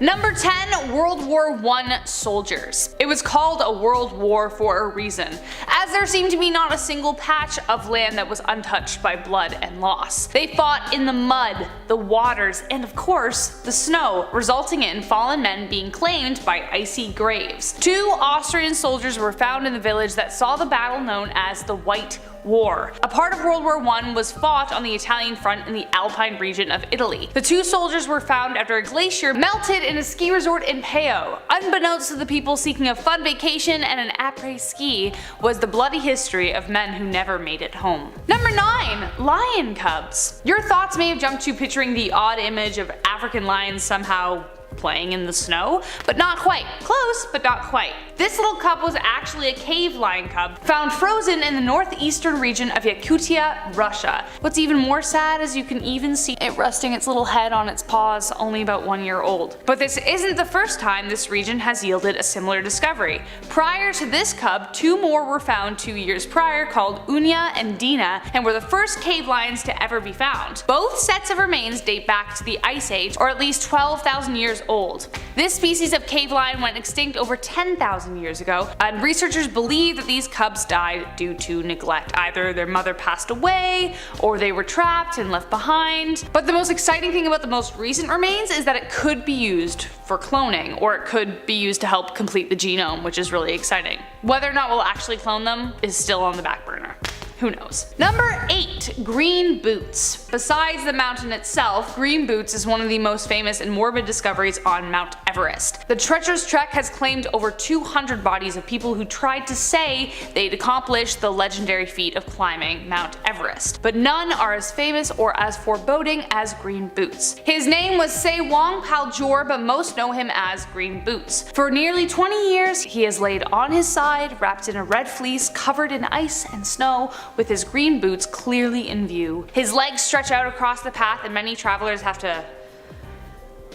Number 10. World War I soldiers. It was called a world war for a reason, as there seemed to be not a single patch of land that was untouched by blood and loss. They fought in the mud, the waters, and of course, the snow, resulting in fallen men being claimed by icy graves. 2 Austrian soldiers were found in the village that saw the battle known as the White War. A part of World War I was fought on the Italian front in the Alpine region of Italy. The 2 soldiers were found after a glacier melted in a ski resort in Peo. Unbeknownst to the people seeking a fun vacation and an après-ski was the bloody history of men who never made it home. Number 9. Lion cubs. Your thoughts may have jumped to picturing the odd image of African lions somehow playing in the snow, but not quite. Close, but not quite. This little cub was actually a cave lion cub found frozen in the northeastern region of Yakutia, Russia. What's even more sad is you can even see it resting its little head on its paws, only about 1 year old. But this isn't the first time this region has yielded a similar discovery. Prior to this cub, 2 more were found 2 years prior called Unya and Dina, and were the first cave lions to ever be found. Both sets of remains date back to the Ice Age, or at least 12,000 years old. This species of cave lion went extinct over 10,000 years ago, and researchers believe that these cubs died due to neglect. Either their mother passed away, or they were trapped and left behind. But the most exciting thing about the most recent remains is that it could be used for cloning, or it could be used to help complete the genome, which is really exciting. Whether or not we'll actually clone them is still on the back burner. Who knows? Number 8. Green boots. Besides the mountain itself, green boots is one of the most famous and morbid discoveries on Mount Everest. The treacherous trek has claimed over 200 bodies of people who tried to say they'd accomplished the legendary feat of climbing Mount Everest, but none are as famous or as foreboding as Green Boots. His name was Sewang Paljor, but most know him as Green Boots. For nearly 20 years, he has laid on his side, wrapped in a red fleece, covered in ice and snow, with his green boots clearly in view. His legs stretch out across the path, and many travelers have to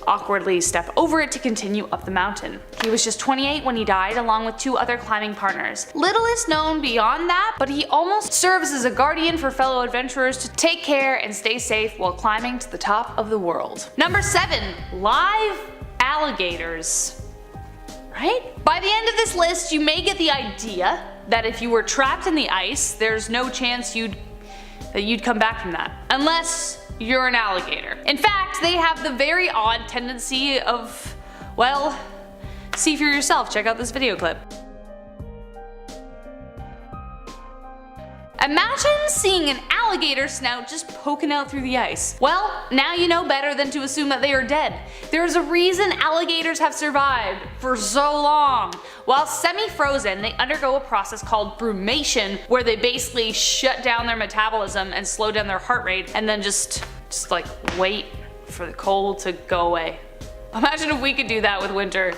awkwardly step over it to continue up the mountain. He was just 28 when he died, along with 2 other climbing partners. Little is known beyond that, but he almost serves as a guardian for fellow adventurers to take care and stay safe while climbing to the top of the world. Number 7. Live alligators. Right? By the end of this list, you may get the idea that if you were trapped in the ice, there's no chance that you'd come back from that. Unless you're an alligator. In fact, they have the very odd tendency of, well, see for yourself, check out this video clip. Imagine seeing an alligator snout just poking out through the ice. Well, now you know better than to assume that they are dead. There's a reason alligators have survived for so long. While semi-frozen, they undergo a process called brumation, where they basically shut down their metabolism and slow down their heart rate, and then just like wait for the cold to go away. Imagine if we could do that with winter.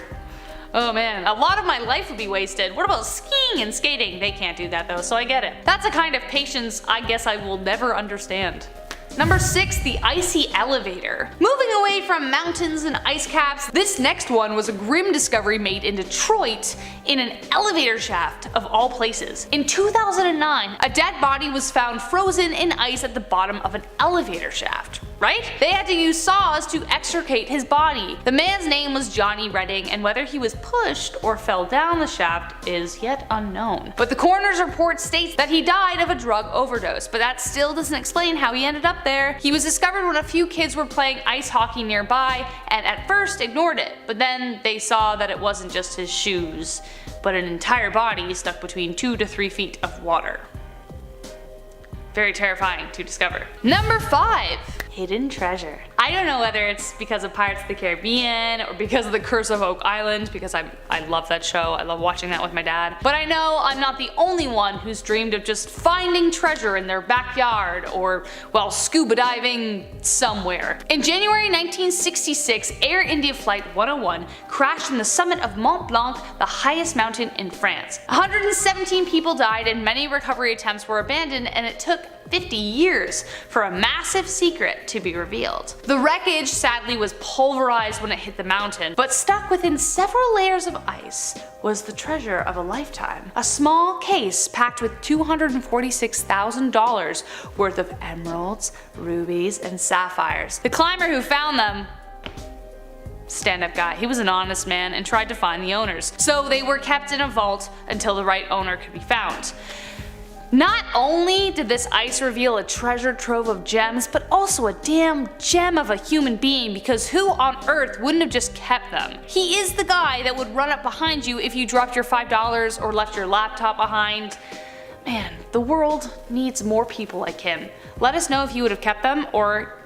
Oh man, a lot of my life would be wasted. What about skiing and skating? They can't do that though, so I get it. That's a kind of patience I guess I will never understand. Number 6. The icy elevator. Moving away from mountains and ice caps, this next one was a grim discovery made in Detroit in an elevator shaft of all places. In 2009, a dead body was found frozen in ice at the bottom of an elevator shaft. Right? They had to use saws to extricate his body. The man's name was Johnny Redding, and whether he was pushed or fell down the shaft is yet unknown. But the coroner's report states that he died of a drug overdose, but that still doesn't explain how he ended up there. He was discovered when a few kids were playing ice hockey nearby and at first ignored it, but then they saw that it wasn't just his shoes, but an entire body stuck between 2 to 3 feet of water. Very terrifying to discover. Number 5. Hidden treasure. I don't know whether it's because of Pirates of the Caribbean or because of the Curse of Oak Island, because I love that show. I love watching that with my dad. But I know I'm not the only one who's dreamed of just finding treasure in their backyard or, well, scuba diving somewhere. In January 1966, Air India Flight 101 crashed on the summit of Mont Blanc, the highest mountain in France. 117 people died and many recovery attempts were abandoned, and it took 50 years for a massive secret to be revealed. The wreckage sadly was pulverized when it hit the mountain, but stuck within several layers of ice was the treasure of a lifetime. A small case packed with $246,000 worth of emeralds, rubies, and sapphires. The climber who found them stand-up guy. He was an honest man and tried to find the owners. So they were kept in a vault until the right owner could be found. Not only did this ice reveal a treasure trove of gems, but also a damn gem of a human being, because who on earth wouldn't have just kept them? He is the guy that would run up behind you if you dropped your $5 or left your laptop behind. Man, the world needs more people like him. Let us know if you would have kept them or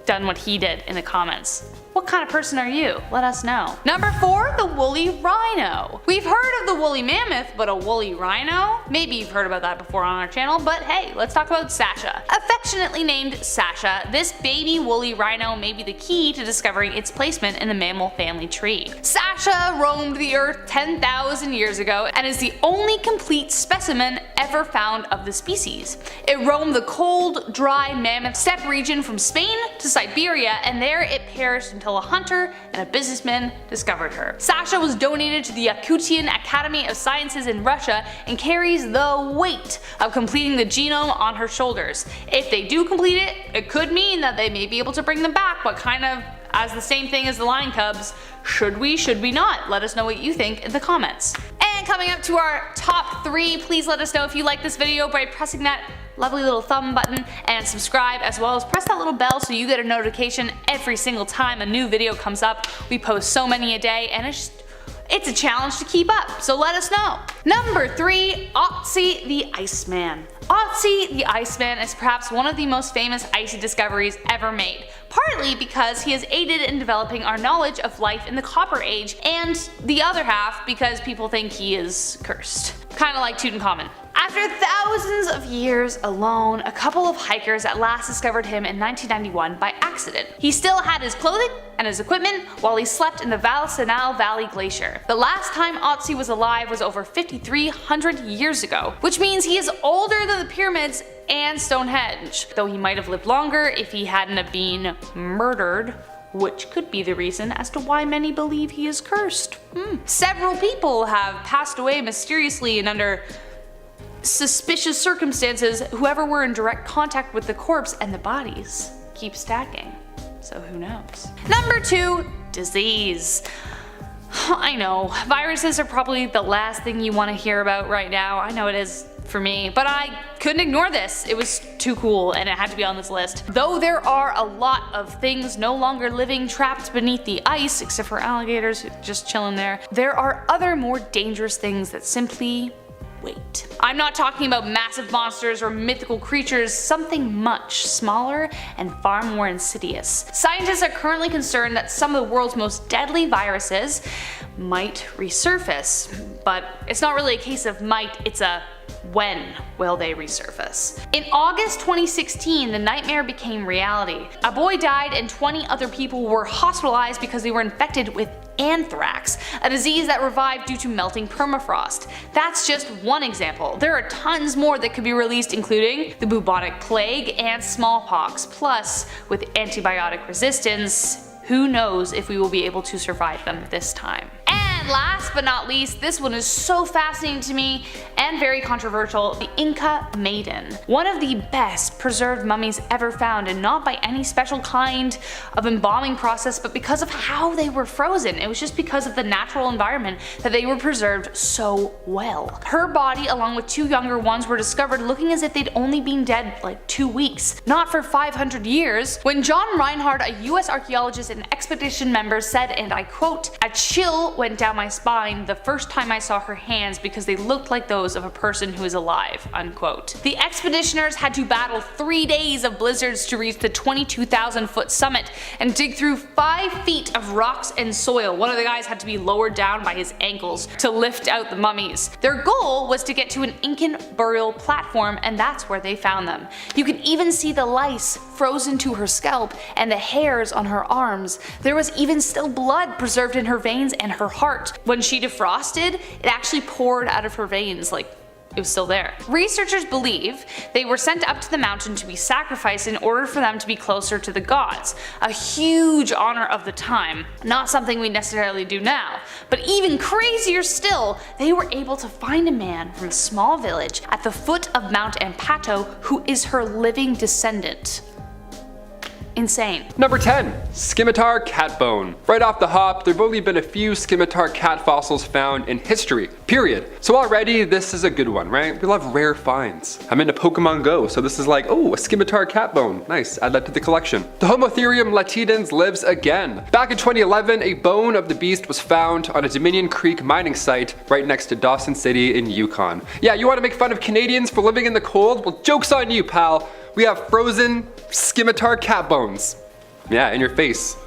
done what he did in the comments. What kind of person are you? Let us know. Number 4, the woolly rhino. We've heard of the woolly mammoth, but a woolly rhino? Maybe you've heard about that before on our channel, but hey, let's talk about Sasha. Affectionately named Sasha, this baby woolly rhino may be the key to discovering its placement in the mammal family tree. Sasha roamed the earth 10,000 years ago and is the only complete specimen ever found of the species. It roamed the cold, dry mammoth steppe region from Spain to Siberia, and there it perished until a hunter and a businessman discovered her. Sasha was donated to the Yakutian Academy of Sciences in Russia and carries the weight of completing the genome on her shoulders. If they do complete it, it could mean that they may be able to bring them back, but kind of as the same thing as the lion cubs. Should we not? Let us know what you think in the comments. And coming up to our top 3, please let us know if you like this video by pressing that lovely little thumb button and subscribe, as well as press that little bell so you get a notification every single time a new video comes up. We post so many a day and it's a challenge to keep up, so let us know. Number 3, Otzi the Iceman. Otzi the Iceman is perhaps one of the most famous icy discoveries ever made, partly because he has aided in developing our knowledge of life in the Copper Age, and the other half because people think he is cursed. Kinda like Tutankhamun. After thousands of years alone, a couple of hikers at last discovered him in 1991 by accident. He still had his clothing and his equipment while he slept in the Valsenau Valley Glacier. The last time Otzi was alive was over 5,300 years ago, which means he is older than the pyramids and Stonehenge, though he might have lived longer if he hadn't have been murdered, which could be the reason as to why many believe he is cursed. Several people have passed away mysteriously and under suspicious circumstances. Whoever were in direct contact with the corpse and the bodies keep stacking, so who knows. Number 2, disease. I know, viruses are probably the last thing you want to hear about right now. I know it is for me, but I couldn't ignore this. It was too cool and it had to be on this list. Though there are a lot of things no longer living trapped beneath the ice, except for alligators just chilling there, there are other more dangerous things that simply wait. I'm not talking about massive monsters or mythical creatures, something much smaller and far more insidious. Scientists are currently concerned that some of the world's most deadly viruses might resurface, but it's not really a case of might, it's a when will they resurface. In August 2016, the nightmare became reality. A boy died and 20 other people were hospitalized because they were infected with anthrax, a disease that revived due to melting permafrost. That's just one example. There are tons more that could be released, including the bubonic plague and smallpox. Plus, with antibiotic resistance, who knows if we will be able to survive them this time. And last but not least, this one is so fascinating to me and very controversial, the Inca Maiden. One of the best preserved mummies ever found, and not by any special kind of embalming process, but because of how they were frozen. It was just because of the natural environment that they were preserved so well. Her body, along with 2 younger ones, were discovered looking as if they'd only been dead like 2 weeks, not for 500 years. When John Reinhardt, a US archaeologist and expedition member, said, and I quote, "A chill went down my spine the first time I saw her hands because they looked like those of a person who is alive," unquote. The expeditioners had to battle 3 days of blizzards to reach the 22,000 foot summit and dig through 5 feet of rocks and soil. One of the guys had to be lowered down by his ankles to lift out the mummies. Their goal was to get to an Incan burial platform, and that's where they found them. You can even see the lice frozen to her scalp and the hairs on her arms. There was even still blood preserved in her veins and her heart. When she defrosted, it actually poured out of her veins, like it was still there. Researchers believe they were sent up to the mountain to be sacrificed in order for them to be closer to the gods. A huge honor of the time, not something we necessarily do now. But even crazier still, they were able to find a man from a small village at the foot of Mount Ampato who is her living descendant. insane. Number 10, scimitar cat bone. Right off the hop, there have only been a few scimitar cat fossils found in history, period. So already this is a good one, right? We love rare finds. I'm into Pokemon Go, so this is like, oh, a scimitar cat bone. Nice, add that to the collection. The Homotherium latidens lives again. Back in 2011, a bone of the beast was found on a Dominion Creek mining site right next to Dawson City in Yukon. Yeah, you want to make fun of Canadians for living in the cold? Well, joke's on you, pal. We have frozen scimitar cat bones. Yeah, in your face.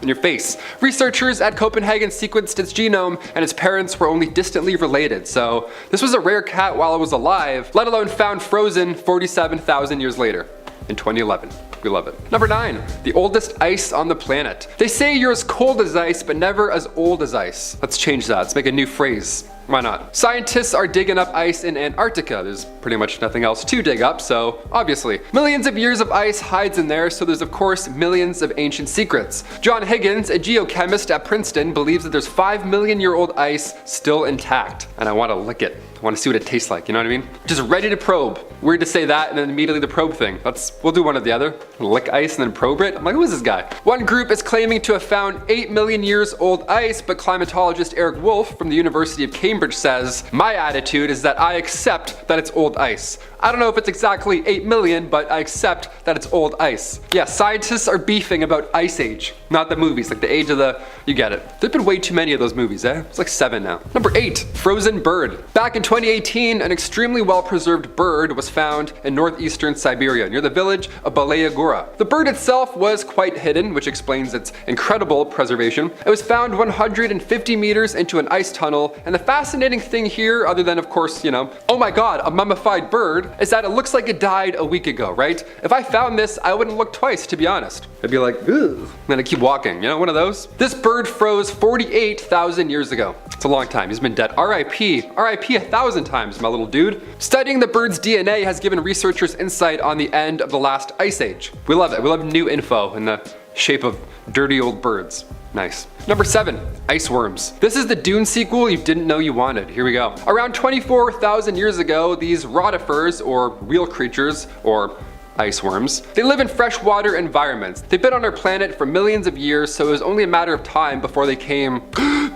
In your face. Researchers at Copenhagen sequenced its genome, and its parents were only distantly related, so this was a rare cat while it was alive, let alone found frozen 47,000 years later in 2011. We love it. Number 9, the oldest ice on the planet. They say you're as cold as ice, but never as old as ice. Let's change that. Let's make a new phrase. Why not? Scientists are digging up ice in Antarctica. There's pretty much nothing else to dig up, so obviously. Millions of years of ice hides in there, so there's of course millions of ancient secrets. John Higgins, a geochemist at Princeton, believes that there's 5 million year old ice still intact. And I want to lick it. I want to see what it tastes like, you know what I mean? Just ready to probe. Weird to say that and then immediately the probe thing. We'll do one or the other. Lick ice and then probe it. I'm like, who is this guy? One group is claiming to have found 8 million years old ice, but climatologist Eric Wolf from the University of Cambridge says, my attitude is that I accept that it's old ice. I don't know if it's exactly 8 million, but I accept that it's old ice. Yeah, scientists are beefing about Ice Age, not the movies, like the age of the, you get it. There've been way too many of those movies, eh? It's like 7 now. Number 8, frozen bird. Back in 2018, an extremely well-preserved bird was found in northeastern Siberia, near the village of Balaya Gora. The bird itself was quite hidden, which explains its incredible preservation. It was found 150 meters into an ice tunnel, and the fascinating thing here, other than of course, you know, oh my god, a mummified bird, is that it looks like it died a week ago, right? If I found this, I wouldn't look twice, to be honest. I'd be like, ugh, and then I'd keep walking, you know, one of those. This bird froze 48,000 years ago. It's a long time, he's been dead. RIP 1,000 times, my little dude. Studying the bird's DNA has given researchers insight on the end of the last ice age. We love it, we love new info in the shape of dirty old birds. Nice. Number 7, ice worms. This is the Dune sequel you didn't know you wanted. Here we go. Around 24,000 years ago, these rotifers, or real creatures, or ice worms, they live in freshwater environments. They've been on our planet for millions of years, so it was only a matter of time before they came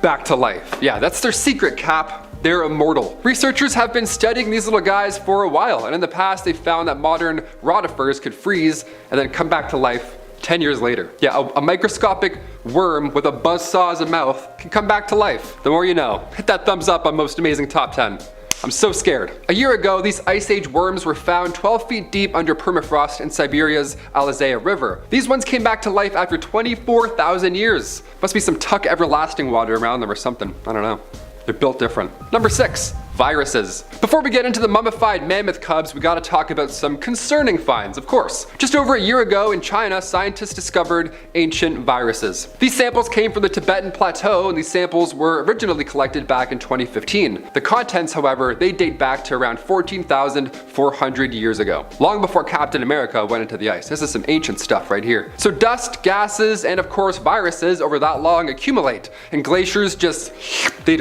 back to life. Yeah, that's their secret, Cap. They're immortal. Researchers have been studying these little guys for a while, and in the past they found that modern rotifers could freeze and then come back to life 10 years later. Yeah, a microscopic worm with a buzzsaw as a mouth can come back to life. The more you know. Hit that thumbs up on Most Amazing Top 10. I'm so scared. A year ago, these Ice Age worms were found 12 feet deep under permafrost in Siberia's Alazaya River. These ones came back to life after 24,000 years. Must be some Tuck Everlasting water around them or something. I don't know. They're built different. Number 6, viruses. Before we get into the mummified mammoth cubs, we gotta talk about some concerning finds, of course. Just over a year ago in China, scientists discovered ancient viruses. These samples came from the Tibetan Plateau, and these samples were originally collected back in 2015. The contents, however, they date back to around 14,400 years ago, long before Captain America went into the ice. This is some ancient stuff right here. So dust, gases, and of course viruses over that long accumulate, and glaciers just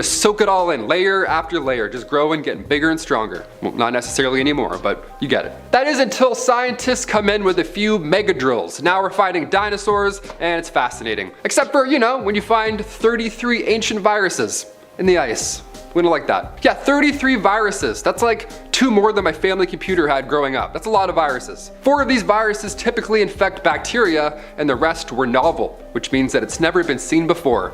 soak it all in, layer after layer, just growing, getting bigger and stronger. Well, not necessarily anymore, but you get it. That is until scientists come in with a few mega drills. Now we're finding dinosaurs, and it's fascinating. Except for, you know, when you find 33 ancient viruses in the ice. We don't like that. Yeah, 33 viruses. That's like 2 more than my family computer had growing up. That's a lot of viruses. 4 of these viruses typically infect bacteria, and the rest were novel, which means that it's never been seen before.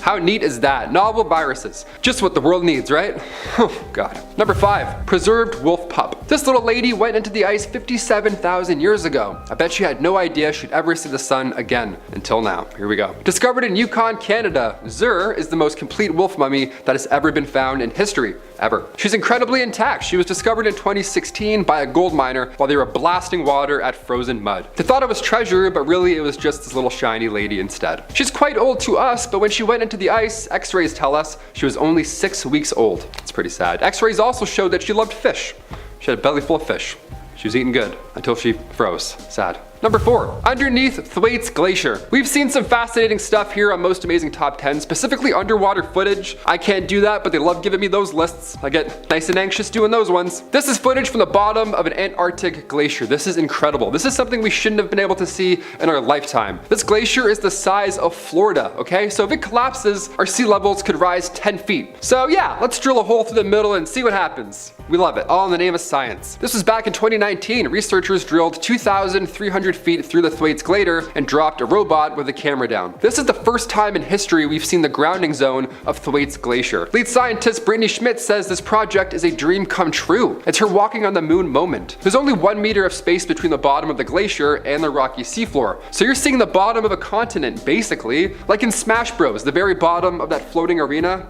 How neat is that? Novel viruses. Just what the world needs, right? Oh, God. Number 5, preserved wolf pup. This little lady went into the ice 57,000 years ago. I bet she had no idea she'd ever see the sun again until now. Here we go. Discovered in Yukon, Canada, Zur is the most complete wolf mummy that has ever been found in history. Ever. She's incredibly intact. She was discovered in 2016 by a gold miner while they were blasting water at frozen mud. They thought it was treasure, but really it was just this little shiny lady instead. She's quite old to us, but when she went into the ice, x-rays tell us she was only 6 weeks old. It's pretty sad. X-rays also showed that she loved fish. She had a belly full of fish. She was eating good until she froze. Sad. Number 4, underneath Thwaites Glacier. We've seen some fascinating stuff here on Most Amazing Top 10, specifically underwater footage. I can't do that, but they love giving me those lists. I get nice and anxious doing those ones. This is footage from the bottom of an Antarctic glacier. This is incredible. This is something we shouldn't have been able to see in our lifetime. This glacier is the size of Florida, okay? So if it collapses, our sea levels could rise 10 feet. So yeah, let's drill a hole through the middle and see what happens. We love it, all in the name of science. This was back in 2019. Researchers drilled 2,300 feet through the Thwaites Glacier and dropped a robot with a camera down. This is the first time in history we've seen the grounding zone of Thwaites Glacier. Lead scientist Brittany Schmidt says this project is a dream come true. It's her walking on the moon moment. There's only 1 meter of space between the bottom of the glacier and the rocky seafloor. So you're seeing the bottom of a continent, basically, like in Smash Bros, the very bottom of that floating arena.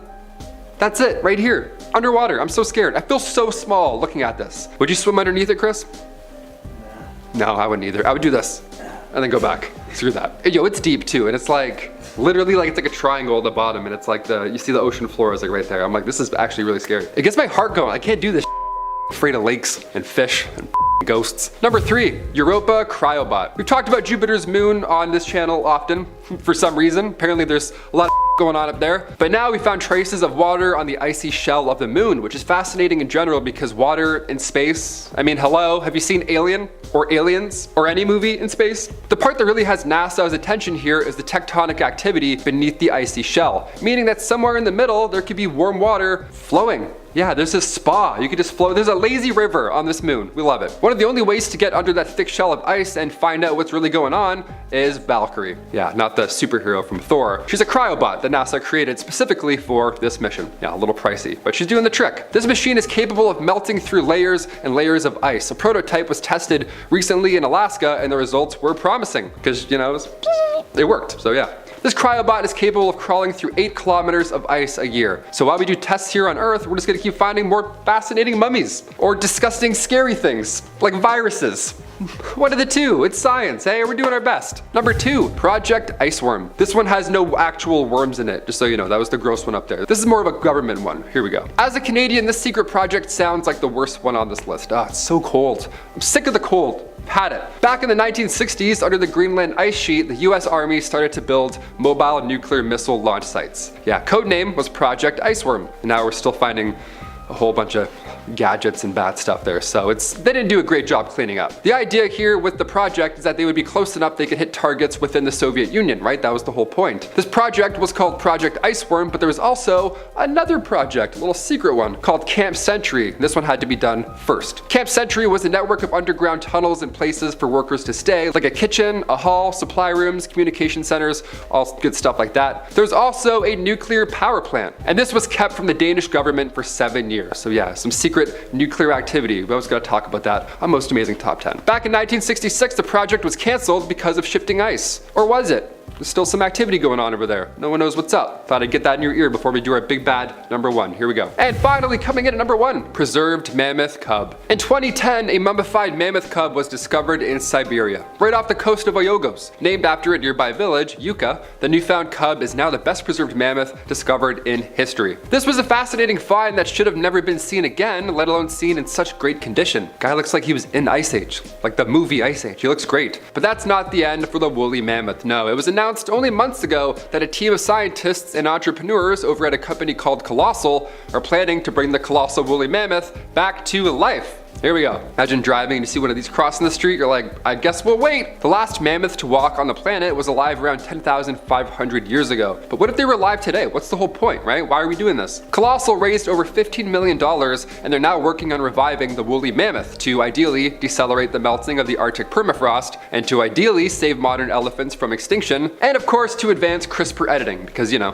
That's it, right here, underwater. I'm so scared. I feel so small looking at this. Would you swim underneath it, Chris? No, I wouldn't either. I would do this and then go back. Screw that. Yo, it's deep too, and it's like, literally like it's like a triangle at the bottom, and it's like you see the ocean floor is like right there. I'm like, this is actually really scary. It gets my heart going. I can't do this. Afraid of lakes and fish and ghosts. Number 3, Europa Cryobot. We've talked about Jupiter's moon on this channel often for some reason. Apparently there's a lot of going on up there. But now we found traces of water on the icy shell of the moon, which is fascinating in general because water in space, I mean, hello, have you seen Alien or Aliens or any movie in space? The part that really has NASA's attention here is the tectonic activity beneath the icy shell, meaning that somewhere in the middle there could be warm water flowing. Yeah, there's a spa. You could just float. There's a lazy river on this moon. We love it. One of the only ways to get under that thick shell of ice and find out what's really going on is Valkyrie. Yeah, not the superhero from Thor. She's a cryobot that NASA created specifically for this mission. Yeah, a little pricey, but she's doing the trick. This machine is capable of melting through layers and layers of ice. A prototype was tested recently in Alaska and the results were promising because, you know, it worked. So yeah. This cryobot is capable of crawling through 8 kilometers of ice a year. So while we do tests here on Earth, we're just gonna keep finding more fascinating mummies or disgusting scary things like viruses. One of the two, it's science, hey? We're doing our best. Number 2, Project Iceworm. This one has no actual worms in it, just so you know, that was the gross one up there. This is more of a government one, here we go. As a Canadian, this secret project sounds like the worst one on this list. Ah, it's so cold. I'm sick of the cold. Had it. Back in the 1960s, under the Greenland ice sheet, the US Army started to build mobile nuclear missile launch sites. Yeah, codename was Project Iceworm. And now we're still finding a whole bunch of gadgets and bad stuff there, so they didn't do a great job cleaning up. The idea here with the project is that they would be close enough they could hit targets within the Soviet Union, right? That was the whole point. This project was called Project Iceworm, but there was also another project, a little secret one, called Camp Century. This one had to be done first. Camp Century was a network of underground tunnels and places for workers to stay, like a kitchen, a hall, supply rooms, communication centers, all good stuff like that. There's also a nuclear power plant, and this was kept from the Danish government for 7 years. So yeah, some secret nuclear activity. We always got to talk about that on Most Amazing Top 10. Back in 1966, the project was canceled because of shifting ice. Or was it? There's still some activity going on over there. No one knows what's up. Thought I'd get that in your ear before we do our big bad number 1. Here we go. And finally, coming in at number 1, preserved mammoth cub. In 2010, a mummified mammoth cub was discovered in Siberia, right off the coast of Oyogos. Named after a nearby village, Yuka, the newfound cub is now the best preserved mammoth discovered in history. This was a fascinating find that should have never been seen again, let alone seen in such great condition. Guy looks like he was in Ice Age, like the movie Ice Age. He looks great. But that's not the end for the woolly mammoth. No, it was announced only months ago that a team of scientists and entrepreneurs over at a company called Colossal are planning to bring the colossal woolly mammoth back to life. Here we go. Imagine driving and you see one of these crossing the street, you're like, I guess we'll wait. The last mammoth to walk on the planet was alive around 10,500 years ago. But what if they were alive today? What's the whole point, right? Why are we doing this? Colossal raised over $15 million and they're now working on reviving the woolly mammoth to ideally decelerate the melting of the Arctic permafrost and to ideally save modern elephants from extinction and of course to advance CRISPR editing because, you know,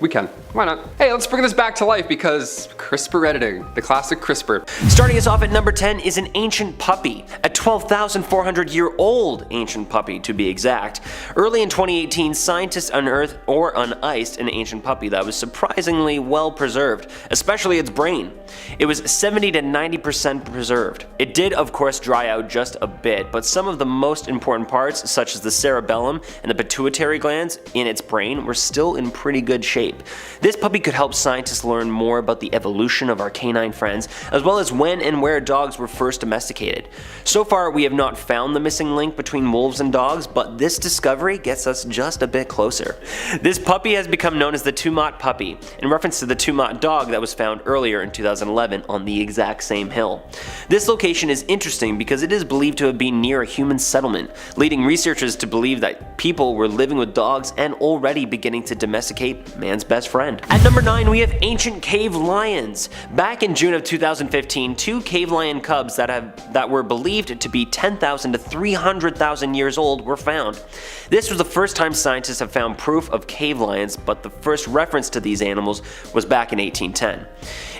we can. Why not? Hey, let's bring this back to life because CRISPR editing, the classic CRISPR. Starting us off at number 10 is an ancient puppy, a 12,400-year-old ancient puppy to be exact. Early in 2018, scientists unearthed or uniced an ancient puppy that was surprisingly well preserved, especially its brain. It was 70 to 90% preserved. It did, of course, dry out just a bit, but some of the most important parts, such as the cerebellum and the pituitary glands in its brain, were still in pretty good shape. shape. This puppy could help scientists learn more about the evolution of our canine friends, as well as when and where dogs were first domesticated. So far, we have not found the missing link between wolves and dogs, but this discovery gets us just a bit closer. This puppy has become known as the Mont puppy, in reference to the Mont dog that was found earlier in 2011 on the exact same hill. This location is interesting because it is believed to have been near a human settlement, leading researchers to believe that people were living with dogs and already beginning to domesticate man's best friend. At number 9, we have ancient cave lions. Back in June of 2015, 2 cave lion cubs that were believed to be 10,000 to 300,000 years old were found. This was the first time scientists have found proof of cave lions, but the first reference to these animals was back in 1810.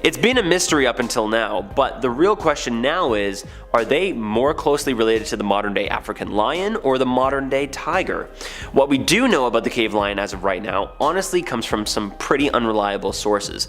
It's been a mystery up until now, but the real question now is, are they more closely related to the modern day African lion or the modern day tiger? What we do know about the cave lion as of right now honestly comes from some pretty unreliable sources.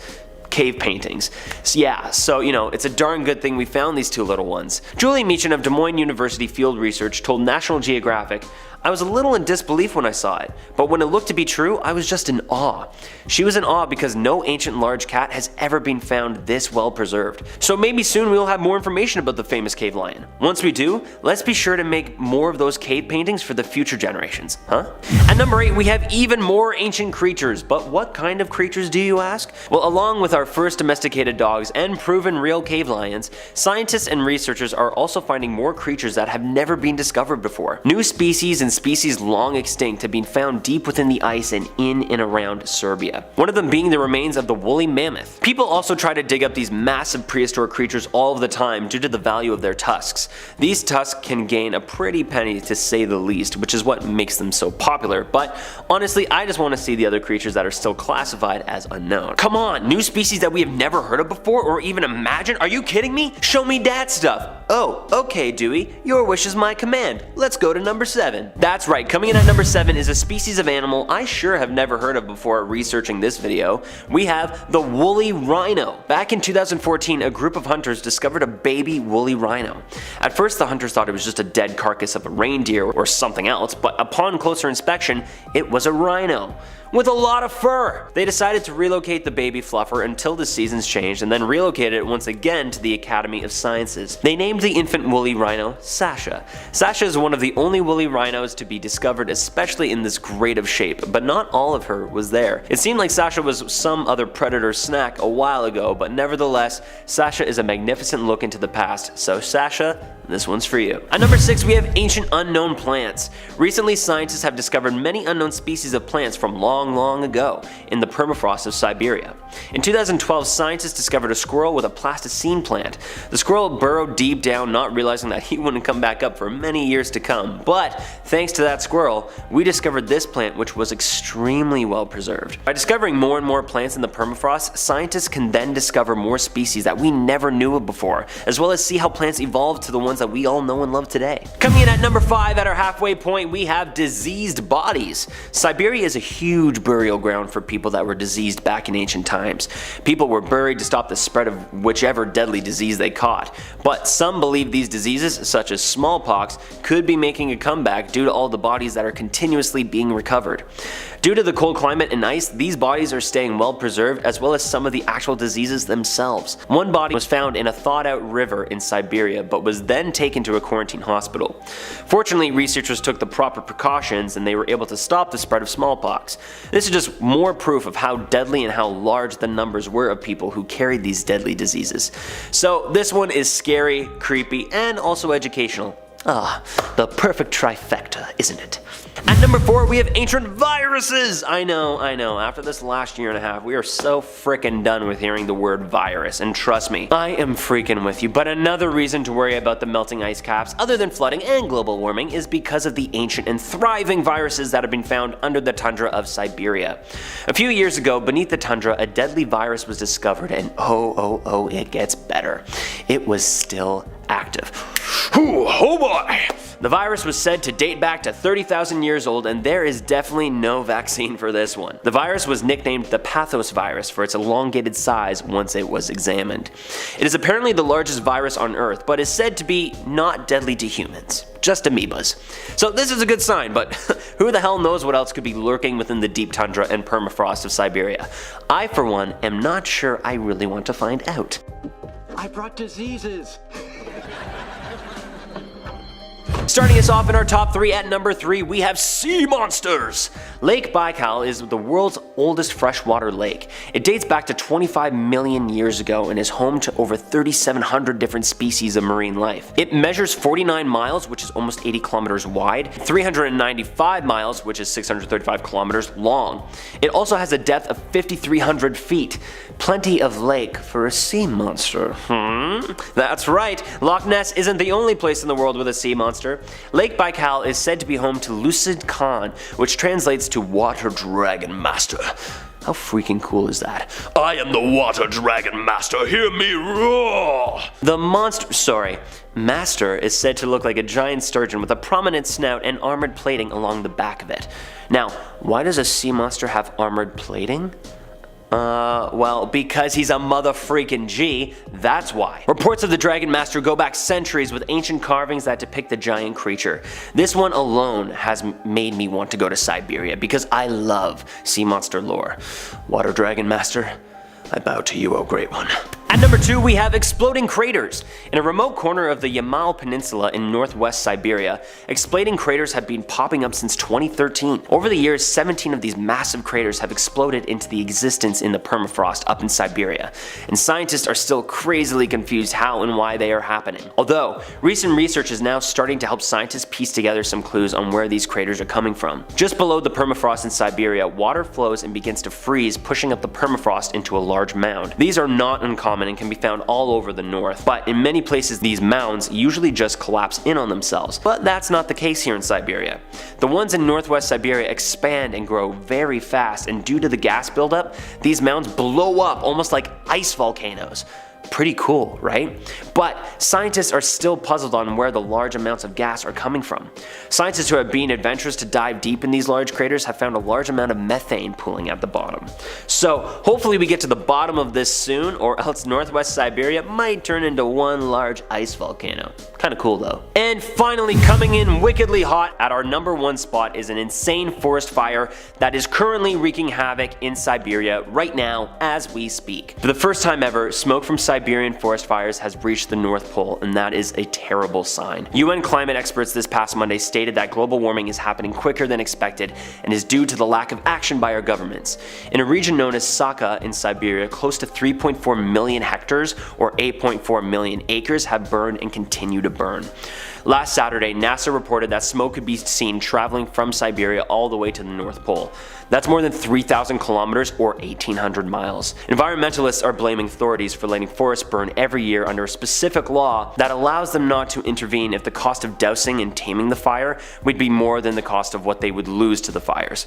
Cave paintings. So it's a darn good thing we found these 2 little ones. Julie Meechan of Des Moines University Field Research told National Geographic, "I was a little in disbelief when I saw it, but when it looked to be true, I was just in awe." She was in awe because no ancient large cat has ever been found this well preserved. So maybe soon we'll have more information about the famous cave lion. Once we do, let's be sure to make more of those cave paintings for the future generations, huh? At number 8, we have even more ancient creatures, but what kind of creatures do you ask? Well, along with our first domesticated dogs and proven real cave lions, scientists and researchers are also finding more creatures that have never been discovered before. New species and species long extinct have been found deep within the ice and in and around Serbia. One of them being the remains of the woolly mammoth. People also try to dig up these massive prehistoric creatures all of the time due to the value of their tusks. These tusks can gain a pretty penny to say the least, which is what makes them so popular, but honestly I just want to see the other creatures that are still classified as unknown. Come on, new species that we have never heard of before or even imagined? Are you kidding me? Show me that stuff. Oh, okay Dewey, your wish is my command. Let's go to number 7. That's right, coming in at number 7 is a species of animal I sure have never heard of before researching this video. We have the woolly rhino. Back in 2014, a group of hunters discovered a baby woolly rhino. At first the hunters thought it was just a dead carcass of a reindeer or something else, but upon closer inspection, it was a rhino with a lot of fur. They decided to relocate the baby fluffer until the seasons changed and then relocated it once again to the Academy of Sciences. They named the infant woolly rhino Sasha. Sasha is one of the only woolly rhinos to be discovered, especially in this great of shape, but not all of her was there. It seemed like Sasha was some other predator's snack a while ago, but nevertheless, Sasha is a magnificent look into the past, so Sasha, this one's for you. At number 6, we have ancient unknown plants. Recently, scientists have discovered many unknown species of plants from long ago in the permafrost of Siberia. In 2012, scientists discovered a squirrel with a plasticine plant. The squirrel burrowed deep down, not realizing that he wouldn't come back up for many years to come. But thanks to that squirrel, we discovered this plant, which was extremely well preserved. By discovering more and more plants in the permafrost, scientists can then discover more species that we never knew of before, as well as see how plants evolved to the ones that we all know and love today. Coming in at number 5 at our halfway point, we have diseased bodies. Siberia is a huge burial ground for people that were diseased back in ancient times. People were buried to stop the spread of whichever deadly disease they caught. But some believe these diseases, such as smallpox, could be making a comeback due to all the bodies that are continuously being recovered. Due to the cold climate and ice, these bodies are staying well preserved, as well as some of the actual diseases themselves. One body was found in a thawed out river in Siberia, but was then taken to a quarantine hospital. Fortunately, researchers took the proper precautions and they were able to stop the spread of smallpox. This is just more proof of how deadly and how large the numbers were of people who carried these deadly diseases. So this one is scary, creepy, and also educational. Ah, the perfect trifecta, isn't it? At number 4, we have ancient viruses! I know, after this last year and a half, we are so frickin' done with hearing the word virus, and trust me, I am freaking with you, but another reason to worry about the melting ice caps, other than flooding and global warming, is because of the ancient and thriving viruses that have been found under the tundra of Siberia. A few years ago, beneath the tundra, a deadly virus was discovered, and oh, it gets better. It was still active. Whew, oh boy! The virus was said to date back to 30,000 years old, and there is definitely no vaccine for this one. The virus was nicknamed the pathos virus for its elongated size once it was examined. It is apparently the largest virus on Earth, but is said to be not deadly to humans, just amoebas. So this is a good sign, but who the hell knows what else could be lurking within the deep tundra and permafrost of Siberia? I, for one, am not sure I really want to find out. I brought diseases. Starting us off in our top 3 at number 3, we have sea monsters. Lake Baikal is the world's oldest freshwater lake. It dates back to 25 million years ago and is home to over 3,700 different species of marine life. It measures 49 miles, which is almost 80 kilometers wide, 395 miles, which is 635 kilometers long. It also has a depth of 5,300 feet. Plenty of lake for a sea monster. That's right, Loch Ness isn't the only place in the world with a sea monster. Lake Baikal is said to be home to Lucid Khan, which translates to Water Dragon Master. How freaking cool is that? I am the Water Dragon Master, hear me roar! The master is said to look like a giant sturgeon with a prominent snout and armored plating along the back of it. Now, why does a sea monster have armored plating? Well, because he's a mother-freaking G, that's why. Reports of the Dragon Master go back centuries with ancient carvings that depict the giant creature. This one alone has made me want to go to Siberia because I love sea monster lore. Water Dragon Master, I bow to you, O Great One. At number 2, we have exploding craters. In a remote corner of the Yamal Peninsula in northwest Siberia, exploding craters have been popping up since 2013. Over the years, 17 of these massive craters have exploded into the existence in the permafrost up in Siberia, and scientists are still crazily confused how and why they are happening. Although, recent research is now starting to help scientists piece together some clues on where these craters are coming from. Just below the permafrost in Siberia, water flows and begins to freeze, pushing up the permafrost into a large mound. These are not uncommon and can be found all over the north, but in many places these mounds usually just collapse in on themselves. But that's not the case here in Siberia. The ones in northwest Siberia expand and grow very fast, and due to the gas buildup, these mounds blow up almost like ice volcanoes. Pretty cool, right? But scientists are still puzzled on where the large amounts of gas are coming from. Scientists who have been adventurous to dive deep in these large craters have found a large amount of methane pooling at the bottom. So hopefully we get to the bottom of this soon, or else northwest Siberia might turn into one large ice volcano. Kinda cool though. And finally, coming in wickedly hot at our number 1 spot is an insane forest fire that is currently wreaking havoc in Siberia right now as we speak. For the first time ever, smoke from Siberian forest fires has reached the North Pole, and that is a terrible sign. UN climate experts this past Monday stated that global warming is happening quicker than expected and is due to the lack of action by our governments. In a region known as Sakha in Siberia, close to 3.4 million hectares or 8.4 million acres have burned and continue to burn. Last Saturday, NASA reported that smoke could be seen traveling from Siberia all the way to the North Pole. That's more than 3,000 kilometers or 1,800 miles. Environmentalists are blaming authorities for letting forests burn every year under a specific law that allows them not to intervene if the cost of dousing and taming the fire would be more than the cost of what they would lose to the fires.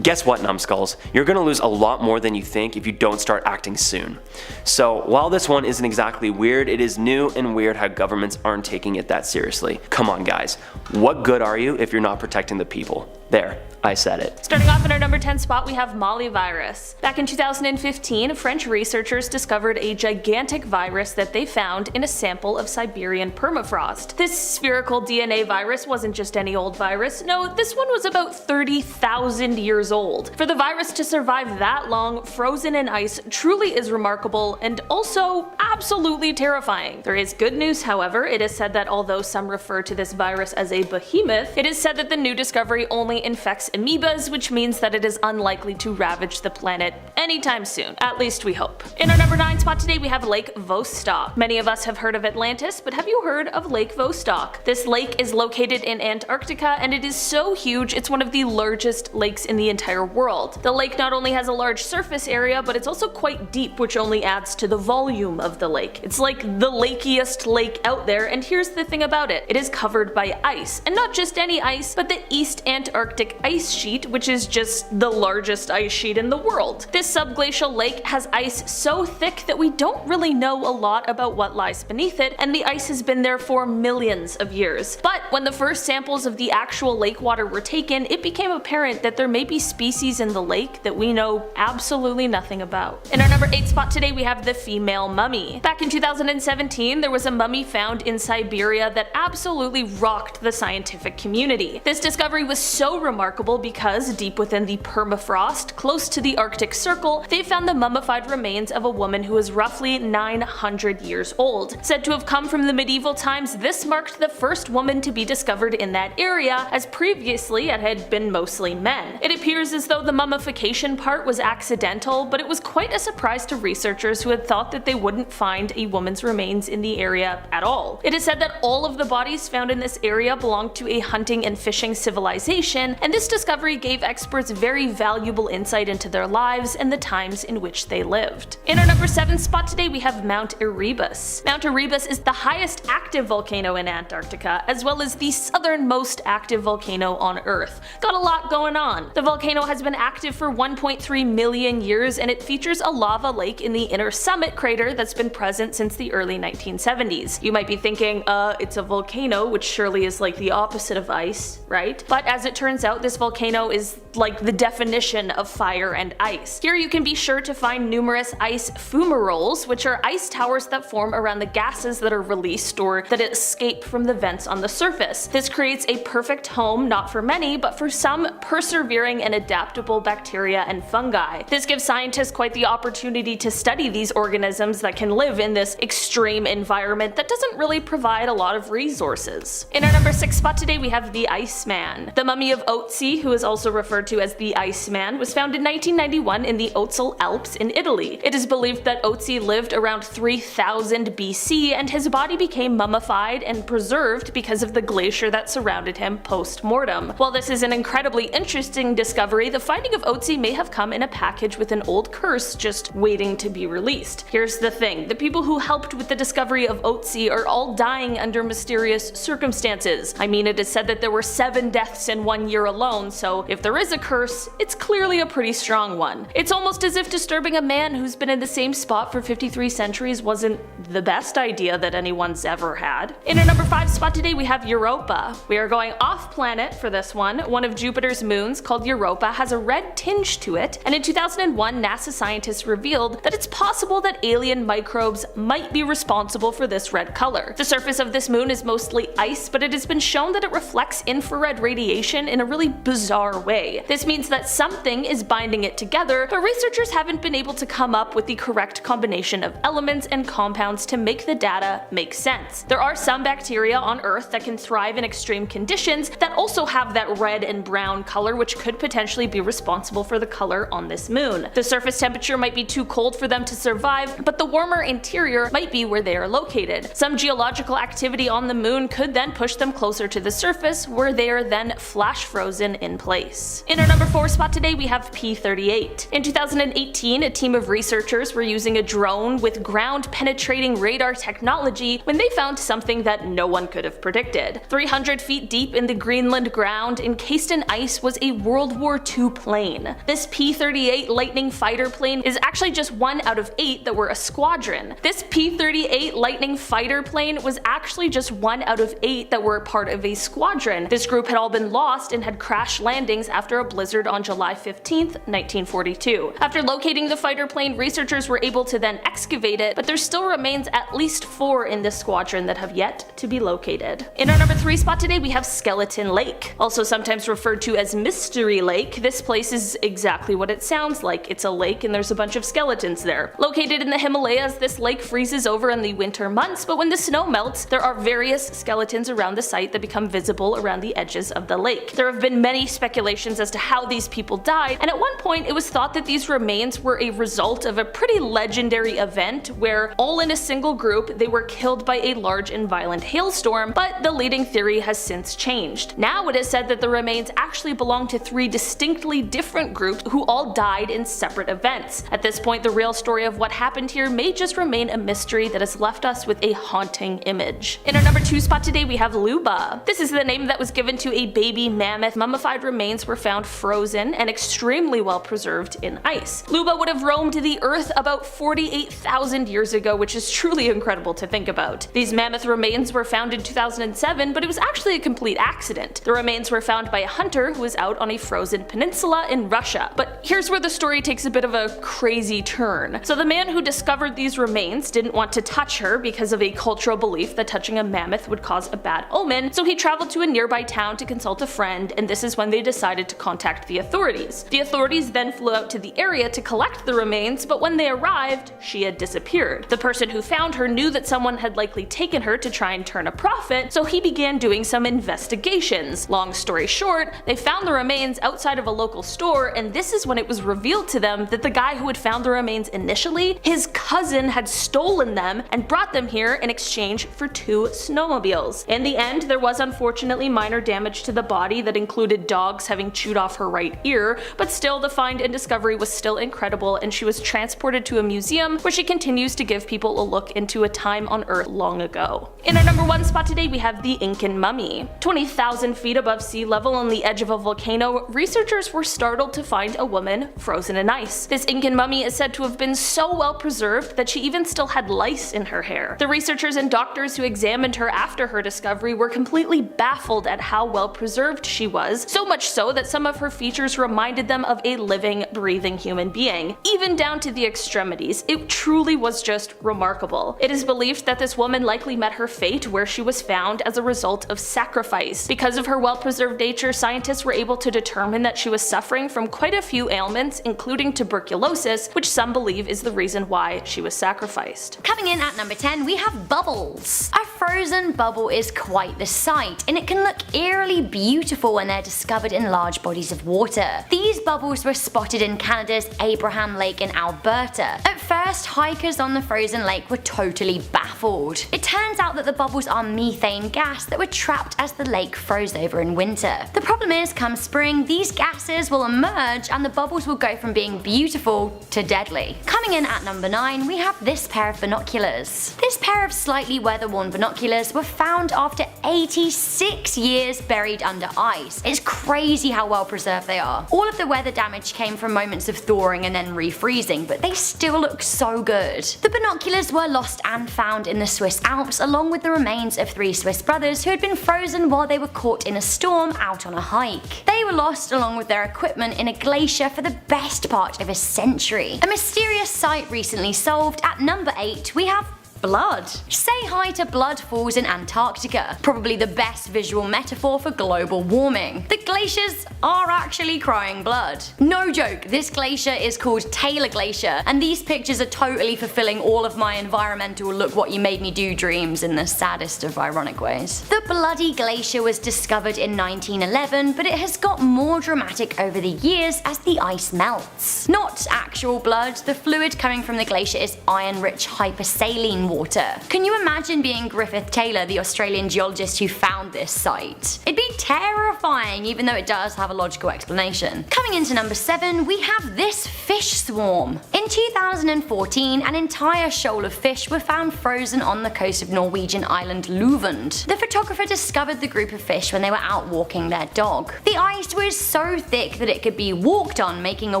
Guess what, numbskulls? You're gonna lose a lot more than you think if you don't start acting soon. So while this one isn't exactly weird, it is new and weird how governments aren't taking it that seriously. Come on guys, what good are you if you're not protecting the people? There, I said it. Starting off in our number 10 spot, we have Mali virus. Back in 2015, French researchers discovered a gigantic virus that they found in a sample of Siberian permafrost. This spherical DNA virus wasn't just any old virus. No, this one was about 30,000 years old. For the virus to survive that long, frozen in ice, truly is remarkable and also absolutely terrifying. There is good news, however. It is said that although some refer to this virus as a behemoth, it is said that the new discovery only infects amoebas, which means that it is unlikely to ravage the planet anytime soon. At least we hope. In our number 9 spot today, we have Lake Vostok. Many of us have heard of Atlantis, but have you heard of Lake Vostok? This lake is located in Antarctica, and it is so huge it's one of the largest lakes in the entire world. The lake not only has a large surface area, but it's also quite deep, which only adds to the volume of the lake. It's like the lakiest lake out there, and here's the thing about it. It is covered by ice, and not just any ice, but the East Antarctic Arctic ice sheet, which is just the largest ice sheet in the world. This subglacial lake has ice so thick that we don't really know a lot about what lies beneath it, and the ice has been there for millions of years. But when the first samples of the actual lake water were taken, it became apparent that there may be species in the lake that we know absolutely nothing about. In our number 8 spot today, we have the female mummy. Back in 2017, there was a mummy found in Siberia that absolutely rocked the scientific community. This discovery was so remarkable because deep within the permafrost, close to the Arctic Circle, they found the mummified remains of a woman who was roughly 900 years old. Said to have come from the medieval times, this marked the first woman to be discovered in that area, as previously it had been mostly men. It appears as though the mummification part was accidental, but it was quite a surprise to researchers who had thought that they wouldn't find a woman's remains in the area at all. It is said that all of the bodies found in this area belonged to a hunting and fishing civilization, and this discovery gave experts very valuable insight into their lives and the times in which they lived. In our number 7 spot today, we have Mount Erebus. Mount Erebus is the highest active volcano in Antarctica, as well as the southernmost active volcano on Earth. Got a lot going on. The volcano has been active for 1.3 million years, and it features a lava lake in the inner summit crater that's been present since the early 1970s. You might be thinking, it's a volcano, which surely is like the opposite of ice, right? But as it turns out, this volcano is like the definition of fire and ice. Here you can be sure to find numerous ice fumaroles, which are ice towers that form around the gases that are released or that escape from the vents on the surface. This creates a perfect home not for many, but for some persevering and adaptable bacteria and fungi. This gives scientists quite the opportunity to study these organisms that can live in this extreme environment that doesn't really provide a lot of resources. In our number 6 spot today, we have the Iceman. The mummy of Otzi, who is also referred to as the Iceman, was found in 1991 in the Ötztal Alps in Italy. It is believed that Otzi lived around 3000 BC, and his body became mummified and preserved because of the glacier that surrounded him post-mortem. While this is an incredibly interesting discovery, the finding of Otzi may have come in a package with an old curse just waiting to be released. Here's the thing, the people who helped with the discovery of Otzi are all dying under mysterious circumstances. I mean, it is said that there were 7 deaths in 1 year alone, so if there is a curse, it's clearly a pretty strong one. It's almost as if disturbing a man who's been in the same spot for 53 centuries wasn't the best idea that anyone's ever had. In our number 5 spot today, we have Europa. We are going off planet for this one. One of Jupiter's moons, called Europa, has a red tinge to it, and in 2001 NASA scientists revealed that it's possible that alien microbes might be responsible for this red color. The surface of this moon is mostly ice, but it has been shown that it reflects infrared radiation in a really bizarre way. This means that something is binding it together, but researchers haven't been able to come up with the correct combination of elements and compounds to make the data make sense. There are some bacteria on Earth that can thrive in extreme conditions that also have that red and brown color, which could potentially be responsible for the color on this moon. The surface temperature might be too cold for them to survive, but the warmer interior might be where they are located. Some geological activity on the moon could then push them closer to the surface, where they are then flash frozen in place. In our number 4 spot today, we have P38. In 2018, a team of researchers were using a drone with ground-penetrating radar technology when they found something that no one could have predicted. 300 feet deep in the Greenland ground, encased in ice, was a World War II plane. This P-38 Lightning fighter plane is actually just 1 out of 8 that were a squadron. This P-38 Lightning fighter plane was actually just 1 out of 8 that were part of a squadron. This group had all been lost and had crash landings after a blizzard on July 15th, 1942. After locating the fighter plane, researchers were able to then excavate it, but there still remains at least 4 in this squadron that have yet to be located. In our number 3 spot today, we have Skeleton Lake. Also sometimes referred to as Mystery Lake, this place is exactly what it sounds like. It's a lake and there's a bunch of skeletons there. Located in the Himalayas, this lake freezes over in the winter months, but when the snow melts, there are various skeletons around the site that become visible around the edges of the lake. There have been many speculations as to how these people died, and at one point it was thought that these remains were a result of a pretty legendary event where, all in a single group, they were killed by a large and violent hailstorm, but the leading theory has since changed. Now it is said that the remains actually belong to 3 distinctly different groups who all died in separate events. At this point, the real story of what happened here may just remain a mystery that has left us with a haunting image. In our number 2 spot today, we have Luba. This is the name that was given to a baby mammoth mummified remains were found frozen and extremely well preserved in ice. Luba would have roamed the earth about 48,000 years ago, which is truly incredible to think about. These mammoth remains were found in 2007, but it was actually a complete accident. The remains were found by a hunter who was out on a frozen peninsula in Russia. But here's where the story takes a bit of a crazy turn. So the man who discovered these remains didn't want to touch her because of a cultural belief that touching a mammoth would cause a bad omen, so he traveled to a nearby town to consult a friend, and this is when they decided to contact the authorities. The authorities then flew out to the area to collect the remains, but when they arrived, she had disappeared. The person who found her knew that someone had likely taken her to try and turn a profit, so he began doing some investigations. Long story short, they found the remains outside of a local store, and this is when it was revealed to them that the guy who had found the remains initially, his cousin had stolen them and brought them here in exchange for 2 snowmobiles. In the end, there was unfortunately minor damage to the body that included dogs having chewed off her right ear, but still the find and discovery was still incredible, and she was transported to a museum where she continues to give people a look into a time on Earth long ago. In our number 1 spot today, we have the Incan mummy. 20,000 feet above sea level on the edge of a volcano, researchers were startled to find a woman frozen in ice. This Incan mummy is said to have been so well preserved that she even still had lice in her hair. The researchers and doctors who examined her after her discovery were completely baffled at how well preserved she was, so much so that some of her features reminded them of a living, breathing human being, even down to the extremities. It truly was just remarkable. It is believed that this woman likely met her fate where she was found as a result of sacrifice. Because of her well-preserved nature, scientists were able to determine that she was suffering from quite a few ailments, including tuberculosis, which some believe is the reason why she was sacrificed. Coming in at number 10, we have bubbles. A frozen bubble is quite the sight, and it can look eerily beautiful when they're discovered in large bodies of water. These bubbles were spotted in Canada's Abraham Lake in Alberta. At first, hikers on the frozen lake were totally baffled. It turns out that the bubbles are methane gas that were trapped as the lake froze over in winter. The problem is, come spring, these gases will emerge and the bubbles will go from being beautiful to deadly. Coming in at number 9, we have this pair of binoculars. This pair of slightly weather-worn binoculars were found after 86 years buried under ice. It's crazy how well preserved they are. All of the weather damage came from moments of thawing and then refreezing, but they still look so good. The binoculars were lost and found in the Swiss Alps, along with the remains of 3 Swiss brothers who had been frozen while they were caught in a storm out on a hike. They were lost along with their equipment in a glacier for the best part of a century. A mysterious sight recently solved. At number 8, we have blood. Say hi to blood falls in Antarctica, probably the best visual metaphor for global warming. The glaciers are actually crying blood. No joke, this glacier is called Taylor Glacier, and these pictures are totally fulfilling all of my environmental look what you made me do dreams in the saddest of ironic ways. The bloody glacier was discovered in 1911, but it has got more dramatic over the years as the ice melts. Not actual blood, the fluid coming from the glacier is iron-rich hypersaline water. Can you imagine being Griffith Taylor, the Australian geologist who found this site? It'd be terrifying, even though it does have a logical explanation. Coming into number 7, we have this fish swarm. In 2014, an entire shoal of fish were found frozen on the coast of Norwegian island Luvund. The photographer discovered the group of fish when they were out walking their dog. The ice was so thick that it could be walked on, making a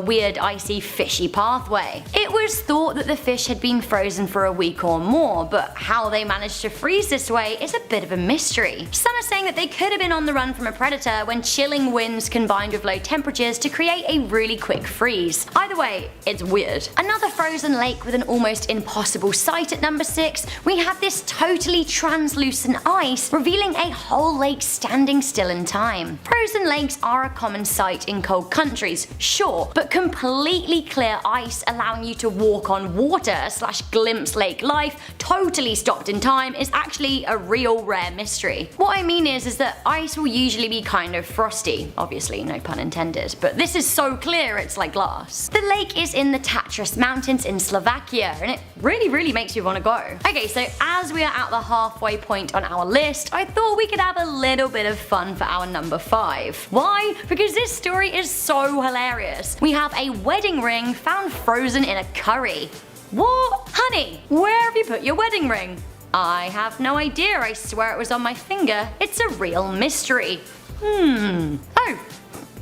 weird icy fishy pathway. It was thought that the fish had been frozen for a week or more, but how they managed to freeze this way is a bit of a mystery. Some are saying that they could have been on the run from a predator when chilling winds combined with low temperatures to create a really quick freeze. Either way, it's weird. Another frozen lake with an almost impossible sight at number 6, we have this totally translucent ice revealing a whole lake standing still in time. Frozen lakes are a common sight in cold countries, sure, but completely clear ice allowing you to walk on water / glimpse lake life totally stopped in time is actually a real rare mystery. What I mean is that ice will usually be kind of frosty, obviously no pun intended, but this is so clear it's like glass. The lake is in the Tatras Mountains in Slovakia, and it really makes you want to go. Okay, so as we are at the halfway point on our list, I thought we could have a little bit of fun for our number 5. Why? Because this story is so hilarious. We have a wedding ring found frozen in a curry. What? Honey, where have you put your wedding ring? I have no idea, I swear it was on my finger. It's a real mystery. Oh,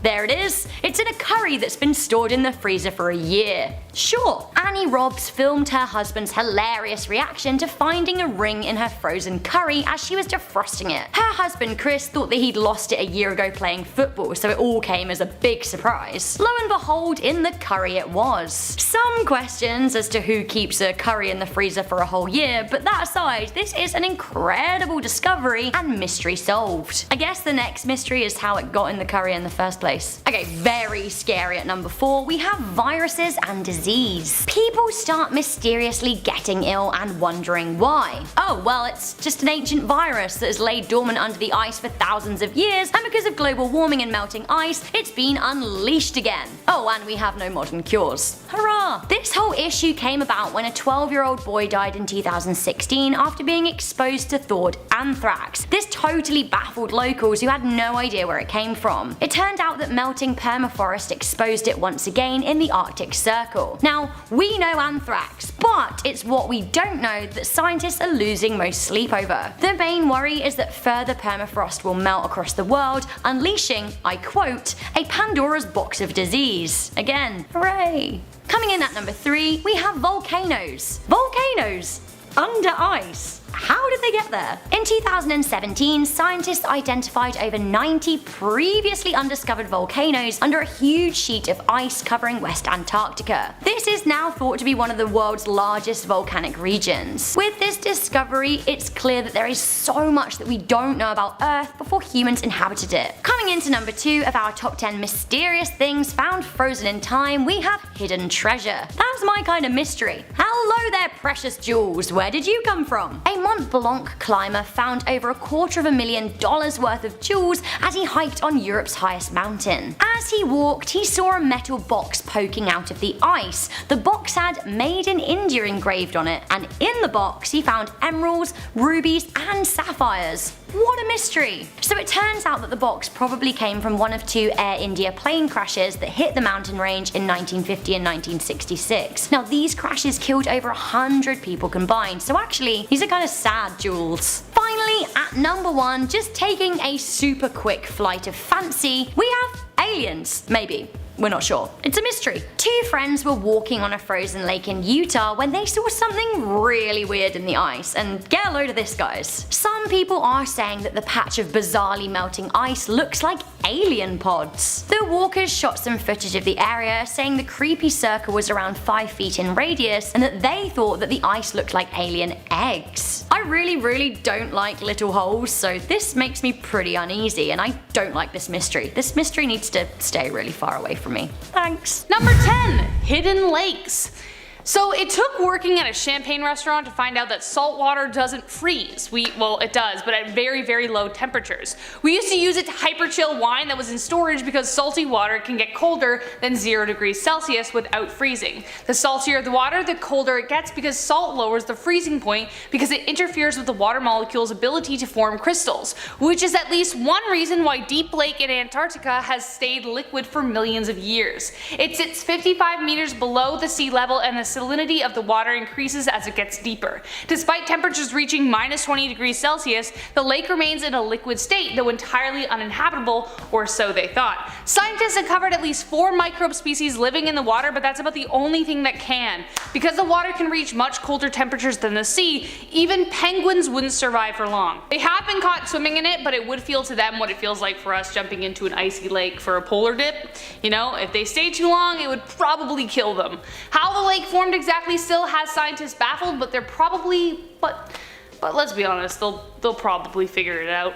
there it is. It's in a curry that's been stored in the freezer for a year. Sure. Annie Robs filmed her husband's hilarious reaction to finding a ring in her frozen curry as she was defrosting it. Her husband Chris thought that he'd lost it a year ago playing football, so it all came as a big surprise. Lo and behold, in the curry it was. Some questions as to who keeps a curry in the freezer for a whole year, but that aside, this is an incredible discovery and mystery solved. I guess the next mystery is how it got in the curry in the first place. Okay, very scary at number 4, we have viruses and disease. People start mysteriously getting ill and wondering why. Oh, well, it's just an ancient virus that has laid dormant under the ice for thousands of years, and because of global warming and melting ice, it's been unleashed again. Oh, and we have no modern cures. Hurrah! This whole issue came about when a 12-year-old boy died in 2016 after being exposed to thawed anthrax. This totally baffled locals who had no idea where it came from. It turned out that melting permafrost exposed it once again in the Arctic Circle. Now, we know anthrax, but it's what we don't know that scientists are losing most sleep over. The main worry is that further permafrost will melt across the world, unleashing, I quote, a Pandora's box of disease. Again, hooray! Coming in at number 3, we have volcanoes. Volcanoes! Under ice. How did they get there? In 2017, scientists identified over 90 previously undiscovered volcanoes under a huge sheet of ice covering West Antarctica. This is now thought to be one of the world's largest volcanic regions. With this discovery, it's clear that there is so much that we don't know about Earth before humans inhabited it. Coming into number 2 of our top 10 mysterious things found frozen in time, we have hidden treasure. That's my kind of mystery. Hello there, precious jewels. Where did you come from? A Mont Blanc climber found over $250,000 worth of jewels as he hiked on Europe's highest mountain. As he walked, he saw a metal box poking out of the ice. The box had "Made in India" engraved on it, and in the box he found emeralds, rubies, and sapphires. What a mystery! So it turns out that the box probably came from one of 2 Air India plane crashes that hit the mountain range in 1950 and 1966. Now these crashes killed over 100 people combined, so actually these are kind of sad jewels. Finally, at number 1, just taking a super quick flight of fancy, we have aliens, maybe. We're not sure. It's a mystery. 2 friends were walking on a frozen lake in Utah when they saw something really weird in the ice, and get a load of this, guys. Some people are saying that the patch of bizarrely melting ice looks like alien pods. The walkers shot some footage of the area, saying the creepy circle was around 5 feet in radius and that they thought that the ice looked like alien eggs. I really don't like little holes, so this makes me pretty uneasy, and I don't like this mystery. This mystery needs to stay really far away from me. Thanks. Number 10. Hidden lakes. So it took working at a champagne restaurant to find out that salt water doesn't freeze. Well, it does, but at very low temperatures. We used to use it to hyperchill wine that was in storage because salty water can get colder than 0 degrees Celsius without freezing. The saltier the water, the colder it gets because salt lowers the freezing point because it interferes with the water molecule's ability to form crystals, which is at least one reason why Deep Lake in Antarctica has stayed liquid for millions of years. It sits 55 meters below the sea level, and the salinity of the water increases as it gets deeper. Despite temperatures reaching minus 20 degrees Celsius, the lake remains in a liquid state, though entirely uninhabitable, or so they thought. Scientists uncovered at least 4 microbe species living in the water, but that's about the only thing that can. Because the water can reach much colder temperatures than the sea, even penguins wouldn't survive for long. They have been caught swimming in it, but it would feel to them what it feels like for us jumping into an icy lake for a polar dip. You know, if they stay too long, it would probably kill them. How the lake formed exactly still has scientists baffled, but they're probably, but let's be honest, they'll probably figure it out.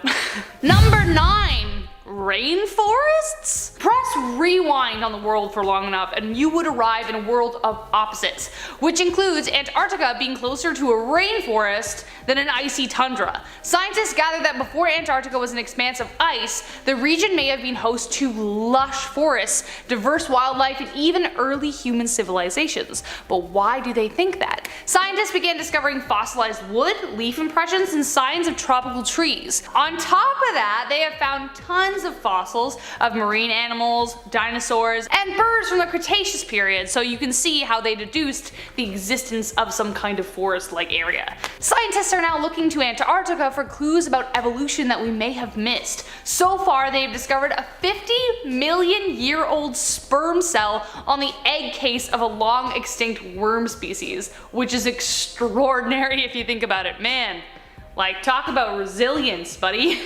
Number 9. Rainforests? Press rewind on the world for long enough and you would arrive in a world of opposites, which includes Antarctica being closer to a rainforest than an icy tundra. Scientists gather that before Antarctica was an expanse of ice, the region may have been host to lush forests, diverse wildlife, and even early human civilizations. But why do they think that? Scientists began discovering fossilized wood, leaf impressions, and signs of tropical trees. On top of that, they have found tons scores of fossils of marine animals, dinosaurs, and birds from the Cretaceous period, so you can see how they deduced the existence of some kind of forest-like area. Scientists are now looking to Antarctica for clues about evolution that we may have missed. So far, they've discovered a 50-million-year-old sperm cell on the egg case of a long-extinct worm species, which is extraordinary if you think about it. Man, like, talk about resilience, buddy.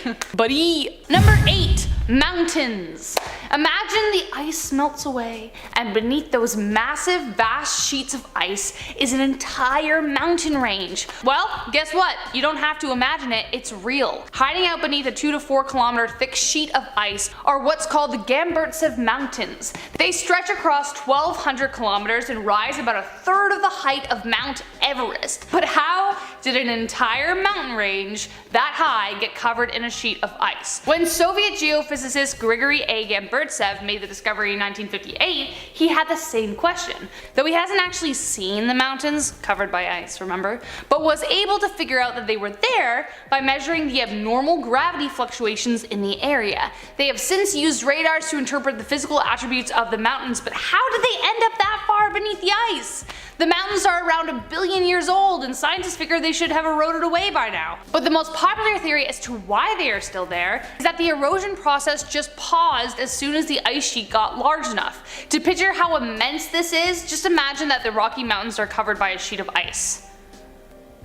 Number 8. Mountains. Imagine the ice melts away, and beneath those massive, vast sheets of ice is an entire mountain range. Well, guess what? You don't have to imagine it, it's real. Hiding out beneath a 2 to 4 kilometer thick sheet of ice are what's called the Gamburtsev Mountains. They stretch across 1,200 kilometers and rise about a third of the height of Mount Everest. But how did an entire mountain range that high get covered in a sheet of ice? When Soviet geophysicist Grigory A. Gamburtsev made the discovery in 1958, he had the same question, though he hasn't actually seen the mountains covered by ice, remember, but was able to figure out that they were there by measuring the abnormal gravity fluctuations in the area. They have since used radars to interpret the physical attributes of the mountains, but how did they end up that far beneath the ice? The mountains are around 1 billion years old, and scientists figure they should have eroded away by now. But the most popular theory as to why they are still there is that the erosion process just paused as soon as the ice sheet got large enough. To picture how immense this is, just imagine that the Rocky Mountains are covered by a sheet of ice.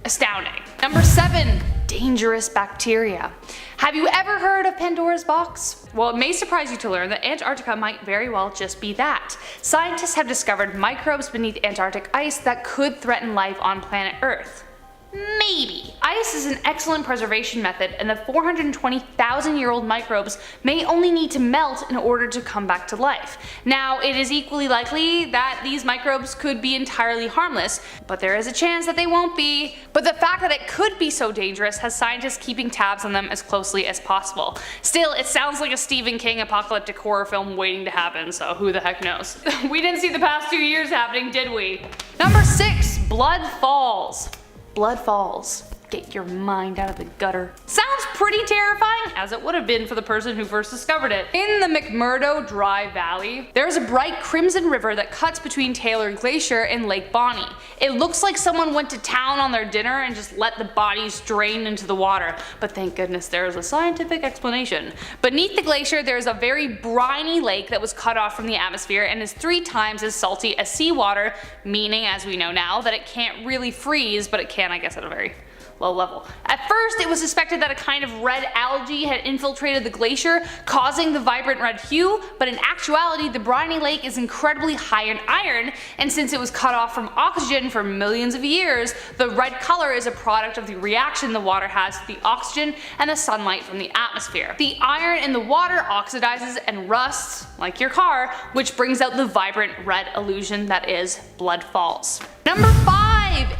Astounding. Number 7. Dangerous bacteria. Have you ever heard of Pandora's box? Well, it may surprise you to learn that Antarctica might very well just be that. Scientists have discovered microbes beneath Antarctic ice that could threaten life on planet Earth. Maybe. Ice is an excellent preservation method, and the 420,000-year-old microbes may only need to melt in order to come back to life. Now, it is equally likely that these microbes could be entirely harmless, but there is a chance that they won't be. But the fact that it could be so dangerous has scientists keeping tabs on them as closely as possible. Still, it sounds like a Stephen King apocalyptic horror film waiting to happen, so who the heck knows. We didn't see the past 2 years happening, did we? Number 6. Blood Falls. Blood Falls. Get your mind out of the gutter. Sounds pretty terrifying, as it would have been for the person who first discovered it. In the McMurdo Dry Valley, there's a bright crimson river that cuts between Taylor Glacier and Lake Bonny. It looks like someone went to town on their dinner and just let the bodies drain into the water, but thank goodness there is a scientific explanation. Beneath the glacier, there's a very briny lake that was cut off from the atmosphere and is 3 times as salty as seawater, meaning, as we know now, that it can't really freeze, but it can, I guess, at a very low level. At first, it was suspected that a kind of red algae had infiltrated the glacier, causing the vibrant red hue, but in actuality, the briny lake is incredibly high in iron, and since it was cut off from oxygen for millions of years, the red color is a product of the reaction the water has to the oxygen and the sunlight from the atmosphere. The iron in the water oxidizes and rusts, like your car, which brings out the vibrant red illusion that is Blood Falls. Number 5.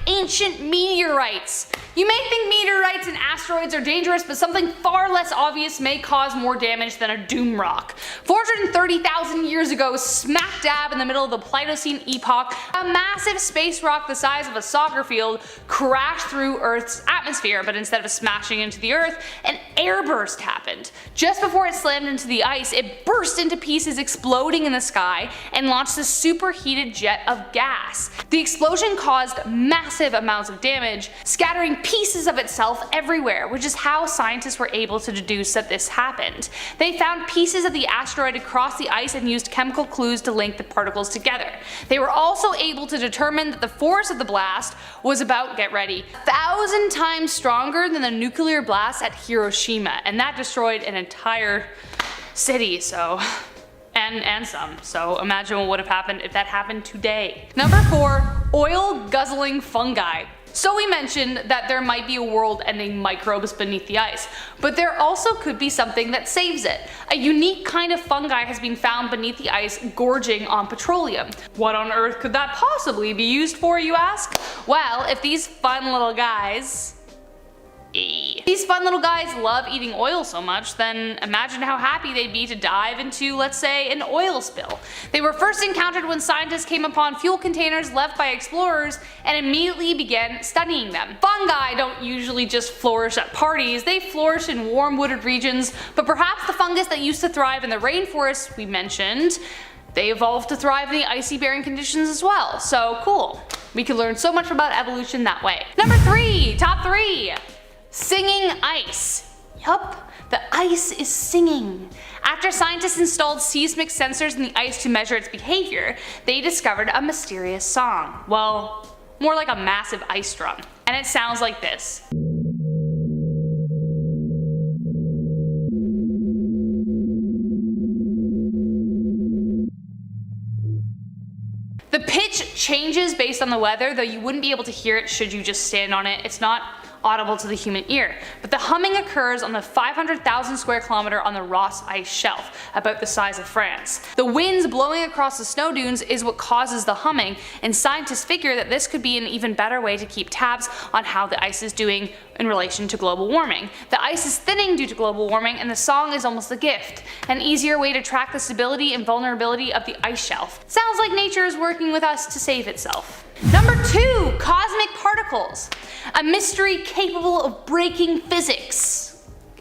Ancient meteorites. You may think meteorites and asteroids are dangerous, but something far less obvious may cause more damage than a doom rock. 430,000 years ago, smack dab in the middle of the Pleistocene epoch, a massive space rock the size of a soccer field crashed through Earth's atmosphere, but instead of smashing into the Earth, an airburst happened. Just before it slammed into the ice, it burst into pieces, exploding in the sky, and launched a superheated jet of gas. The explosion caused massive amounts of damage, scattering pieces of itself everywhere, which is how scientists were able to deduce that this happened. They found pieces of the asteroid across the ice and used chemical clues to link the particles together. They were also able to determine that the force of the blast was about, get ready, 1,000 times stronger than the nuclear blast at Hiroshima, and that destroyed an entire city, so imagine what would have happened if that happened today. Number 4. Oil guzzling fungi. So we mentioned that there might be a world-ending microbes beneath the ice, but there also could be something that saves it. A unique kind of fungi has been found beneath the ice gorging on petroleum. What on earth could that possibly be used for, you ask? Well, if these fun little guys These fun little guys love eating oil so much, then imagine how happy they'd be to dive into, let's say, an oil spill. They were first encountered when scientists came upon fuel containers left by explorers and immediately began studying them. Fungi don't usually just flourish at parties, they flourish in warm wooded regions, but perhaps the fungus that used to thrive in the rainforests we mentioned, they evolved to thrive in the icy barren conditions as well. So cool. We could learn so much about evolution that way. Number 3, top 3. Singing ice. Yup, the ice is singing. After scientists installed seismic sensors in the ice to measure its behavior, they discovered a mysterious song. Well, more like a massive ice drum. And it sounds like this. The pitch changes based on the weather, though you wouldn't be able to hear it should you just stand on it. It's not audible to the human ear. But the humming occurs on the 500,000 square kilometer on the Ross Ice Shelf, about the size of France. The winds blowing across the snow dunes is what causes the humming, and scientists figure that this could be an even better way to keep tabs on how the ice is doing in relation to global warming. The ice is thinning due to global warming, and the song is almost a gift, an easier way to track the stability and vulnerability of the ice shelf. Sounds like nature is working with us to save itself. Number 2, cosmic particles. A mystery capable of breaking physics.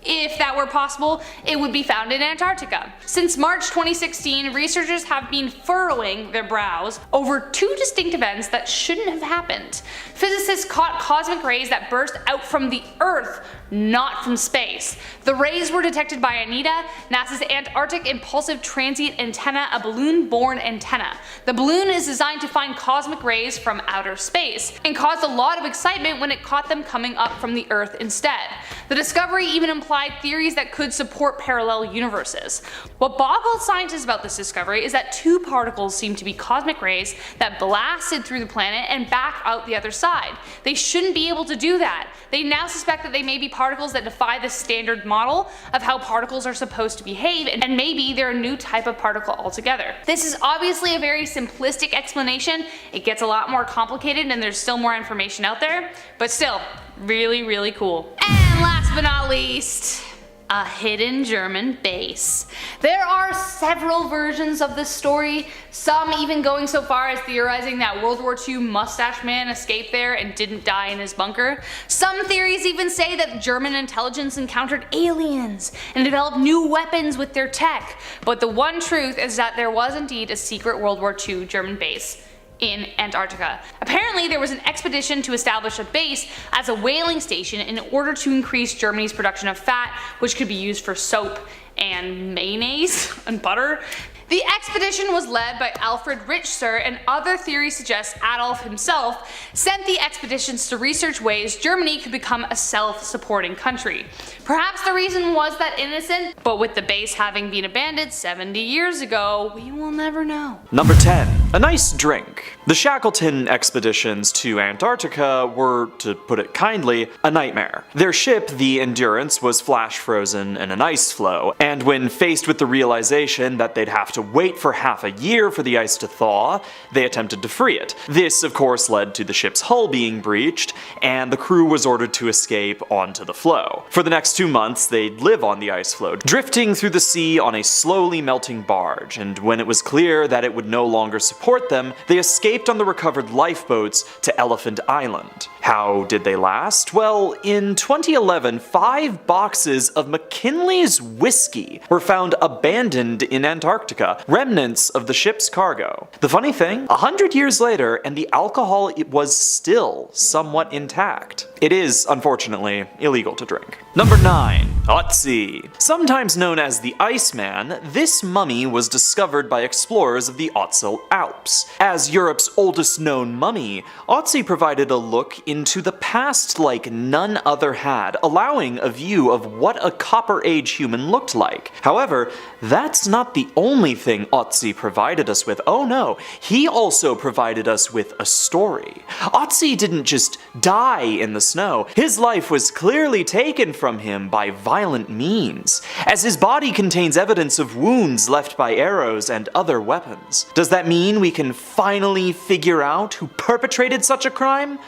If that were possible, it would be found in Antarctica. Since March 2016, researchers have been furrowing their brows over 2 distinct events that shouldn't have happened. Physicists caught cosmic rays that burst out from the Earth, not from space. The rays were detected by ANITA, NASA's Antarctic Impulsive Transient Antenna, a balloon-borne antenna. The balloon is designed to find cosmic rays from outer space, and caused a lot of excitement when it caught them coming up from the Earth instead. The discovery even implied theories that could support parallel universes. What boggled scientists about this discovery is that 2 particles seem to be cosmic rays that blasted through the planet and back out the other side. They shouldn't be able to do that. They now suspect that they may be particles that defy the standard model of how particles are supposed to behave, and maybe they're a new type of particle altogether. This is obviously a very simplistic explanation. It gets a lot more complicated and there's still more information out there, but still, really, really cool. And last but not least, a hidden German base. There are several versions of this story, some even going so far as theorizing that World War II mustache man escaped there and didn't die in his bunker. Some theories even say that German intelligence encountered aliens and developed new weapons with their tech. But the one truth is that there was indeed a secret World War II German base in Antarctica. Apparently there was an expedition to establish a base as a whaling station in order to increase Germany's production of fat, which could be used for soap and mayonnaise and butter. The expedition was led by Alfred Richter, and other theories suggest Adolf himself sent the expeditions to research ways Germany could become a self-supporting country. Perhaps the reason was that innocent, but with the base having been abandoned 70 years ago, we will never know. Number 10. A nice drink. The Shackleton expeditions to Antarctica were, to put it kindly, a nightmare. Their ship, the Endurance, was flash frozen in an ice floe, and when faced with the realization that they'd have to wait for half a year for the ice to thaw, they attempted to free it. This, of course, led to the ship's hull being breached, and the crew was ordered to escape onto the floe. For the next 2 months, they'd live on the ice floe, drifting through the sea on a slowly melting barge, and when it was clear that it would no longer support them, they escaped on the recovered lifeboats to Elephant Island. How did they last? Well, in 2011, 5 boxes of McKinley's whiskey were found abandoned in Antarctica, remnants of the ship's cargo. The funny thing, 100 years later, and the alcohol was still somewhat intact. It is, unfortunately, illegal to drink. Number 9. Otzi. Sometimes known as the Iceman, this mummy was discovered by explorers of the Ötztal Alps. As Europe's oldest known mummy, Otzi provided a look into the past like none other had, allowing a view of what a Copper Age human looked like. However, that's not the only thing Otzi provided us with. Oh no, he also provided us with a story. Otzi didn't just die in the snow. His life was clearly taken from him by violent means, as his body contains evidence of wounds left by arrows and other weapons. Does that mean we can finally figure out who perpetrated such a crime?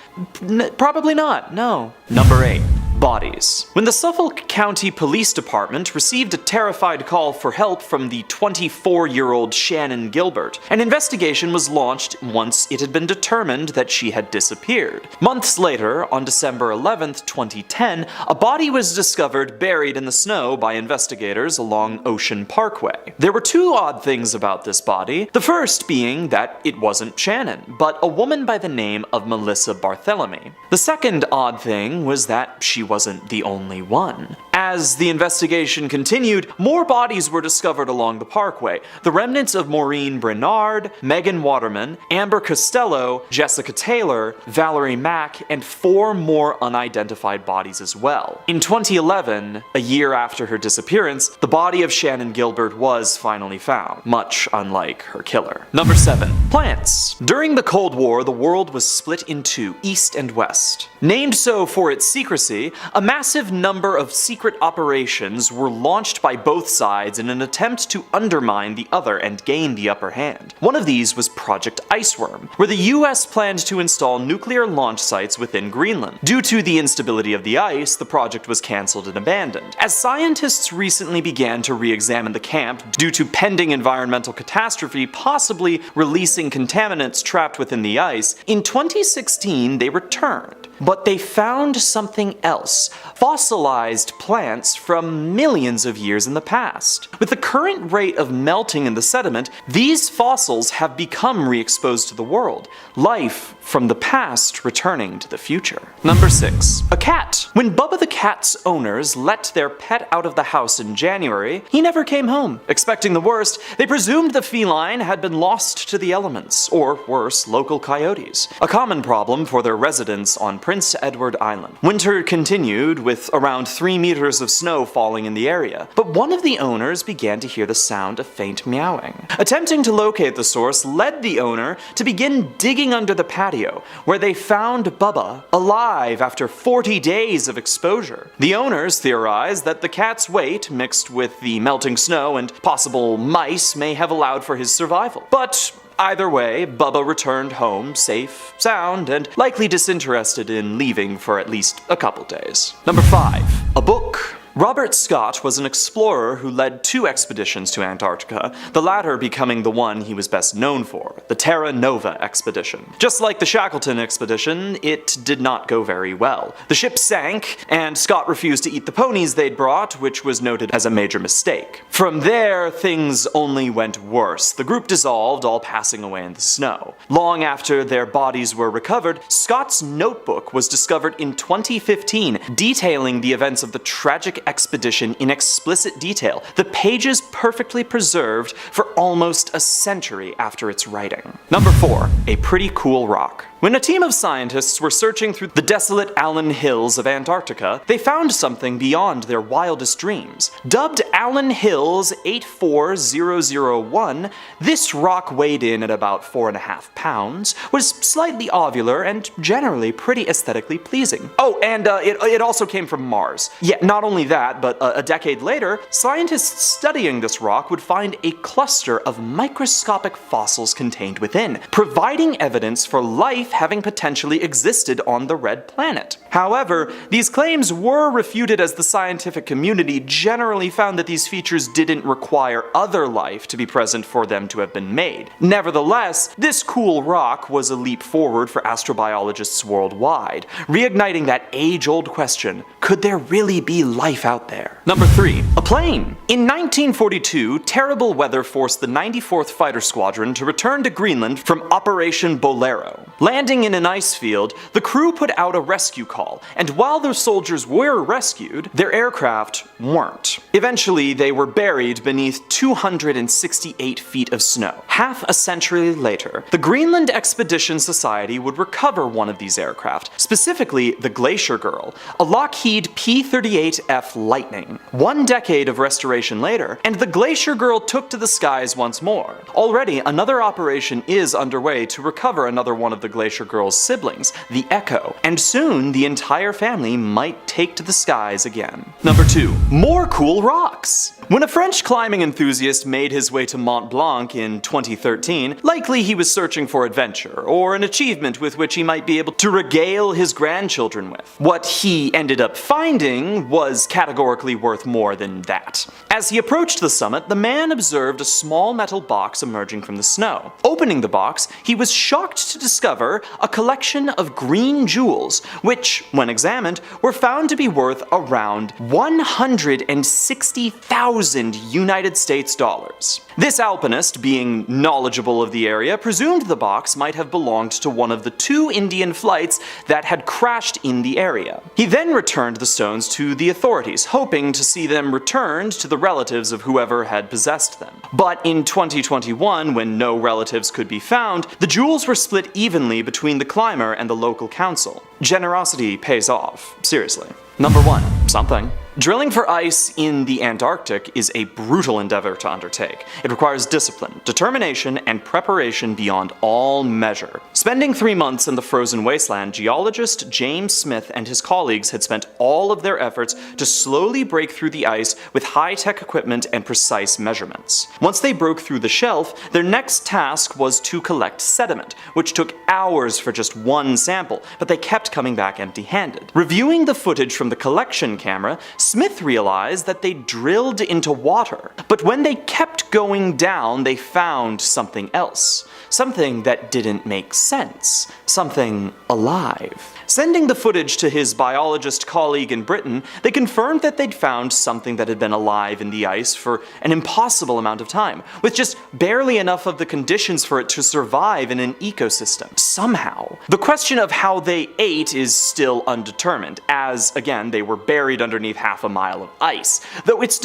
Probably not, no. Number 8. Bodies. When the Suffolk County Police Department received a terrified call for help from the 24-year-old Shannon Gilbert, an investigation was launched once it had been determined that she had disappeared. Months later, on December 11, 2010, a body was discovered buried in the snow by investigators along Ocean Parkway. There were two odd things about this body, the first being that it wasn't Shannon, but a woman by the name of Melissa Barthelemy. The second odd thing was that she wasn't the only one. As the investigation continued, more bodies were discovered along the parkway. The remnants of Maureen Bernard, Megan Waterman, Amber Costello, Jessica Taylor, Valerie Mack, and 4 more unidentified bodies as well. In 2011, a year after her disappearance, the body of Shannon Gilbert was finally found, much unlike her killer. Number 7. Plants. During the Cold War, the world was split in two, East and West. Named so for its secrecy, a massive number of secret operations were launched by both sides in an attempt to undermine the other and gain the upper hand. One of these was Project Iceworm, where the US planned to install nuclear launch sites within Greenland. Due to the instability of the ice, the project was cancelled and abandoned. As scientists recently began to re-examine the camp due to pending environmental catastrophe possibly releasing contaminants trapped within the ice, in 2016 they returned. But they found something else, fossilized plants from millions of years in the past. With the current rate of melting in the sediment, these fossils have become re-exposed to the world, life from the past returning to the future. Number 6. A cat. When Bubba the cat's owners let their pet out of the house in January, he never came home. Expecting the worst, they presumed the feline had been lost to the elements, or worse, local coyotes. A common problem for their residents on Prince Edward Island. Winter continued with around 3 meters of snow falling in the area, but one of the owners began to hear the sound of faint meowing. Attempting to locate the source led the owner to begin digging under the patio, where they found Bubba alive after 40 days of exposure. The owners theorized that the cat's weight, mixed with the melting snow and possible mice, may have allowed for his survival. But either way, Bubba returned home safe, sound, and likely disinterested in leaving for at least a couple days. Number 5. A book. Robert Scott was an explorer who led 2 expeditions to Antarctica, the latter becoming the one he was best known for, the Terra Nova expedition. Just like the Shackleton expedition, it did not go very well. The ship sank, and Scott refused to eat the ponies they'd brought, which was noted as a major mistake. From there, things only went worse. The group dissolved, all passing away in the snow. Long after their bodies were recovered, Scott's notebook was discovered in 2015, detailing the events of the tragic expedition in explicit detail, the pages perfectly preserved for almost a century after its writing. Number 4. A pretty cool rock. When a team of scientists were searching through the desolate Allen Hills of Antarctica, they found something beyond their wildest dreams. Dubbed Allen Hills 84001, this rock weighed in at about 4.5 pounds, was slightly ovular, and generally pretty aesthetically pleasing. Oh, and it also came from Mars. Yeah, not only that, but a decade later, scientists studying this rock would find a cluster of microscopic fossils contained within, providing evidence for life having potentially existed on the Red Planet. However, these claims were refuted as the scientific community generally found that these features didn't require other life to be present for them to have been made. Nevertheless, this cool rock was a leap forward for astrobiologists worldwide, reigniting that age-old question, could there really be life out there? Number 3. A plane. In 1942, terrible weather forced the 94th Fighter Squadron to return to Greenland from Operation Bolero. Landing in an ice field, the crew put out a rescue call, and while the soldiers were rescued, their aircraft weren't. Eventually, they were buried beneath 268 feet of snow. Half a century later, the Greenland Expedition Society would recover one of these aircraft, specifically the Glacier Girl, a Lockheed P-38F Lightning. 1 decade of restoration later, and the Glacier Girl took to the skies once more. Already, another operation is underway to recover another one of the Glacier Girl's siblings, the Echo, and soon the entire family might take to the skies again. Number 2. More cool rocks. When a French climbing enthusiast made his way to Mont Blanc in 2013, likely he was searching for adventure, or an achievement with which he might be able to regale his grandchildren with. What he ended up finding was categorically worth more than that. As he approached the summit, the man observed a small metal box emerging from the snow. Opening the box, he was shocked to discover a collection of green jewels, which, when examined, were found to be worth around 160,000 United States dollars. This alpinist, being knowledgeable of the area, presumed the box might have belonged to one of the 2 Indian flights that had crashed in the area. He then returned the stones to the authorities, hoping to see them returned to the relatives of whoever had possessed them. But in 2021, when no relatives could be found, the jewels were split evenly between the climber and the local council. Generosity pays off, seriously. Number 1. Something. Drilling for ice in the Antarctic is a brutal endeavor to undertake. It requires discipline, determination, and preparation beyond all measure. Spending 3 months in the frozen wasteland, geologist James Smith and his colleagues had spent all of their efforts to slowly break through the ice with high-tech equipment and precise measurements. Once they broke through the shelf, their next task was to collect sediment, which took hours for just one sample, but they kept coming back empty-handed. Reviewing the footage from the collection camera, Smith realized that they drilled into water, but when they kept going down, they found something else. Something that didn't make sense. Something alive. Sending the footage to his biologist colleague in Britain, they confirmed that they'd found something that had been alive in the ice for an impossible amount of time, with just barely enough of the conditions for it to survive in an ecosystem. Somehow. The question of how they ate is still undetermined, as, again, they were buried underneath half a mile of ice, though it's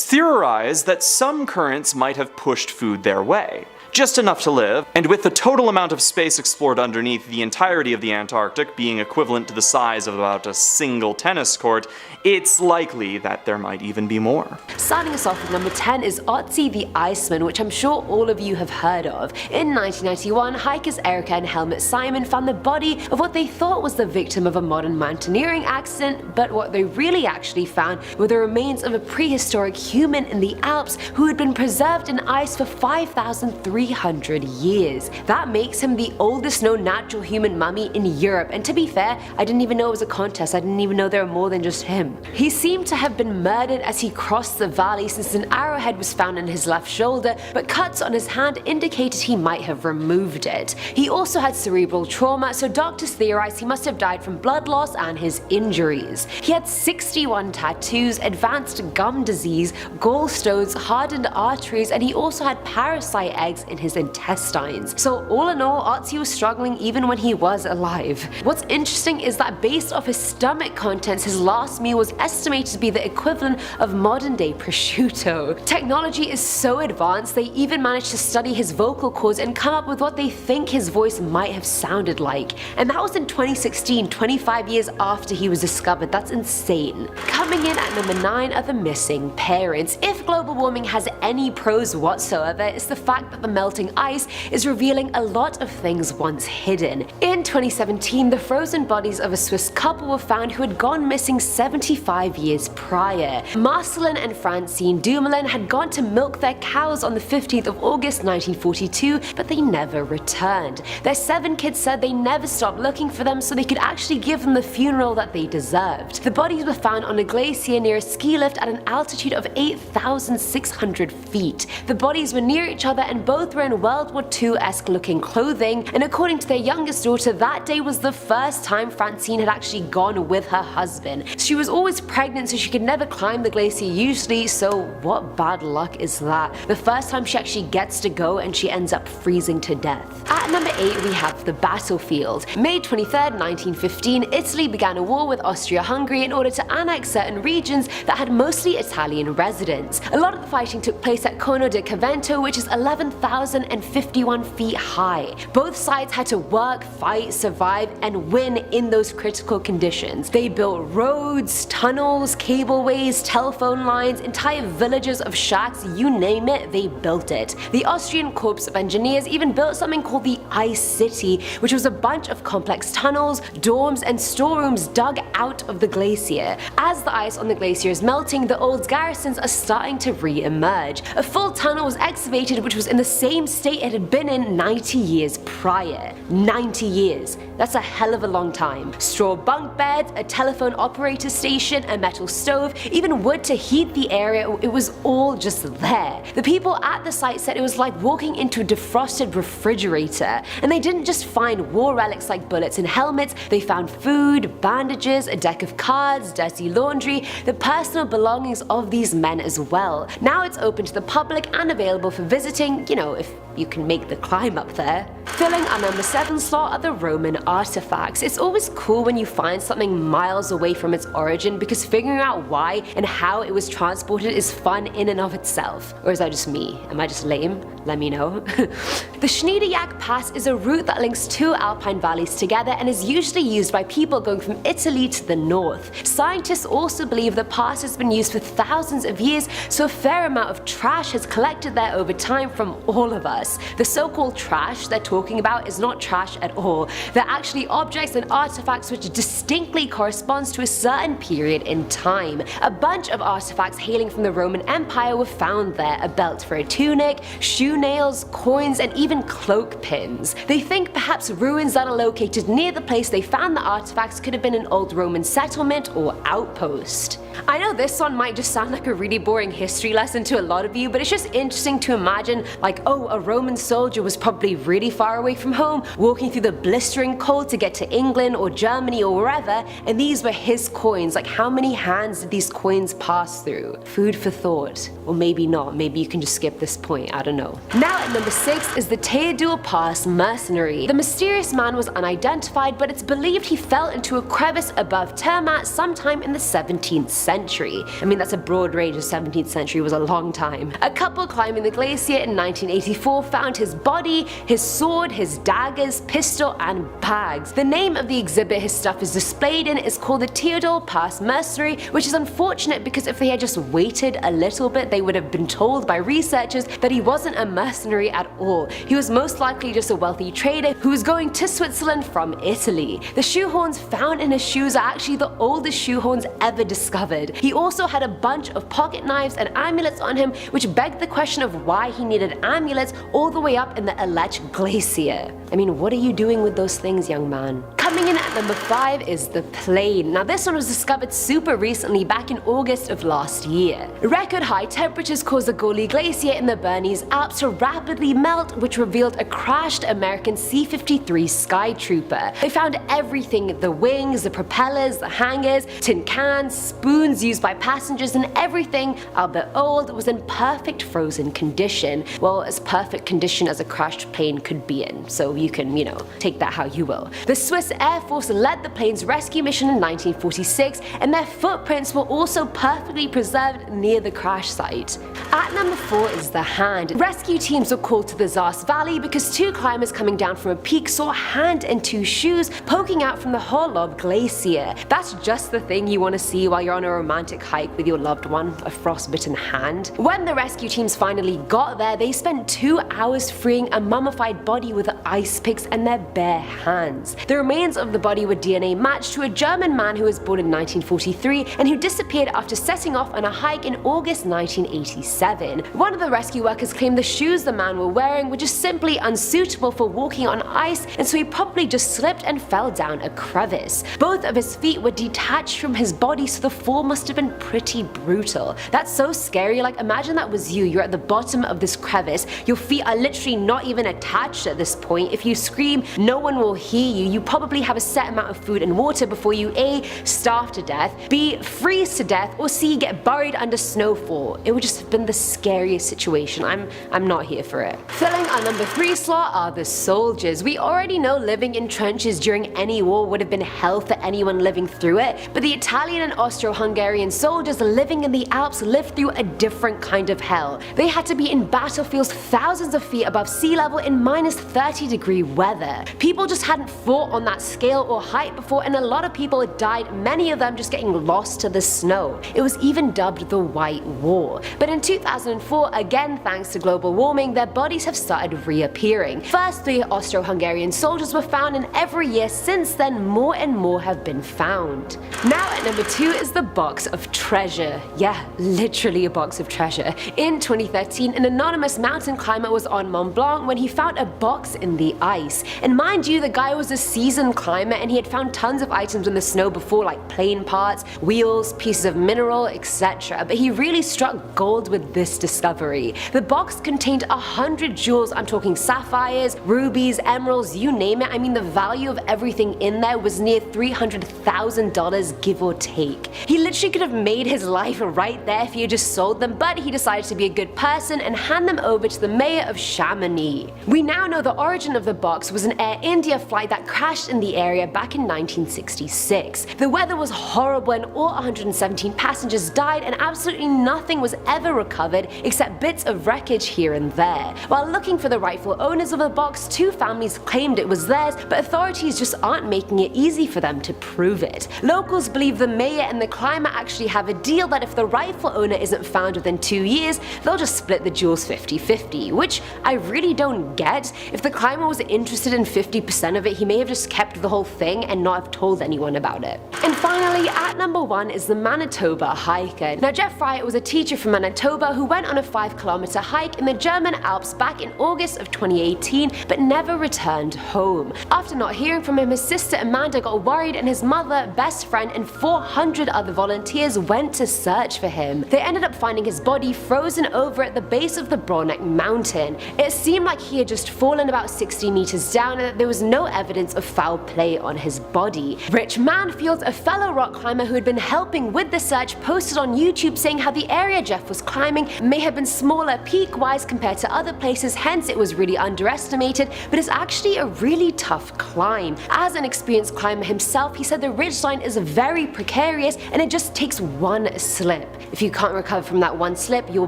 theorized that some currents might have pushed food their way. Just enough to live, and with the total amount of space explored underneath the entirety of the Antarctic being equivalent to the size of about a single tennis court, it's likely that there might even be more. Starting us off with number 10 is Otzi the Iceman, which I'm sure all of you have heard of. In 1991, hikers Erica and Helmut Simon found the body of what they thought was the victim of a modern mountaineering accident, but what they really actually found were the remains of a prehistoric human in the Alps who had been preserved in ice for 5,300 years. That makes him the oldest known natural human mummy in Europe, and to be fair, I didn't even know it was a contest. I didn't even know there were more than just him. He seemed to have been murdered as he crossed the valley, since an arrowhead was found in his left shoulder, but cuts on his hand indicated he might have removed it. He also had cerebral trauma, so doctors theorize he must have died from blood loss and his injuries. He had 61 tattoos, advanced gum disease, gallstones, hardened arteries, and he also had parasite eggs in his intestines. So all in all, Otzi was struggling even when he was alive. What's interesting is that based off his stomach contents, his last meal was estimated to be the equivalent of modern day prosciutto. Technology is so advanced, they even managed to study his vocal cords and come up with what they think his voice might have sounded like. And that was in 2016, 25 years after he was discovered. That's insane. Coming in at number 9 are the missing parents. If global warming has any pros whatsoever, it's the fact that the melting ice is revealing a lot of things once hidden. In 2017, the frozen bodies of a Swiss couple were found who had gone missing 75 years prior. Marcelin and Francine Dumoulin had gone to milk their cows on the 15th of August 1942, but they never returned. Their 7 kids said they never stopped looking for them so they could actually give them the funeral that they deserved. The bodies were found on a glacier near a ski lift at an altitude of 8,600 feet. The bodies were near each other and both were in World War II-esque looking clothing, and according to their youngest daughter, that day was the first time Francine had actually gone with her husband. She was always pregnant, so she could never climb the glacier usually, so what bad luck is that? The first time she actually gets to go and she ends up freezing to death. At number 8 we have the battlefield. May 23rd, 1915, Italy began a war with Austria-Hungary in order to annex certain regions that had mostly Italian residents. A lot of the fighting took place at Cono di Cavento, which is 11,000 1,051 feet high. Both sides had to work, fight, survive, and win in those critical conditions. They built roads, tunnels, cableways, telephone lines, entire villages of shacks, you name it, they built it. The Austrian Corps of Engineers even built something called the Ice City, which was a bunch of complex tunnels, dorms, and storerooms dug out of the glacier. As the ice on the glacier is melting, the old garrisons are starting to re-emerge. A full tunnel was excavated which was in the same state it had been in 90 years prior. 90 years. That's a hell of a long time. Straw bunk beds, a telephone operator station, a metal stove, even wood to heat the area, it was all just there. The people at the site said it was like walking into a defrosted refrigerator, and they didn't just find war relics like bullets and helmets, they found food, bandages, a deck of cards, dirty laundry, the personal belongings of these men as well. Now it's open to the public and available for visiting, you know, if you can make the climb up there. Filling our number 7 slot are the Roman artifacts. It's always cool when you find something miles away from its origin because figuring out why and how it was transported is fun in and of itself. Or is that just me? Am I just lame? Let me know. The Schneidejak Pass is a route that links 2 alpine valleys together and is usually used by people going from Italy to the north. Scientists also believe the pass has been used for thousands of years, so a fair amount of trash has collected there over time from all of us. The so-called trash they're talking about is not trash at all. They're actually objects and artifacts which distinctly corresponds to a certain period in time. A bunch of artifacts hailing from the Roman Empire were found there, a belt for a tunic, shoe nails, coins, and even cloak pins. They think perhaps ruins that are located near the place they found the artifacts could have been an old Roman settlement or outpost. I know this one might just sound like a really boring history lesson to a lot of you, but it's just interesting to imagine like, oh, a Roman soldier was probably really far away from home, walking through the blistering cold to get to England or Germany or wherever, and these were his coins. Like, how many hands did these coins pass through? Food for thought. Or maybe not, maybe you can just skip this point, I don't know. Now at number 6 is the Theodule Pass mercenary. The mysterious man was unidentified, but it's believed he fell into a crevice above Zermatt sometime in the 17th century. I mean, that's a broad range of 17th century, was a long time. A couple climbing the glacier in 1984 found his body, his sword, his daggers, pistol, and bags. The name of the exhibit his stuff is displayed in is called the Theodule Pass mercenary, which is unfortunate because if they had just waited a little bit, they would have been told by researchers that he wasn't a mercenary at all. He was most likely just a wealthy trader who was going to Switzerland from Italy. The shoehorns found in his shoes are actually the oldest shoehorns ever discovered. He also had a bunch of pocket knives and amulets on him, which begged the question of why he needed amulets all the way up in the Aletsch Glacier. I mean, what are you doing with those things, young man? Coming in at number 5 is the plane. Now this one was discovered super recently, back in August of last year. Record high temperatures caused the Goli Glacier in the Bernese Alps to rapidly melt, which revealed a crashed American C-53 Skytrooper. They found everything: the wings, the propellers, the hangars, tin cans, spoons used by passengers, and everything, albeit old, was in perfect frozen condition. Well, as perfect condition as a crashed plane could be in, so you can, you know, take that how you will. The Swiss Air Force led the plane's rescue mission in 1946, and their footprints were also perfectly preserved near the crash site. At number 4 is the hand. Rescue teams were called to the Zars Valley because 2 climbers coming down from a peak saw a hand and 2 shoes poking out from the Horlob Glacier. That's just the thing you want to see while you're on a romantic hike with your loved one, a frostbitten hand. When the rescue teams finally got there, they spent 2 hours freeing a mummified body with ice picks and their bare hands. The remains of the body were DNA matched to a German man who was born in 1943 and who disappeared after setting off on a hike in August 1987. One of the rescue workers claimed the shoes the man were wearing were just simply unsuitable for walking on ice, and so he probably just slipped and fell down a crevice. Both of his feet were detached from his body, so the fall must have been pretty brutal. That's so scary. Like, imagine that was you. You're at the bottom of this crevice, your feet are literally not even attached at this point. If you scream, no one will hear you. You probably basically have a set amount of food and water before you A. starve to death, B. freeze to death, or C. get buried under snowfall. It would just have been the scariest situation. I'm not here for it. Filling our number 3 slot are the soldiers. We already know living in trenches during any war would have been hell for anyone living through it, but the Italian and Austro-Hungarian soldiers living in the Alps lived through a different kind of hell. They had to be in battlefields thousands of feet above sea level in minus 30-degree weather. People just hadn't fought on that scale or height before, and a lot of people had died, many of them just getting lost to the snow. It was even dubbed the White War. But in 2004, again thanks to global warming, their bodies have started reappearing. First 3 Austro-Hungarian soldiers were found, and every year since then more and more have been found. Now at number 2 is the box of treasure. Yeah, literally a box of treasure. In 2013, an anonymous mountain climber was on Mont Blanc when he found a box in the ice. And mind you, the guy was a seasoned climber and he had found tons of items in the snow before, like plane parts, wheels, pieces of mineral, etc. But he really struck gold with this discovery. The box contained 100 jewels. I'm talking sapphires, rubies, emeralds, you name it. I mean, the value of everything in there was near $300,000, give or take. He literally could have made his life right there if he had just sold them, but he decided to be a good person and hand them over to the mayor of Chamonix. We now know the origin of the box was an Air India flight that crashed in the area back in 1966. The weather was horrible and all 117 passengers died, and absolutely nothing was ever recovered except bits of wreckage here and there. While looking for the rightful owners of the box, 2 families claimed it was theirs, but authorities just aren't making it easy for them to prove it. Locals believe the mayor and the climber actually have a deal that if the rightful owner isn't found within 2 years, they'll just split the jewels 50-50, which I really don't get. If the climber was interested in 50% of it, he may have just kept the whole thing and not have told anyone about it. And finally, at number 1 is the Manitoba hiker. Now, Jeff Fryer was a teacher from Manitoba who went on a 5-kilometer hike in the German Alps back in August of 2018, but never returned home. After not hearing from him, his sister Amanda got worried, and his mother, best friend, and 400 other volunteers went to search for him. They ended up finding his body frozen over at the base of the Blanc mountain. It seemed like he had just fallen about 60 meters down and that there was no evidence of foul play on his body. Rich Manfield, a fellow rock climber who had been helping with the search, posted on YouTube saying how the area Jeff was climbing may have been smaller peak-wise compared to other places, hence it was really underestimated, but it's actually a really tough climb. As an experienced climber himself, he said the ridgeline is very precarious and it just takes one slip. If you can't recover from that one slip, you're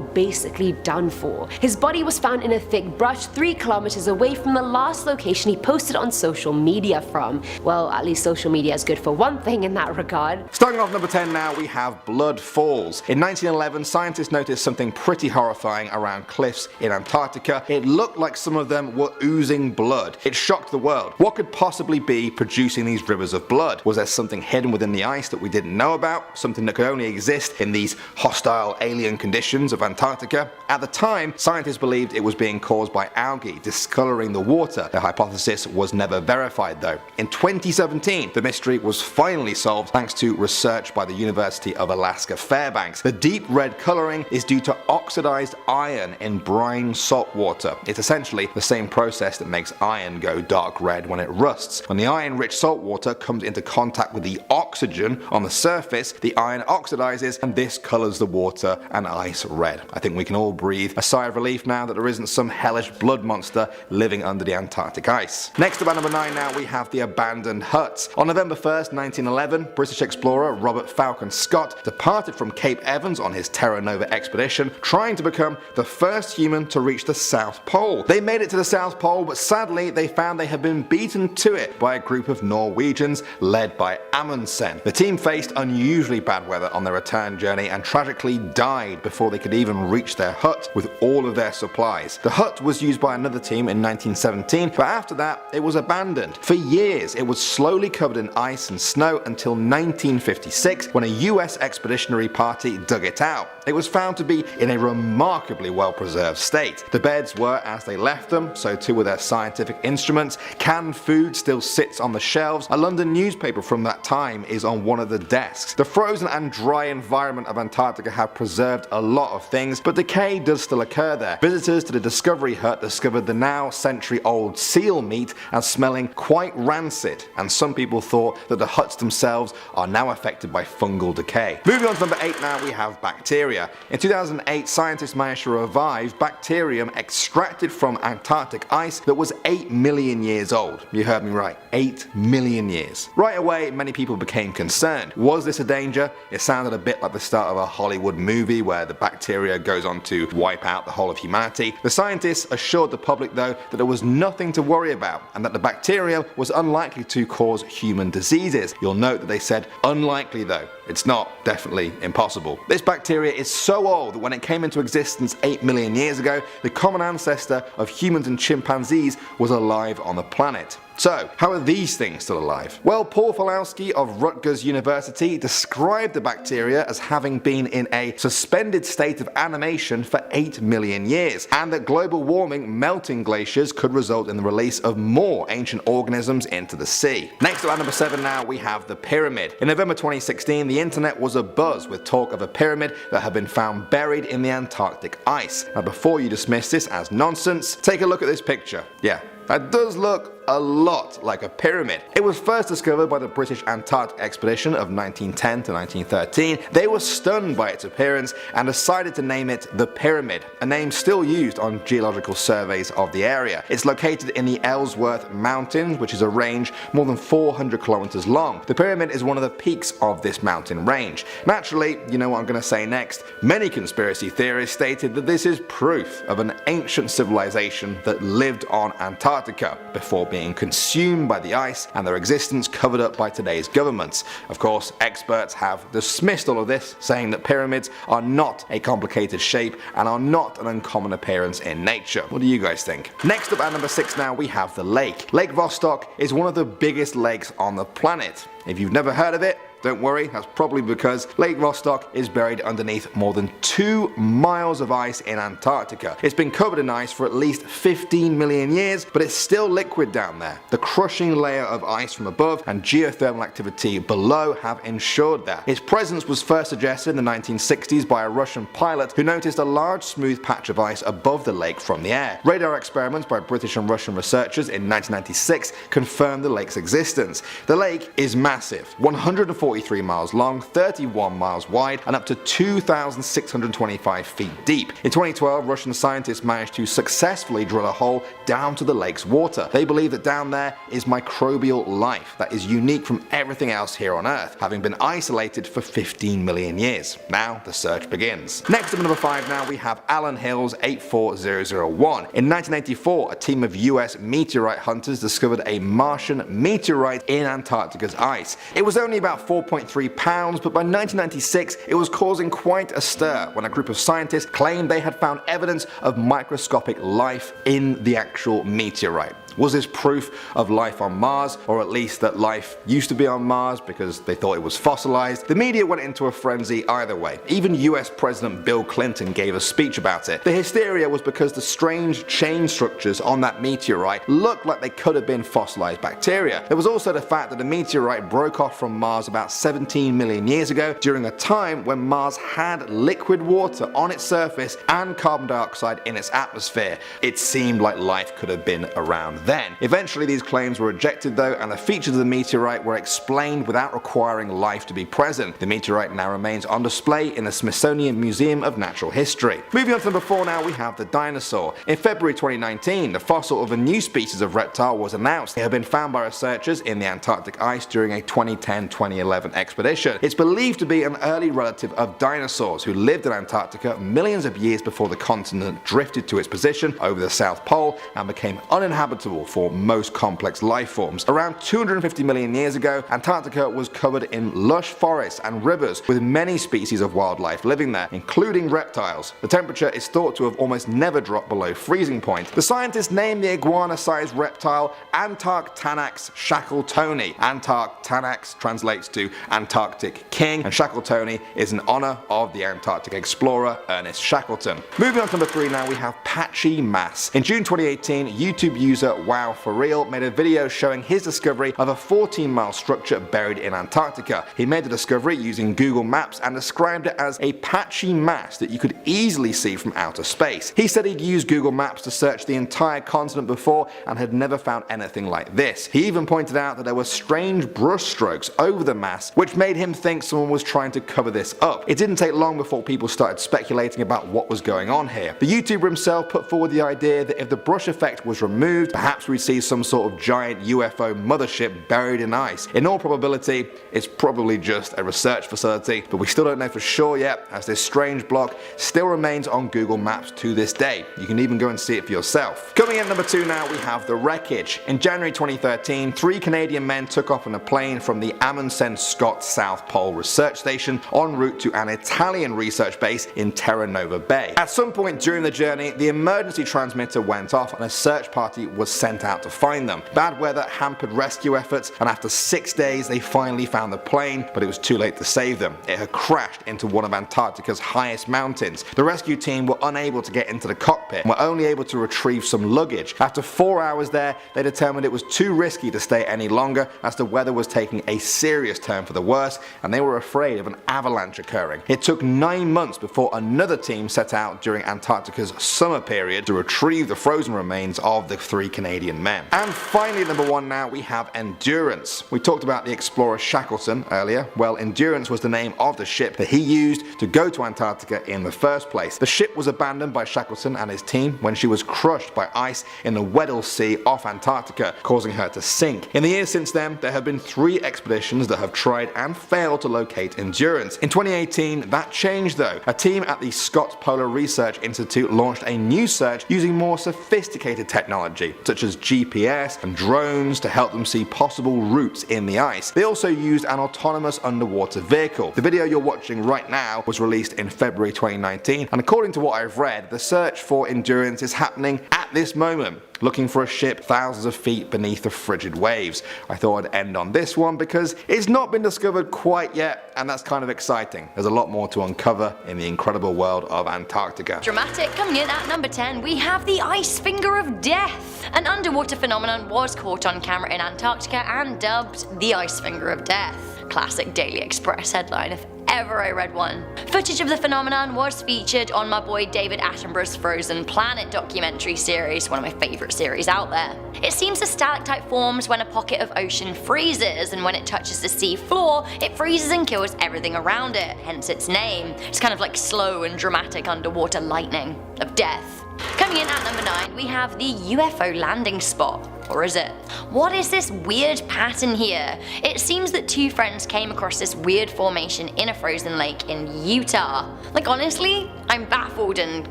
basically done for. His body was found in a thick brush 3 kilometers away from the last location he posted on social media from. Well, at least social media is good for one thing in that regard. Starting off number 10 now, we have Blood Falls. In 1911, scientists noticed something pretty horrifying around cliffs in Antarctica. It looked like some of them were oozing blood. It shocked the world. What could possibly be producing these rivers of blood? Was there something hidden within the ice that we didn't know about? Something that could only exist in these hostile alien conditions of Antarctica? At the time, scientists believed it was being caused by algae discoloring the water. The hypothesis was never verified though. In 2017, the mystery was finally solved thanks to research by the University of Alaska Fairbanks. The deep red coloring is due to oxidized iron in brine salt water. It's essentially the same process that makes iron go dark red when it rusts. When the iron-rich salt water comes into contact with the oxygen on the surface, the iron oxidizes and this colors the water and ice red. I think we can all breathe a sigh of relief now that there isn't some hellish blood monster living under the Antarctic ice. Next up at number 9 now, we have the abandoned huts. On November 1st, 1911, British explorer Robert Falcon Scott departed from Cape Evans on his Terra Nova expedition, trying to become the first human to reach the South Pole. They made it to the South Pole, but sadly they found they had been beaten to it by a group of Norwegians led by Amundsen. The team faced unusually bad weather on their return journey and tragically died before they could even reach their hut with all of their supplies. The hut was used by another team in 1917, but after that it was abandoned. For years it was slowly covered in ice and snow until 1956 when a US expeditionary party dug it out. It was found to be in a remarkably well preserved state. The beds were as they left them, so too were their scientific instruments. Canned food still sits on the shelves. A London newspaper from that time is on one of the desks. The frozen and dry environment of Antarctica have preserved a lot of things, but decay does still occur there. Visitors to the Discovery Hut discovered the now century-old seal meat as smelling quite rancid, and some people thought that the huts themselves are now affected by fungal decay. Moving on to number 8 now, we have bacteria. In 2008, scientists managed to revive bacterium extracted from Antarctic ice that was 8 million years old. You heard me right, 8 million years. Right away, many people became concerned. Was this a danger? It sounded a bit like the start of a Hollywood movie where the bacteria goes on to wipe out the whole of humanity. The scientists assured the public though that there was nothing to worry about and that the bacteria was unlikely to cause human diseases. You'll note that they said unlikely though. It's not definitely impossible. This bacteria is so old that when it came into existence 8 million years ago, the common ancestor of humans and chimpanzees was alive on the planet. So, how are these things still alive? Well, Paul Falowski of Rutgers University described the bacteria as having been in a suspended state of animation for 8 million years, and that global warming melting glaciers could result in the release of more ancient organisms into the sea. Next up at number 7 now, we have the pyramid. In November 2016, the internet was abuzz with talk of a pyramid that had been found buried in the Antarctic ice. Now before you dismiss this as nonsense, take a look at this picture. Yeah, that does look a lot like a pyramid. It was first discovered by the British Antarctic expedition of 1910 to 1913. They were stunned by its appearance and decided to name it the Pyramid, a name still used on geological surveys of the area. It's located in the Ellsworth Mountains, which is a range more than 400 kilometers long. The pyramid is one of the peaks of this mountain range. Naturally, you know what I'm going to say next. Many conspiracy theorists stated that this is proof of an ancient civilization that lived on Antarctica before being consumed by the ice and their existence covered up by today's governments. Of course, experts have dismissed all of this, saying that pyramids are not a complicated shape and are not an uncommon appearance in nature. What do you guys think? Next up at number 6 now, we have the lake. Lake Vostok is one of the biggest lakes on the planet. If you've never heard of it, don't worry, that's probably because Lake Vostok is buried underneath more than 2 miles of ice in Antarctica. It's been covered in ice for at least 15 million years, but it's still liquid down there. The crushing layer of ice from above and geothermal activity below have ensured that. Its presence was first suggested in the 1960s by a Russian pilot who noticed a large smooth patch of ice above the lake from the air. Radar experiments by British and Russian researchers in 1996 confirmed the lake's existence. The lake is massive, 143 miles long, 31 miles wide, and up to 2,625 feet deep. In 2012, Russian scientists managed to successfully drill a hole down to the lake's water. They believe that down there is microbial life that is unique from everything else here on Earth, having been isolated for 15 million years. Now the search begins. Next up at number 5 now, we have Allen Hills 84001. In 1984, a team of US meteorite hunters discovered a Martian meteorite in Antarctica's ice. It was only about 4.3 pounds, but by 1996 it was causing quite a stir when a group of scientists claimed they had found evidence of microscopic life in the actual meteorite. Was this proof of life on Mars, or at least that life used to be on Mars because they thought it was fossilized? The media went into a frenzy either way. Even US President Bill Clinton gave a speech about it. The hysteria was because the strange chain structures on that meteorite looked like they could have been fossilized bacteria. There was also the fact that the meteorite broke off from Mars about 17 million years ago, during a time when Mars had liquid water on its surface and carbon dioxide in its atmosphere. It seemed like life could have been around then. Eventually these claims were rejected though, and the features of the meteorite were explained without requiring life to be present. The meteorite now remains on display in the Smithsonian Museum of Natural History. Moving on to number 4 now, we have the dinosaur. In February 2019, the fossil of a new species of reptile was announced. It had been found by researchers in the Antarctic ice during a 2010-2011 expedition. It's believed to be an early relative of dinosaurs who lived in Antarctica millions of years before the continent drifted to its position over the South Pole and became uninhabitable for most complex life forms. Around 250 million years ago, Antarctica was covered in lush forests and rivers with many species of wildlife living there, including reptiles. The temperature is thought to have almost never dropped below freezing point. The scientists named the iguana-sized reptile Antarctanax shackletoni. Antarctanax translates to Antarctic King, and Shackletoni is in honor of the Antarctic explorer Ernest Shackleton. Moving on to number 3 now, we have patchy mass. In June 2018, YouTube user Wow For Real made a video showing his discovery of a 14-mile structure buried in Antarctica. He made the discovery using Google Maps and described it as a patchy mass that you could easily see from outer space. He said he'd used Google Maps to search the entire continent before and had never found anything like this. He even pointed out that there were strange brush strokes over the mass, which made him think someone was trying to cover this up. It didn't take long before people started speculating about what was going on here. The YouTuber himself put forward the idea that if the brush effect was removed, perhaps we'd see some sort of giant UFO mothership buried in ice. In all probability, it's probably just a research facility, but we still don't know for sure yet, as this strange block still remains on Google Maps to this day. You can even go and see it for yourself. Coming in number 2 now, we have the wreckage. In January 2013, 3 Canadian men took off in a plane from the Amundsen Scott South Pole Research Station en route to an Italian research base in Terra Nova Bay. At some point during the journey, the emergency transmitter went off and a search party was sent out to find them. Bad weather hampered rescue efforts, and after 6 days they finally found the plane, but it was too late to save them. It had crashed into one of Antarctica's highest mountains. The rescue team were unable to get into the cockpit and were only able to retrieve some luggage. After 4 hours there, they determined it was too risky to stay any longer, as the weather was taking a serious turn for the worse and they were afraid of an avalanche occurring. It took 9 months before another team set out during Antarctica's summer period to retrieve the frozen remains of the 3 Canadian men. And finally, number 1 now, we have Endurance. We talked about the explorer Shackleton earlier. Well, Endurance was the name of the ship that he used to go to Antarctica in the first place. The ship was abandoned by Shackleton and his team when she was crushed by ice in the Weddell Sea off Antarctica, causing her to sink. In the years since then, there have been 3 expeditions that have tried and failed to locate Endurance. In 2018, that changed though. A team at the Scott Polar Research Institute launched a new search using more sophisticated technology, such as GPS and drones, to help them see possible routes in the ice. They also used an autonomous underwater vehicle. The video you're watching right now was released in February 2019, and according to what I've read, the search for Endurance is happening at this moment, looking for a ship thousands of feet beneath the frigid waves. I thought I'd end on this one because it's not been discovered quite yet, and that's kind of exciting. There's a lot more to uncover in the incredible world of Antarctica. Dramatic. Coming in at number 10, we have the Ice Finger of Death. An underwater phenomenon was caught on camera in Antarctica and dubbed the Ice Finger of Death. Classic Daily Express headline if ever I read one. Footage of the phenomenon was featured on my boy David Attenborough's Frozen Planet documentary series, one of my favourite series out there. It seems a stalactite forms when a pocket of ocean freezes, and when it touches the sea floor, it freezes and kills everything around it, hence its name. It's kind of like slow and dramatic underwater lightning of death. Coming in at number 9, we have the UFO landing spot. Or is it? What is this weird pattern here? It seems that 2 friends came across this weird formation in a frozen lake in Utah. Like honestly, I'm baffled and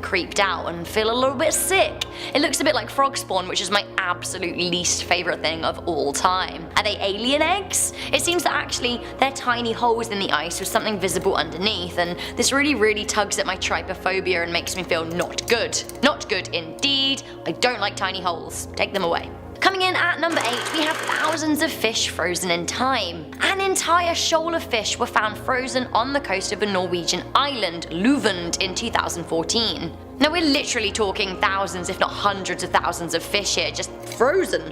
creeped out and feel a little bit sick. It looks a bit like frog spawn, which is my absolute least favourite thing of all time. Are they alien eggs? It seems that actually they're tiny holes in the ice with something visible underneath, and this really tugs at my trypophobia and makes me feel not good. Not good indeed. I don't like tiny holes. Take them away. Coming in at number 8, we have thousands of fish frozen in time. An entire shoal of fish were found frozen on the coast of a Norwegian island, Leuven, in 2014. Now we're literally talking thousands if not hundreds of thousands of fish here, just frozen.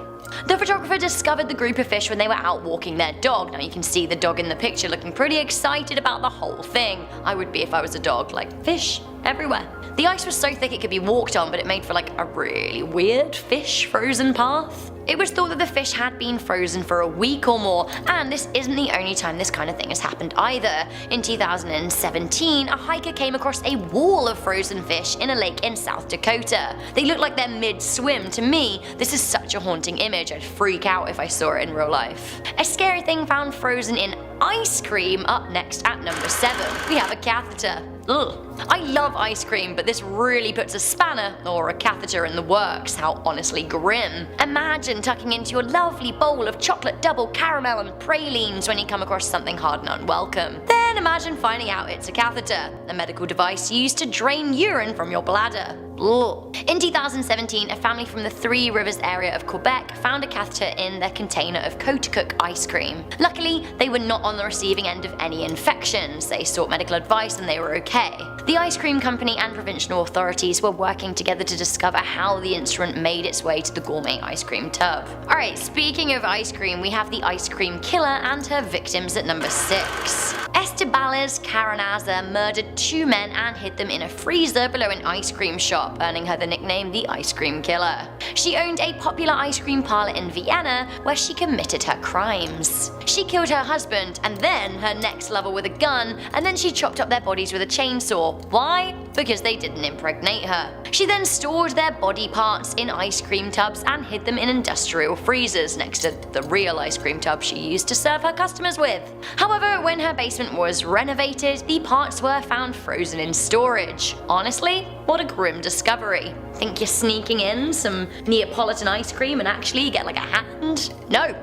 The photographer discovered the group of fish when they were out walking their dog. Now you can see the dog in the picture looking pretty excited about the whole thing. I would be if I was a dog, like fish everywhere. The ice was so thick it could be walked on, but it made for like a really weird fish frozen path. It was thought that the fish had been frozen for a week or more, and this isn't the only time this kind of thing has happened either. In 2017, a hiker came across a wall of frozen fish in a lake in South Dakota. They look like they're mid-swim. To me, this is such a haunting image. I'd freak out if I saw it in real life. A scary thing found frozen in ice cream. Up next at number 7, we have a catheter. Ugh. I love ice cream, but this really puts a spanner or a catheter in the works. How honestly grim. Imagine tucking into your lovely bowl of chocolate double caramel and pralines when you come across something hard and unwelcome. There then imagine finding out it's a catheter, a medical device used to drain urine from your bladder. Ugh. In 2017, a family from the Three Rivers area of Quebec found a catheter in their container of Cook ice cream. Luckily, they were not on the receiving end of any infections. They sought medical advice and they were okay. The ice cream company and provincial authorities were working together to discover how the instrument made its way to the gourmet ice cream tub. Alright, speaking of ice cream, we have the ice cream killer and her victims at number 6. Estebalez Caranaza murdered 2 men and hid them in a freezer below an ice cream shop, earning her the nickname the Ice Cream Killer. She owned a popular ice cream parlor in Vienna where she committed her crimes. She killed her husband and then her next lover with a gun, and then she chopped up their bodies with a chainsaw. Why? Because they didn't impregnate her. She then stored their body parts in ice cream tubs and hid them in industrial freezers next to the real ice cream tub she used to serve her customers with. However, when her basement was renovated, the parts were found frozen in storage. Honestly, what a grim discovery. Think you're sneaking in some Neapolitan ice cream and actually you get like a hand? No.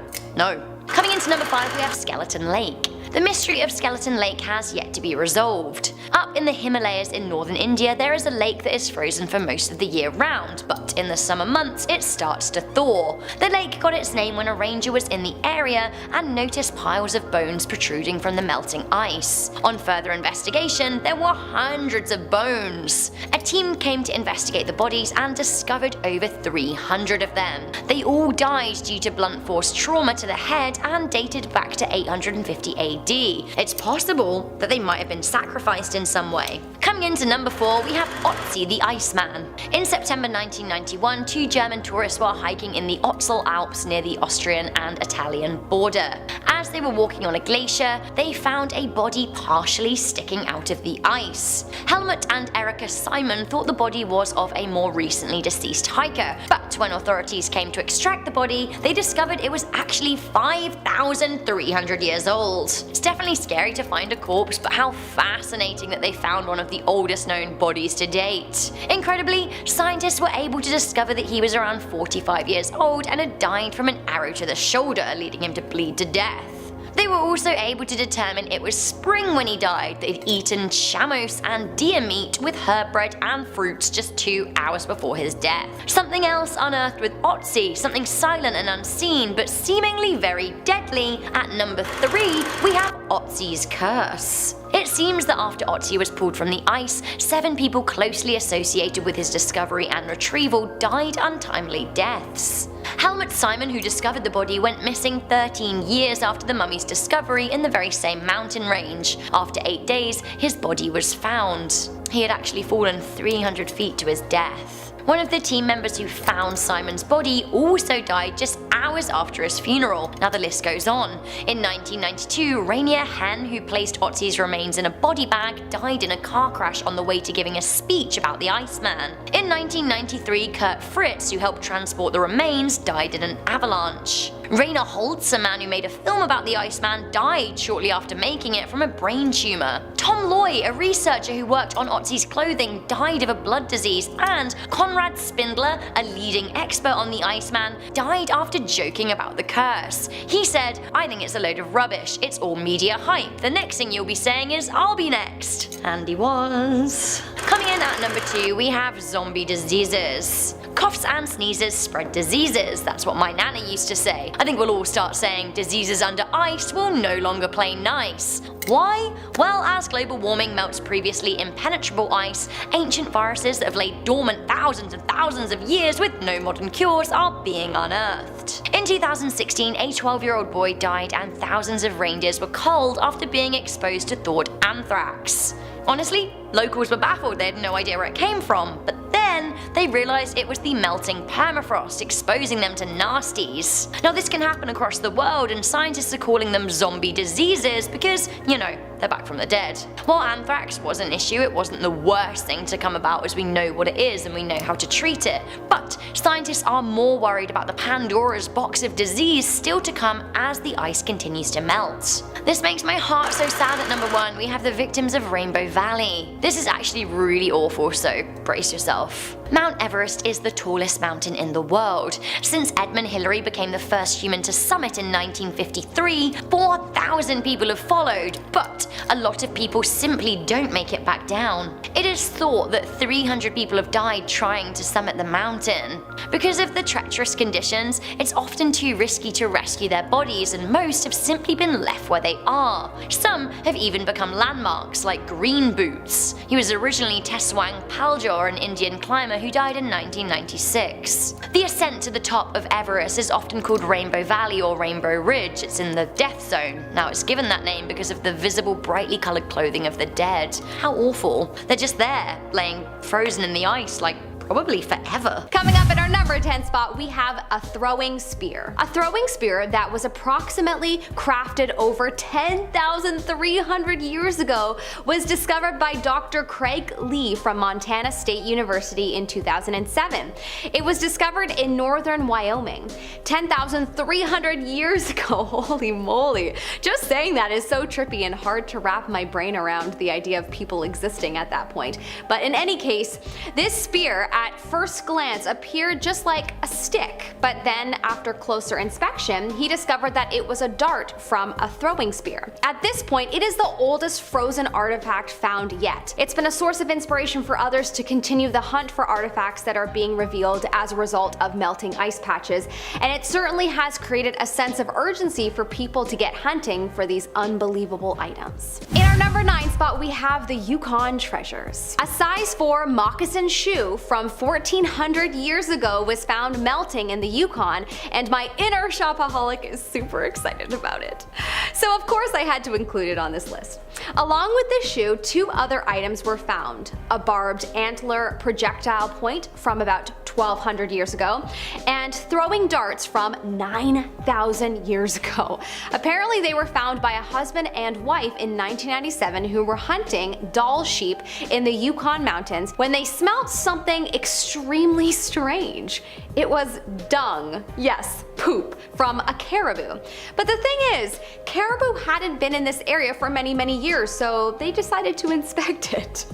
Coming into number 5, we have Skeleton Lake. The mystery of Skeleton Lake has yet to be resolved. Up in the Himalayas in northern India, there is a lake that is frozen for most of the year round, but in the summer months it starts to thaw. The lake got its name when a ranger was in the area and noticed piles of bones protruding from the melting ice. On further investigation, there were hundreds of bones. A team came to investigate the bodies and discovered over 300 of them. They all died due to blunt force trauma to the head and dated back to 850 AD. It's possible that they might have been sacrificed in some way. Coming into number 4, we have Otzi the Iceman. In September 1991, 2 German tourists were hiking in the Alps near the Austrian and Italian border. As they were walking on a glacier, they found a body partially sticking out of the ice. Helmut and Erika Simon thought the body was of a more recently deceased hiker, but when authorities came to extract the body, they discovered it was actually 5,300 years old. It's definitely scary to find a corpse, but how fascinating that they found one of the oldest known bodies to date. Incredibly, scientists were able to discover that he was around 45 years old and had died from an arrow to the shoulder, leading him to bleed to death. They were also able to determine it was spring when he died, that he'd eaten chamois and deer meat with herb bread and fruits just 2 hours before his death. Something else unearthed with Otzi, something silent and unseen but seemingly very deadly. At number 3, we have Otzi's curse. It seems that after Otzi was pulled from the ice, 7 people closely associated with his discovery and retrieval died untimely deaths. Helmut Simon, who discovered the body, went missing 13 years after the mummy's discovery in the very same mountain range. After 8 days, his body was found. He had actually fallen 300 feet to his death. One of the team members who found Simon's body also died just hours after his funeral. Now the list goes on. In 1992, Rainier Hen, who placed Otzi's remains in a body bag, died in a car crash on the way to giving a speech about the Iceman. In 1993, Kurt Fritz, who helped transport the remains, died in an avalanche. Rainer Holtz, a man who made a film about the Iceman, died shortly after making it from a brain tumor. Tom Loy, a researcher who worked on Otzi's clothing, died of a blood disease, and Conrad Spindler, a leading expert on the Iceman, died after joking about the curse. He said, "I think it's a load of rubbish, it's all media hype. The next thing you'll be saying is, I'll be next." And he was. Coming in at number 2, we have zombie diseases. Coughs and sneezes spread diseases, that's what my nana used to say. I think we'll all start saying diseases under ice will no longer play nice. Why? Well, as global warming melts previously impenetrable ice, ancient viruses that have laid dormant thousands and thousands of years with no modern cures are being unearthed. In 2016, a 12-year-old boy died and thousands of reindeers were culled after being exposed to thawed anthrax. Honestly, locals were baffled, they had no idea where it came from, but then they realised it was the melting permafrost exposing them to nasties. Now this can happen across the world and scientists are calling them zombie diseases because, you know, they're back from the dead. While anthrax was an issue, it wasn't the worst thing to come about as we know what it is and we know how to treat it. But scientists are more worried about the Pandora's box of disease still to come as the ice continues to melt. This makes my heart so sad. At number 1, we have the victims of Rainbow Valley. This is actually really awful, so brace yourself. life. Mount Everest is the tallest mountain in the world. Since Edmund Hillary became the first human to summit in 1953, 4,000 people have followed, but a lot of people simply don't make it back down. It is thought that 300 people have died trying to summit the mountain. Because of the treacherous conditions, it's often too risky to rescue their bodies, and most have simply been left where they are. Some have even become landmarks, like Green Boots. He was originally Teswang Paljor, an Indian climber who died in 1996. The ascent to the top of Everest is often called Rainbow Valley or Rainbow Ridge. It's in the death zone. Now it's given that name because of the visible brightly coloured clothing of the dead. How awful. They're just there, laying frozen in the ice like probably forever. Coming up at our number 10 spot, we have a throwing spear. A throwing spear that was approximately crafted over 10,300 years ago was discovered by Dr. Craig Lee from Montana State University in 2007. It was discovered in northern Wyoming. 10,300 years ago, holy moly. Just saying that is so trippy and hard to wrap my brain around the idea of people existing at that point. But in any case, this spear at first glance appeared just like a stick, but then after closer inspection, he discovered that it was a dart from a throwing spear. At this point, it is the oldest frozen artifact found yet. It's been a source of inspiration for others to continue the hunt for artifacts that are being revealed as a result of melting ice patches, and it certainly has created a sense of urgency for people to get hunting for these unbelievable items. In our number 9 spot, we have the Yukon treasures. A size 4 moccasin shoe from 1400 years ago was found melting in the Yukon, and my inner shopaholic is super excited about it. So of course I had to include it on this list. Along with this shoe, 2 other items were found. A barbed antler projectile point from about 1200 years ago, and throwing darts from 9,000 years ago. Apparently they were found by a husband and wife in 1997 who were hunting Dall sheep in the Yukon mountains when they smelt something extremely strange. It was dung, yes, poop, from a caribou. But the thing is, caribou hadn't been in this area for many years, so they decided to inspect it.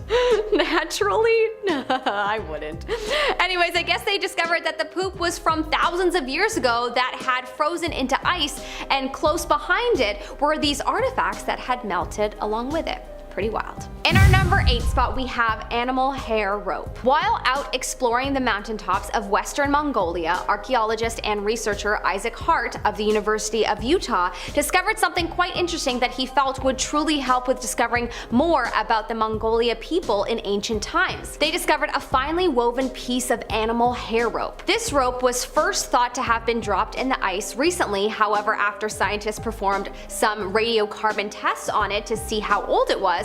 Naturally? I wouldn't. Anyways, I guess they discovered that the poop was from thousands of years ago that had frozen into ice, and close behind it were these artifacts that had melted along with it. Pretty wild. In our number 8 spot, we have animal hair rope. While out exploring the mountaintops of western Mongolia, archaeologist and researcher Isaac Hart of the University of Utah discovered something quite interesting that he felt would truly help with discovering more about the Mongolia people in ancient times. They discovered a finely woven piece of animal hair rope. This rope was first thought to have been dropped in the ice recently. However, after scientists performed some radiocarbon tests on it to see how old it was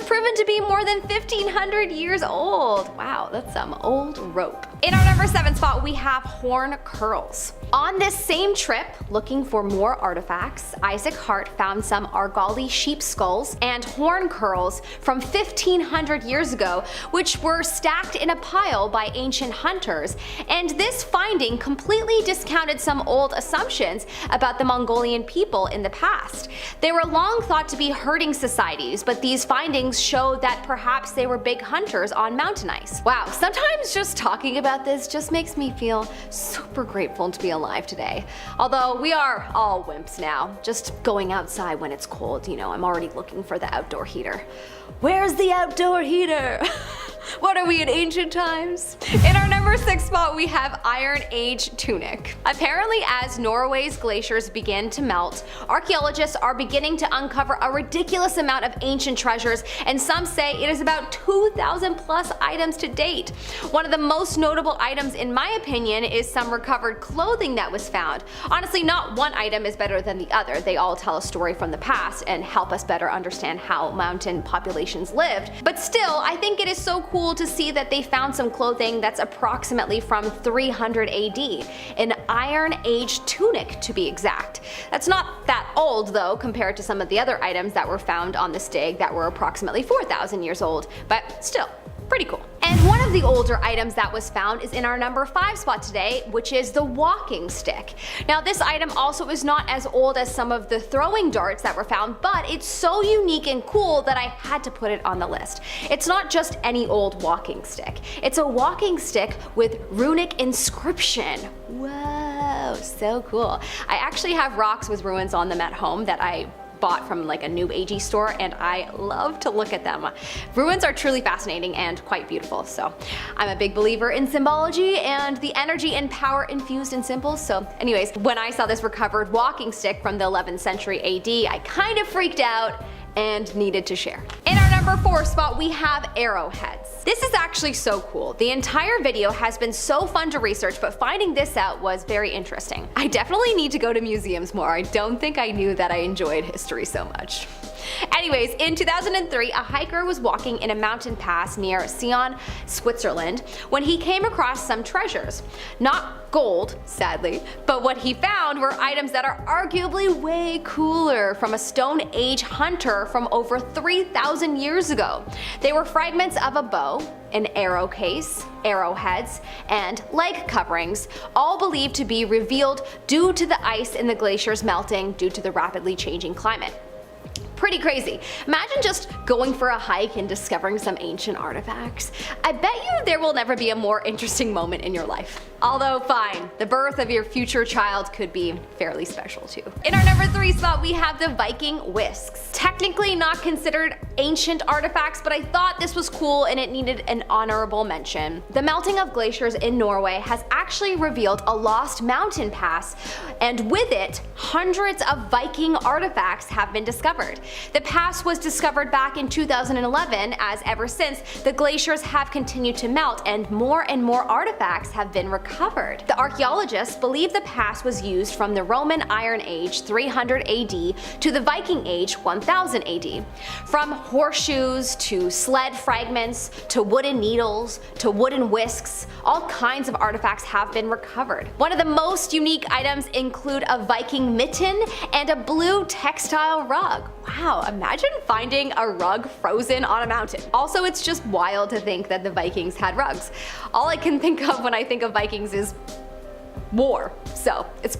proven to be more than 1,500 years old. Wow, that's some old rope. In our number 7 spot, we have horn curls. On this same trip, looking for more artifacts, Isaac Hart found some Argali sheep skulls and horn curls from 1,500 years ago, which were stacked in a pile by ancient hunters, and this finding completely discounted some old assumptions about the Mongolian people in the past. They were long thought to be herding societies, but these findings show that perhaps they were big hunters on mountain ice. Wow, sometimes just talking about this just makes me feel super grateful to be alive today. Although we are all wimps now, just going outside when it's cold, you know, I'm already looking for the outdoor heater. Where's the outdoor heater? What are we in ancient times? In our number 6 spot, we have Iron Age tunic. Apparently, as Norway's glaciers begin to melt, archaeologists are beginning to uncover a ridiculous amount of ancient treasures, and some say it is about 2,000 plus items to date. One of the most notable items, in my opinion, is some recovered clothing that was found. Honestly, not one item is better than the other. They all tell a story from the past and help us better understand how mountain populations lived. But still, I think it is so cool to see that they found some clothing that's approximately from 300 AD, an Iron Age tunic to be exact. That's not that old though compared to some of the other items that were found on this dig that were approximately 4,000 years old, but still, pretty cool. And One of the older items that was found is in our number 5 spot today, which is the walking stick. Now this item also is not as old as some of the throwing darts that were found, but it's so unique and cool that I had to put it on the list. It's not just any old walking stick. It's a walking stick with runic inscription. Whoa, so cool. I actually have rocks with ruins on them at home that I bought from like a new agey store, and I love to look at them. Ruins are truly fascinating and quite beautiful, so I'm a big believer in symbology and the energy and power infused in symbols. So anyways, when I saw this recovered walking stick from the 11th century AD, I kind of freaked out and needed to share. In our number 4 spot, we have arrowheads. This is actually so cool. The entire video has been so fun to research, but finding this out was very interesting. I definitely need to go to museums more. I don't think I knew that I enjoyed history so much. Anyways, in 2003, a hiker was walking in a mountain pass near Sion, Switzerland, when he came across some treasures. Not gold, sadly, but what he found were items that are arguably way cooler from a Stone Age hunter from over 3,000 years ago. They were fragments of a bow, an arrow case, arrowheads, and leg coverings, all believed to be revealed due to the ice in the glaciers melting due to the rapidly changing climate. Pretty crazy. Imagine just going for a hike and discovering some ancient artifacts. I bet you there will never be a more interesting moment in your life. Although fine, the birth of your future child could be fairly special too. In our number 3 spot, we have the Viking whisks. Technically not considered ancient artifacts, but I thought this was cool and it needed an honorable mention. The melting of glaciers in Norway has actually revealed a lost mountain pass, and with it, hundreds of Viking artifacts have been discovered. The pass was discovered back in 2011, as ever since, the glaciers have continued to melt and more artifacts have been recovered. The archaeologists believe the pass was used from the Roman Iron Age 300 AD to the Viking Age 1000 AD. From horseshoes to sled fragments to wooden needles to wooden whisks, all kinds of artifacts have been recovered. One of the most unique items include a Viking mitten and a blue textile rug. Wow, imagine finding a rug frozen on a mountain. Also, it's just wild to think that the Vikings had rugs. All I can think of when I think of Vikings is war, so it's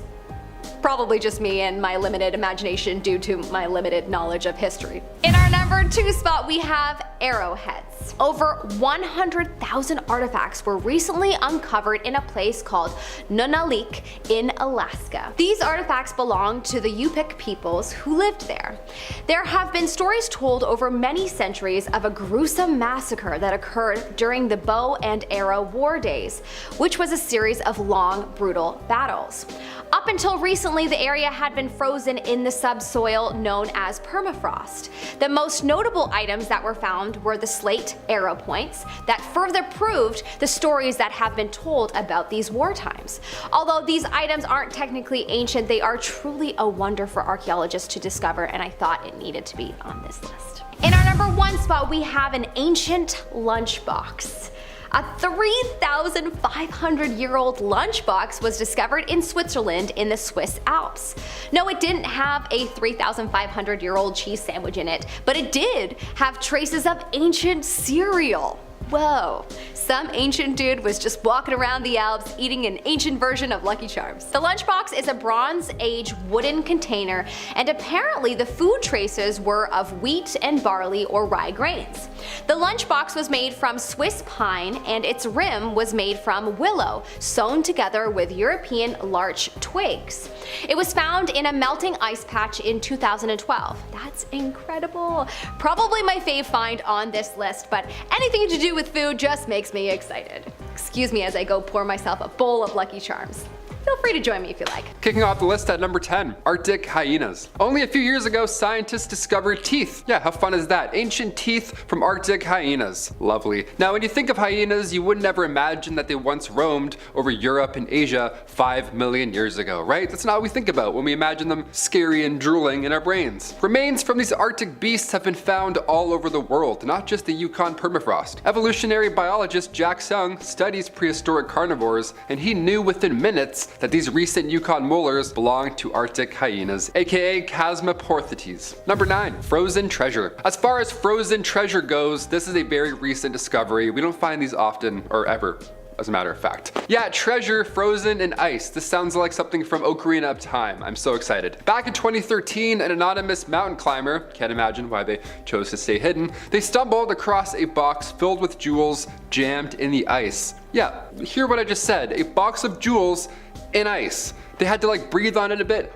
probably just me and my limited imagination due to my limited knowledge of history. In our number 2 spot, we have arrowheads. Over 100,000 artifacts were recently uncovered in a place called Nunalik in Alaska. These artifacts belong to the Yupik peoples who lived there. There have been stories told over many centuries of a gruesome massacre that occurred during the bow and arrow war days, which was a series of long, brutal battles. Up until recently, the area had been frozen in the subsoil known as permafrost. The most notable items that were found were the slate arrow points that further proved the stories that have been told about these war times. Although these items aren't technically ancient, they are truly a wonder for archaeologists to discover, and I thought it needed to be on this list. In our number 1 spot, we have an ancient lunchbox. A 3,500-year-old lunchbox was discovered in Switzerland in the Swiss Alps. No, it didn't have a 3,500-year-old cheese sandwich in it, but it did have traces of ancient cereal. Whoa, some ancient dude was just walking around the Alps eating an ancient version of Lucky Charms. The lunchbox is a Bronze Age wooden container, and apparently the food traces were of wheat and barley or rye grains. The lunchbox was made from Swiss pine, and its rim was made from willow, sewn together with European larch twigs. It was found in a melting ice patch in 2012. That's incredible. Probably my fave find on this list, but anything to do with food just makes me excited. Excuse me as I go pour myself a bowl of Lucky Charms. Feel free to join me if you like. Kicking off the list at number 10, Arctic hyenas. Only a few years ago, scientists discovered teeth. Yeah, how fun is that? Ancient teeth from Arctic hyenas. Lovely. Now, when you think of hyenas, you would never imagine that they once roamed over Europe and Asia 5 million years ago, right? That's not what we think about when we imagine them scary and drooling in our brains. Remains from these Arctic beasts have been found all over the world, not just the Yukon permafrost. Evolutionary biologist Jack Sung studies prehistoric carnivores, and he knew within minutes that these recent Yukon molars belong to Arctic hyenas, aka Chasmoporthetes. Number 9, frozen treasure. As far as frozen treasure goes, this is a very recent discovery. We don't find these often or ever, as a matter of fact. Yeah, treasure frozen in ice. This sounds like something from Ocarina of Time. I'm so excited. Back in 2013, an anonymous mountain climber, can't imagine why they chose to stay hidden, they stumbled across a box filled with jewels jammed in the ice. Yeah, hear what I just said, a box of jewels in ice. They had to like breathe on it a bit,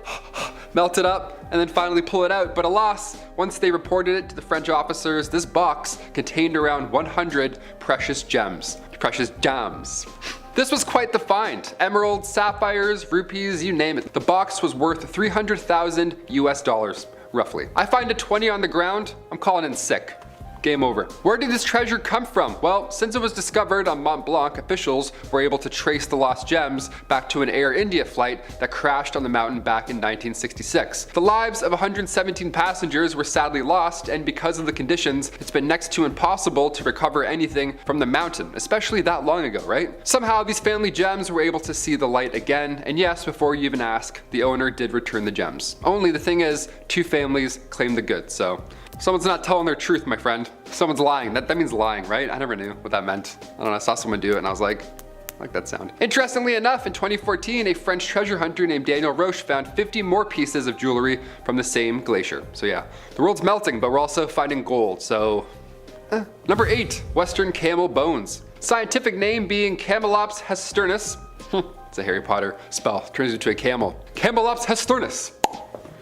melt it up, and then finally pull it out. But alas, once they reported it to the French officers, this box contained around 100 precious gems. Precious gems. This was quite the find. Emeralds, sapphires, rupees, you name it. The box was worth 300,000 US dollars, roughly. I find a 20 on the ground, I'm calling in sick. Game over. Where did this treasure come from? Well, since it was discovered on Mont Blanc, officials were able to trace the lost gems back to an Air India flight that crashed on the mountain back in 1966. The lives of 117 passengers were sadly lost, and because of the conditions, it's been next to impossible to recover anything from the mountain, especially that long ago, right? Somehow these family gems were able to see the light again, and yes, before you even ask, the owner did return the gems. Only the thing is, 2 families claim the goods, so someone's not telling their truth, my friend. Someone's lying. That means lying, right? I never knew what that meant. I don't know, I saw someone do it and I was like that sound. Interestingly enough, in 2014, a French treasure hunter named Daniel Roche found 50 more pieces of jewelry from the same glacier. So yeah, the world's melting, but we're also finding gold, so Number 8, Western camel bones. Scientific name being Camelops hesternus. It's a Harry Potter spell, turns into a camel. Camelops hesternus.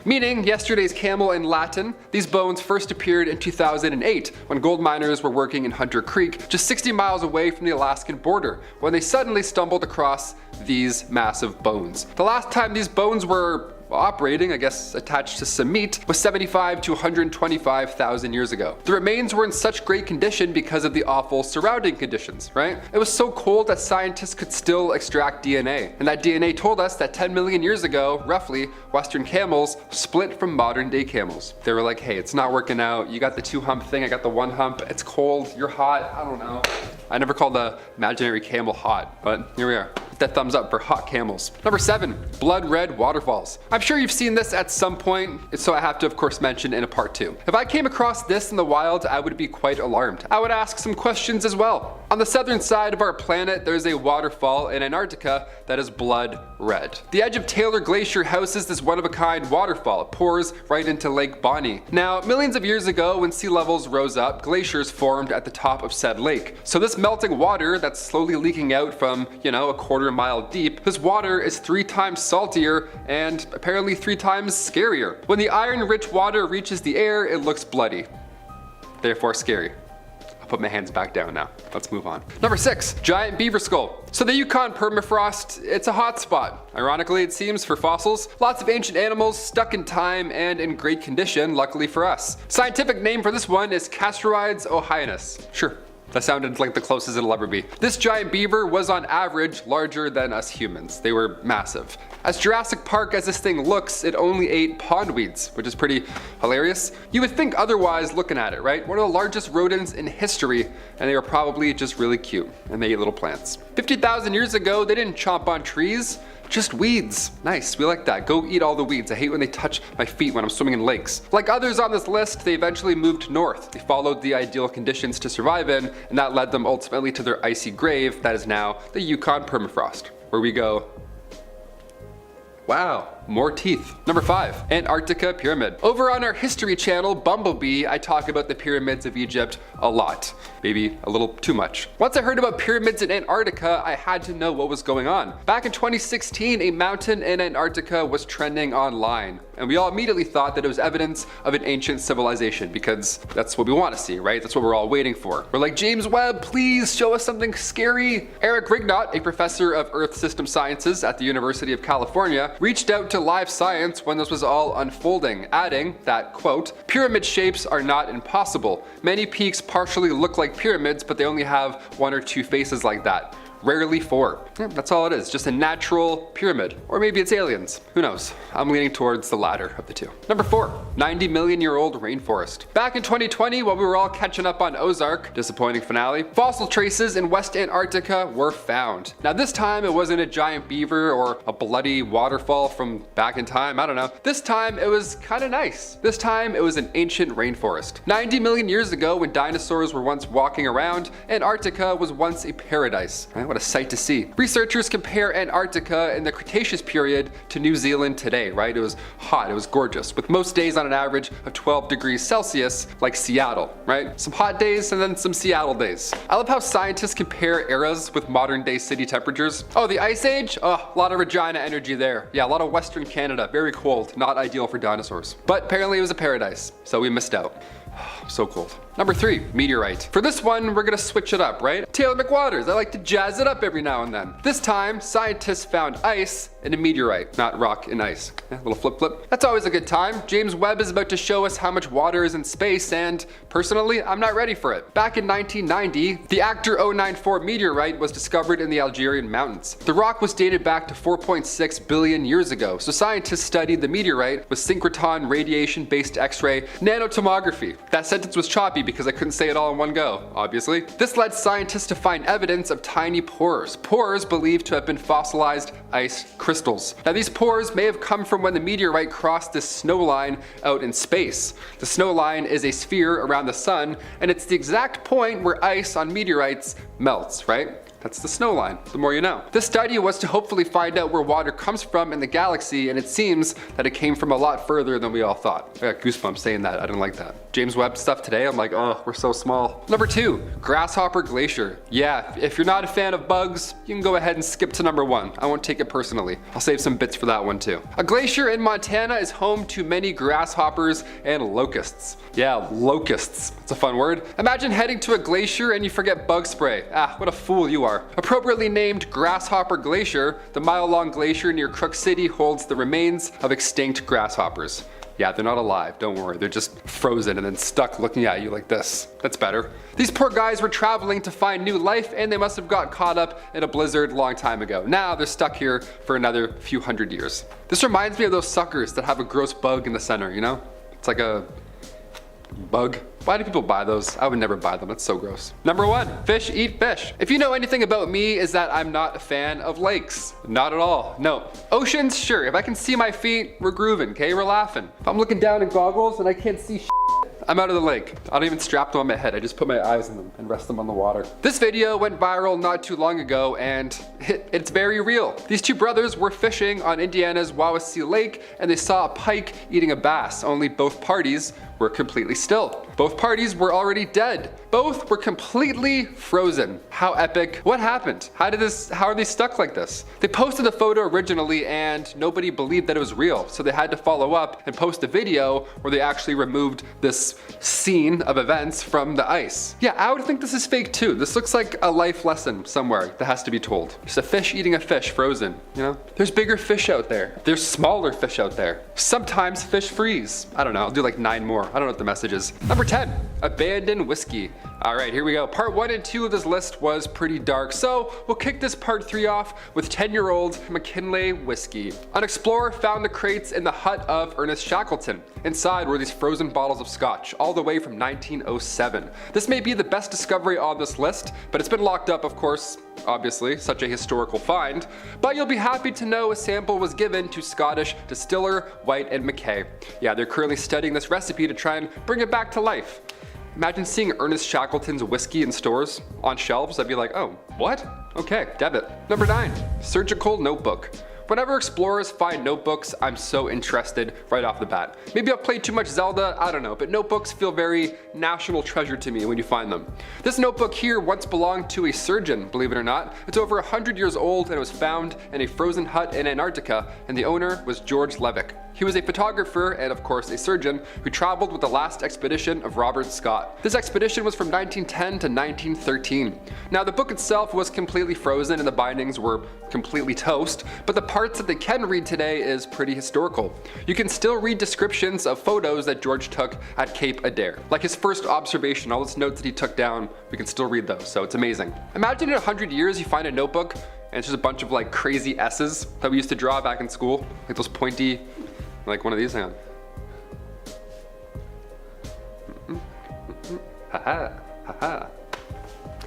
Meaning yesterday's camel in Latin. These bones first appeared in 2008 when gold miners were working in Hunter Creek, just 60 miles away from the Alaskan border, when they suddenly stumbled across these massive bones. The last time these bones were operating, I guess attached to some meat, was 75 to 125,000 years ago. The remains were in such great condition because of the awful surrounding conditions, right? It was so cold that scientists could still extract DNA. And that DNA told us that 10 million years ago, roughly, Western camels split from modern day camels. They were like, hey, it's not working out. You got the 2 hump thing, I got the 1 hump. It's cold, you're hot, I don't know. I never called the imaginary camel hot, but here we are. That thumbs up for hot camels. Number 7, blood red waterfalls. I'm sure you've seen this at some point, so I have to of course mention in a part 2. If I came across this in the wild, I would be quite alarmed. I would ask some questions as well. On the southern side of our planet, there's a waterfall in Antarctica that is blood red. The edge of Taylor Glacier houses this one-of-a-kind waterfall. It pours right into Lake Bonny. Now, millions of years ago, when sea levels rose up, glaciers formed at the top of said lake. So this melting water that's slowly leaking out from, a quarter-mile deep, this water is 3 times saltier and apparently 3 times scarier. When the iron-rich water reaches the air, it looks bloody, therefore scary. Put my hands back down now. Let's move on. Number 6, giant beaver skull. So the Yukon permafrost, it's a hot spot. Ironically, it seems, for fossils. Lots of ancient animals stuck in time and in great condition, luckily for us. Scientific name for this one is Castorides ohianus. Sure. That sounded like the closest it'll ever be. This giant beaver was on average larger than us humans. They were massive. As Jurassic Park as this thing looks, it only ate pondweeds, which is pretty hilarious. You would think otherwise looking at it, right? One of the largest rodents in history, and they were probably just really cute, and they ate little plants. 50,000 years ago, they didn't chomp on trees. Just weeds. Nice, we like that. Go eat all the weeds. I hate when they touch my feet when I'm swimming in lakes. Like others on this list, they eventually moved north. They followed the ideal conditions to survive in, and that led them ultimately to their icy grave that is now the Yukon permafrost, where we go, wow, more teeth. Number 5, Antarctica Pyramid. Over on our history channel, Bumblebee, I talk about the pyramids of Egypt a lot. Maybe a little too much. Once I heard about pyramids in Antarctica, I had to know what was going on. Back in 2016, a mountain in Antarctica was trending online, and we all immediately thought that it was evidence of an ancient civilization, because that's what we want to see, right? That's what we're all waiting for. We're like, James Webb, please show us something scary. Eric Rignot, a professor of Earth System Sciences at the University of California, reached out to Live Science when this was all unfolding, adding that, quote, pyramid shapes are not impossible. Many peaks partially look like pyramids, but they only have 1 or 2 faces like that. rarely 4. Yeah, that's all it is, just a natural pyramid. Or maybe it's aliens. Who knows? I'm leaning towards the latter of the two. Number 4, 90 million year old rainforest. Back in 2020, while we were all catching up on Ozark, disappointing finale, fossil traces in West Antarctica were found. Now this time it wasn't a giant beaver or a bloody waterfall from back in time, I don't know. This time it was kind of nice. This time it was an ancient rainforest. 90 million years ago, when dinosaurs were once walking around, Antarctica was once a paradise. What a sight to see. Researchers compare Antarctica in the Cretaceous period to New Zealand today, right? It was hot, it was gorgeous, with most days on an average of 12 degrees Celsius, like Seattle, right? Some hot days and then some Seattle days. I love how scientists compare eras with modern day city temperatures. Oh, the Ice Age? Oh, a lot of Regina energy there. Yeah, a lot of Western Canada, very cold, not ideal for dinosaurs. But apparently it was a paradise, so we missed out. So cold. Number 3, meteorite. For this one, we're gonna switch it up, right? Taylor McWaters, I like to jazz it up every now and then. This time, scientists found ice in a meteorite, not rock and ice. Yeah, little flip flip. That's always a good time. James Webb is about to show us how much water is in space, and personally, I'm not ready for it. Back in 1990, the Actor 094 meteorite was discovered in the Algerian mountains. The rock was dated back to 4.6 billion years ago, so scientists studied the meteorite with synchrotron radiation-based X-ray nanotomography. That sentence was choppy because I couldn't say it all in one go, obviously. This led scientists to find evidence of tiny pores. Pores believed to have been fossilized ice crystals. Now these pores may have come from when the meteorite crossed this snow line out in space. The snow line is a sphere around the sun, and it's the exact point where ice on meteorites melts, right? That's the snow line, the more you know. This study was to hopefully find out where water comes from in the galaxy, and it seems that it came from a lot further than we all thought. I got goosebumps saying that, I didn't like that. James Webb stuff today, I'm like, oh, we're so small. Number 2, Grasshopper Glacier. Yeah, if you're not a fan of bugs, you can go ahead and skip to number 1. I won't take it personally. I'll save some bits for that one too. A glacier in Montana is home to many grasshoppers and locusts. Yeah, locusts. It's a fun word. Imagine heading to a glacier and you forget bug spray. Ah, what a fool you are. Appropriately named Grasshopper Glacier, the mile-long glacier near Crook City holds the remains of extinct grasshoppers. Yeah, they're not alive, don't worry. They're just frozen and then stuck looking at you like this. That's better. These poor guys were traveling to find new life, and they must have got caught up in a blizzard a long time ago. Now they're stuck here for another few hundred years. This reminds me of those suckers that have a gross bug in the center, you know? It's like a bug. Why do people buy those? I would never buy them, that's so gross. Number 1, fish eat fish. If you know anything about me, is that I'm not a fan of lakes. Not at all, no. Oceans, sure, if I can see my feet, we're grooving, okay, we're laughing. If I'm looking down in goggles and I can't see shit, I'm out of the lake. I don't even strap them on my head, I just put my eyes in them and rest them on the water. This video went viral not too long ago, and it's very real. These two brothers were fishing on Indiana's Wawasee Lake, and they saw a pike eating a bass, only both parties were completely still. Both parties were already dead. Both were completely frozen. How epic. What happened? How are they stuck like this? They posted the photo originally and nobody believed that it was real, so they had to follow up and post a video where they actually removed this scene of events from the ice. Yeah, I would think this is fake too. This looks like a life lesson somewhere that has to be told. Just a fish eating a fish frozen, you know? There's bigger fish out there. There's smaller fish out there. Sometimes fish freeze. I don't know, I'll do like 9 more. I don't know what the message is. Number 10, abandoned whiskey. All right, here we go. Part 1 and 2 of this list was pretty dark, so we'll kick this part 3 off with 10-year-old McKinley whiskey. An explorer found the crates in the hut of Ernest Shackleton. Inside were these frozen bottles of scotch, all the way from 1907. This may be the best discovery on this list, but it's been locked up, of course, obviously, such a historical find. But you'll be happy to know a sample was given to Scottish distiller White and Mackay. Yeah, they're currently studying this recipe to try and bring it back to life. Imagine seeing Ernest Shackleton's whiskey in stores on shelves. I'd be like, oh, what? Okay, debit. Number 9, surgical notebook. Whenever explorers find notebooks, I'm so interested right off the bat. Maybe I've played too much Zelda, I don't know, but notebooks feel very national treasure to me when you find them. This notebook here once belonged to a surgeon, believe it or not. It's over 100 years old and it was found in a frozen hut in Antarctica, and the owner was George Levick. He was a photographer and of course a surgeon who traveled with the last expedition of Robert Scott. This expedition was from 1910 to 1913. Now the book itself was completely frozen and the bindings were completely toast, but the parts that they can read today is pretty historical. You can still read descriptions of photos that George took at Cape Adair. Like his first observation, all his notes that he took down, we can still read those, so it's amazing. Imagine in 100 years you find a notebook and it's just a bunch of like crazy S's that we used to draw back in school, like those pointy, like one of these, hang on. Haha, haha.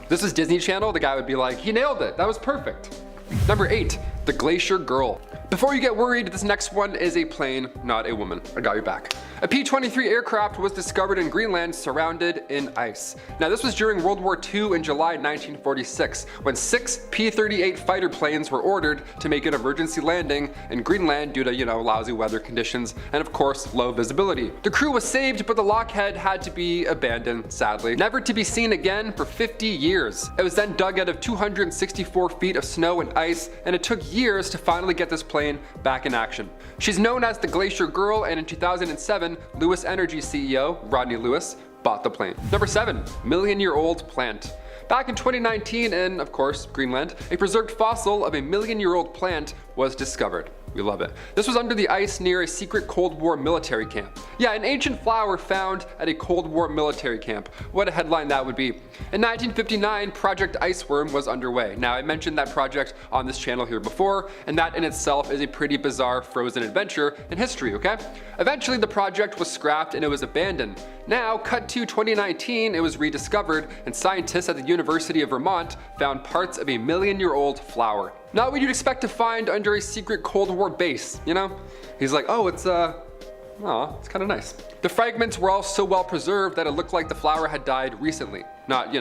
This is Disney Channel, the guy would be like, he nailed it, that was perfect. Number 8, the Glacier Girl. Before you get worried, this next one is a plane, not a woman. I got your back. A P-23 aircraft was discovered in Greenland surrounded in ice. Now this was during World War II in July 1946, when 6 P-38 fighter planes were ordered to make an emergency landing in Greenland due to, lousy weather conditions and of course low visibility. The crew was saved, but the lockhead had to be abandoned, sadly, never to be seen again for 50 years. It was then dug out of 264 feet of snow and ice, and it took years to finally get this plane back in action. She's known as the Glacier Girl, and in 2007, Lewis Energy CEO Rodney Lewis bought the plane. Number 7, million-year-old plant. Back in 2019 in, of course, Greenland, a preserved fossil of a million-year-old plant was discovered. We love it. This was under the ice near a secret Cold War military camp. Yeah, an ancient flower found at a Cold War military camp. What a headline that would be. In 1959, Project Iceworm was underway. Now, I mentioned that project on this channel here before, and that in itself is a pretty bizarre frozen adventure in history, okay? Eventually, the project was scrapped and it was abandoned. Now, cut to 2019, it was rediscovered, and scientists at the University of Vermont found parts of a million-year-old flower. Not what you'd expect to find under a secret Cold War base, He's like, oh, it's kind of nice. The fragments were all so well preserved that it looked like the flower had died recently, not,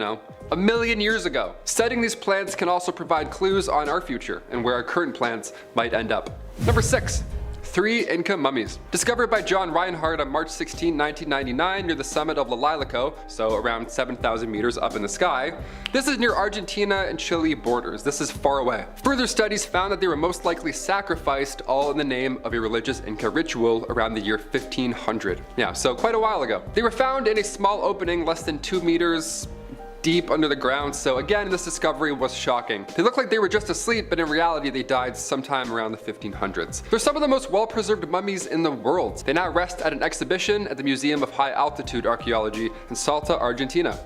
a million years ago. Studying these plants can also provide clues on our future and where our current plants might end up. Number 6. 3 Inca mummies. Discovered by John Reinhardt on March 16, 1999 near the summit of Lalailico, so around 7,000 meters up in the sky. This is near Argentina and Chile borders. This is far away. Further studies found that they were most likely sacrificed all in the name of a religious Inca ritual around the year 1500. Yeah, so quite a while ago. They were found in a small opening less than 2 meters deep under the ground, so again, this discovery was shocking. They looked like they were just asleep, but in reality they died sometime around the 1500s. They're some of the most well-preserved mummies in the world. They now rest at an exhibition at the Museum of High Altitude Archaeology in Salta, Argentina.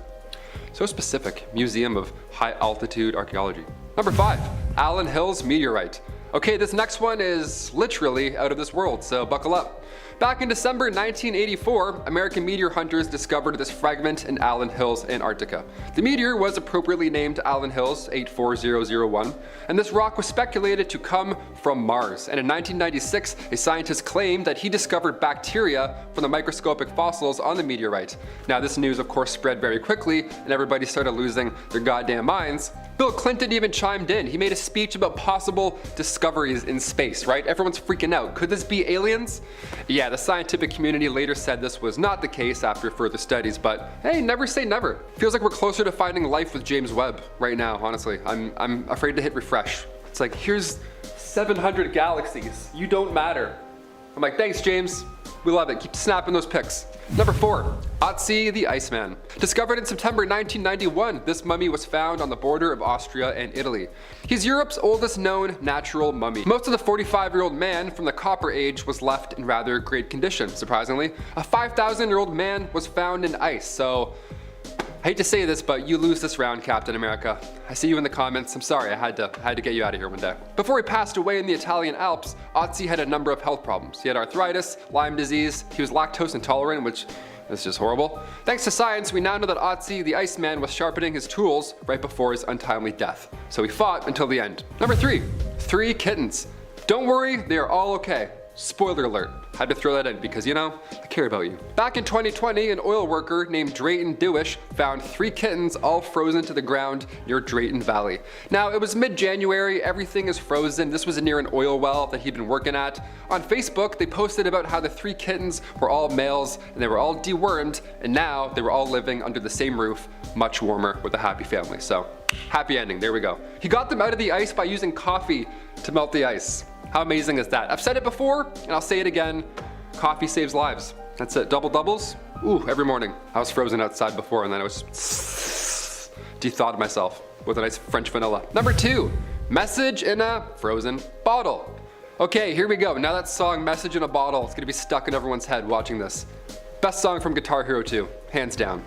So specific, Museum of High Altitude Archaeology. Number 5, Allen Hills meteorite. Okay, this next one is literally out of this world, so buckle up. Back in December 1984, American meteor hunters discovered this fragment in Allen Hills, Antarctica. The meteor was appropriately named Allen Hills 84001, and this rock was speculated to come from Mars. And in 1996, a scientist claimed that he discovered bacteria from the microscopic fossils on the meteorite. Now, this news, of course, spread very quickly, and everybody started losing their goddamn minds. Bill Clinton even chimed in. He made a speech about possible discoveries in space, right? Everyone's freaking out. Could this be aliens? Yeah, the scientific community later said this was not the case after further studies, but hey, never say never. Feels like we're closer to finding life with James Webb right now, honestly. I'm afraid to hit refresh. It's like, here's 700 galaxies. You don't matter. I'm like, thanks, James. We love it. Keep snapping those pics. Number 4, Otzi the Iceman. Discovered in September 1991, this mummy was found on the border of Austria and Italy. He's Europe's oldest known natural mummy. Most of the 45-year-old man from the Copper Age was left in rather great condition, surprisingly. A 5,000-year-old man was found in ice, so I hate to say this, but you lose this round, Captain America. I see you in the comments. I'm sorry, I had to get you out of here one day. Before he passed away in the Italian Alps, Otzi had a number of health problems. He had arthritis, Lyme disease, he was lactose intolerant, which is just horrible. Thanks to science, we now know that Otzi the Iceman was sharpening his tools right before his untimely death. So he fought until the end. Number 3, 3 kittens. Don't worry, they are all okay. Spoiler alert. Had to throw that in because, I care about you. Back in 2020, an oil worker named Drayton Dewish found 3 kittens all frozen to the ground near Drayton Valley. Now, it was mid-January, everything is frozen. This was near an oil well that he'd been working at. On Facebook, they posted about how the 3 kittens were all males and they were all dewormed, and now they were all living under the same roof, much warmer, with a happy family. So, happy ending, there we go. He got them out of the ice by using coffee to melt the ice. How amazing is that? I've said it before, and I'll say it again. Coffee saves lives. That's it. Double doubles? Ooh, every morning. I was frozen outside before, and then I was de-thawed myself with a nice French vanilla. Number 2, message in a frozen bottle. Okay, here we go. Now that song, Message in a Bottle, it's gonna be stuck in everyone's head watching this. Best song from Guitar Hero 2, hands down.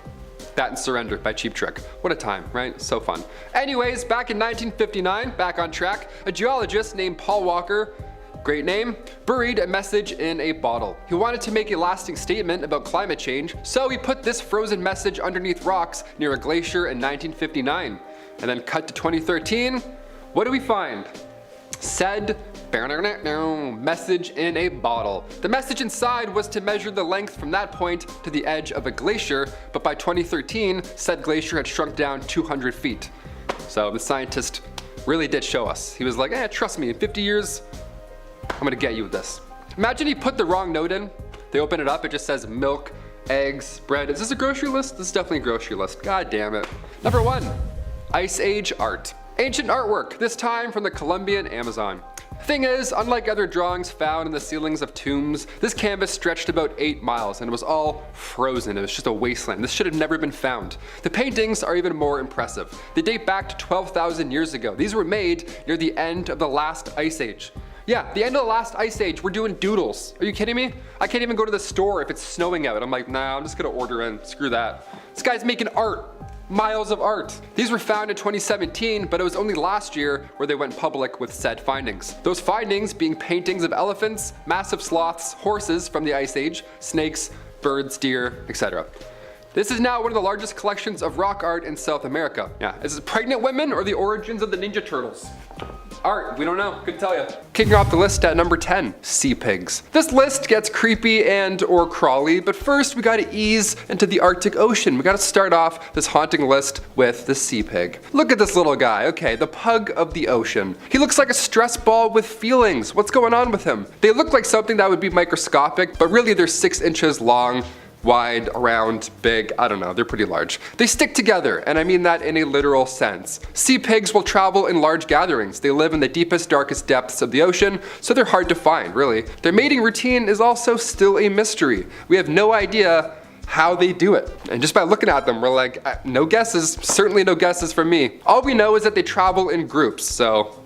That and Surrender by Cheap Trick. What a time, right? So fun. Anyways, back in 1959, back on track, a geologist named Paul Walker, great name, buried a message in a bottle. He wanted to make a lasting statement about climate change, so he put this frozen message underneath rocks near a glacier in 1959. And then cut to 2013, what do we find? Said message in a bottle. The message inside was to measure the length from that point to the edge of a glacier, but by 2013, said glacier had shrunk down 200 feet. So the scientist really did show us. He was like, trust me, in 50 years, I'm gonna get you with this. Imagine he put the wrong note in. They open it up, it just says milk, eggs, bread. Is this a grocery list? This is definitely a grocery list. God damn it. Number 1, Ice Age art. Ancient artwork, this time from the Colombian Amazon. Thing is, unlike other drawings found in the ceilings of tombs, this canvas stretched about 8 miles and it was all frozen. It was just a wasteland. This should have never been found. The paintings are even more impressive. They date back to 12,000 years ago. These were made near the end of the last ice age. Yeah, the end of the last ice age, we're doing doodles. Are you kidding me? I can't even go to the store if it's snowing out. I'm like, nah, I'm just gonna order in, screw that. This guy's making art. Miles of art. These were found in 2017, but it was only last year where they went public with said findings. Those findings being paintings of elephants, massive sloths, horses from the Ice Age, snakes, birds, deer, etc. This is now one of the largest collections of rock art in South America. Yeah, is it pregnant women or the origins of the Ninja Turtles? Art, we don't know, couldn't tell you. Kicking off the list at number 10, sea pigs. This list gets creepy and or crawly, but first we gotta ease into the Arctic Ocean. We gotta start off this haunting list with the sea pig. Look at this little guy, okay, the pug of the ocean. He looks like a stress ball with feelings. What's going on with him? They look like something that would be microscopic, but really they're 6 inches long, wide, around, big, I don't know, they're pretty large. They stick together, and I mean that in a literal sense. Sea pigs will travel in large gatherings. They live in the deepest, darkest depths of the ocean, so they're hard to find, really. Their mating routine is also still a mystery. We have no idea how they do it. And just by looking at them, we're like, no guesses, certainly no guesses from me. All we know is that they travel in groups, so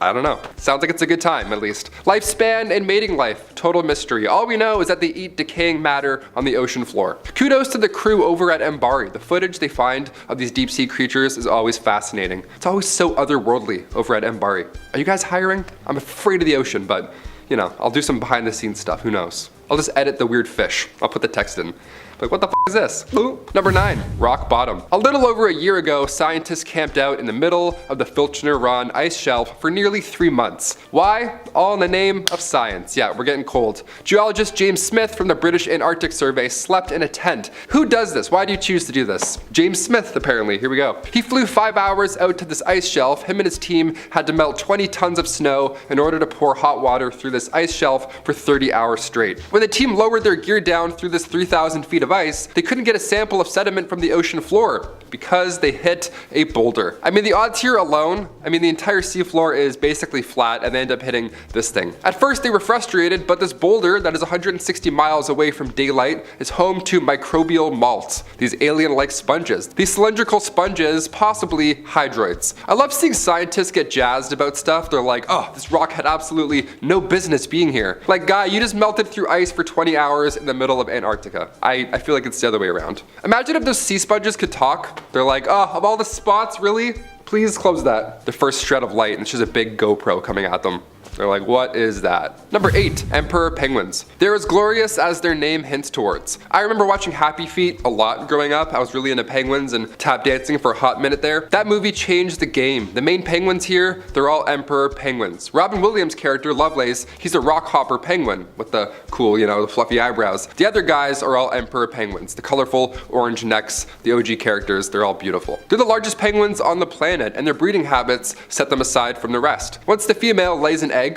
I don't know. Sounds like it's a good time, at least. Lifespan and mating life, total mystery. All we know is that they eat decaying matter on the ocean floor. Kudos to the crew over at Mbari. The footage they find of these deep sea creatures is always fascinating. It's always so otherworldly over at Mbari. Are you guys hiring? I'm afraid of the ocean, but you know, I'll do some behind the scenes stuff, who knows. I'll just edit the weird fish. I'll put the text in. Like, what the f is this? Ooh. Number 9, rock bottom. A little over a year ago, scientists camped out in the middle of the Filchner Ronde ice shelf for nearly 3 months. Why? All in the name of science. Yeah, we're getting cold. Geologist James Smith from the British Antarctic Survey slept in a tent. Who does this? Why do you choose to do this? James Smith, apparently. Here we go. He flew 5 hours out to this ice shelf. Him and his team had to melt 20 tons of snow in order to pour hot water through this ice shelf for 30 hours straight. When the team lowered their gear down through this 3,000 feet of ice, they couldn't get a sample of sediment from the ocean floor because they hit a boulder. I mean, the odds here alone, I mean, the entire seafloor is basically flat and they end up hitting this thing. At first they were frustrated, but this boulder that is 160 miles away from daylight is home to microbial Mont, these alien-like sponges. These cylindrical sponges, possibly hydroids. I love seeing scientists get jazzed about stuff. They're like, oh, this rock had absolutely no business being here. Like, guy, you just melted through ice for 20 hours in the middle of Antarctica. I feel like it's the other way around. Imagine if those sea sponges could talk. They're like, oh, of all the spots, really? Please close that. The first shred of light, and it's just a big GoPro coming at them. They're like, what is that? Number 8, emperor penguins. They're as glorious as their name hints towards. I remember watching Happy Feet a lot growing up. I was really into penguins and tap dancing for a hot minute there. That movie changed the game. The main penguins here, they're all emperor penguins. Robin Williams' character, Lovelace, he's a rock hopper penguin with the cool, you know, the fluffy eyebrows. The other guys are all emperor penguins. The colorful orange necks, the OG characters, they're all beautiful. They're the largest penguins on the planet, and their breeding habits set them aside from the rest. Once the female lays an egg,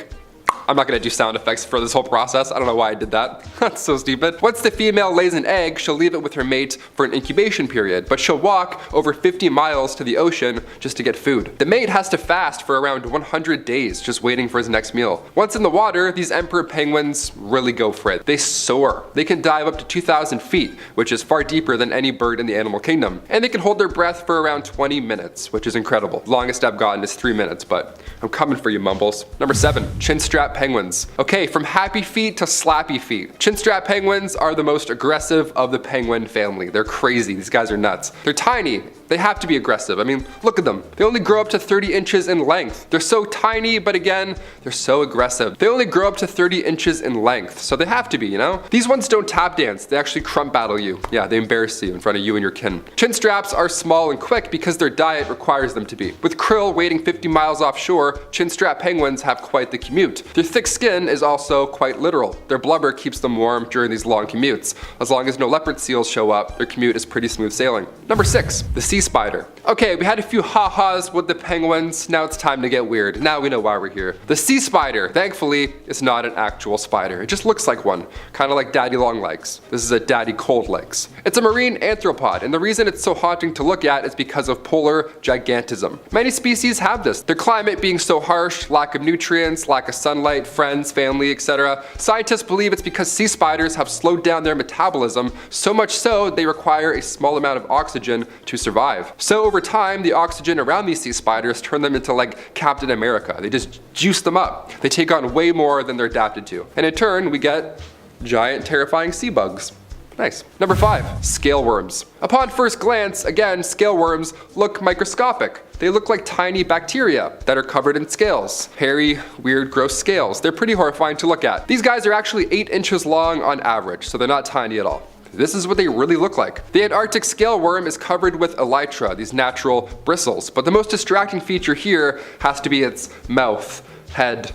I'm not gonna do sound effects for this whole process. I don't know why I did that. That's so stupid. Once the female lays an egg, she'll leave it with her mate for an incubation period, but she'll walk over 50 miles to the ocean just to get food. The mate has to fast for around 100 days just waiting for his next meal. Once in the water, these emperor penguins really go for it. They soar. They can dive up to 2,000 feet, which is far deeper than any bird in the animal kingdom. And they can hold their breath for around 20 minutes, which is incredible. Longest I've gotten is 3 minutes, but I'm coming for you, Mumbles. Number 7, chinstrap penguins. Okay, from happy feet to slappy feet. Chinstrap penguins are the most aggressive of the penguin family. They're crazy. These guys are nuts. They're tiny. They have to be aggressive. I mean, look at them. They only grow up to 30 inches in length. They're so tiny, but again, they're so aggressive. They only grow up to 30 inches in length, so they have to be, you know? These ones don't tap dance. They actually crump battle you. Yeah, they embarrass you in front of you and your kin. Chinstraps are small and quick because their diet requires them to be. With krill waiting 50 miles offshore, chinstrap penguins have quite the commute. Their thick skin is also quite literal. Their blubber keeps them warm during these long commutes. As long as no leopard seals show up, their commute is pretty smooth sailing. Number 6, the sea spider. Okay, we had a few ha-has with the penguins. Now it's time to get weird. Now we know why we're here. The sea spider, thankfully, is not an actual spider. It just looks like one, kind of like daddy long legs. This is a daddy cold legs. It's a marine arthropod, and the reason it's so haunting to look at is because of polar gigantism. Many species have this. Their climate being so harsh, lack of nutrients, lack of sunlight, friends, family, etc. Scientists believe it's because sea spiders have slowed down their metabolism, so much so they require a small amount of oxygen to survive. So over time, the oxygen around these sea spiders turn them into like Captain America. They just juice them up. They take on way more than they're adapted to. And in turn, we get giant, terrifying sea bugs. Nice. Number 5, scale worms. Upon first glance, again, scale worms look microscopic. They look like tiny bacteria that are covered in scales. Hairy, weird, gross scales. They're pretty horrifying to look at. These guys are actually 8 inches long on average, so they're not tiny at all. This is what they really look like. The Antarctic scale worm is covered with elytra, these natural bristles, but the most distracting feature here has to be its mouth, head,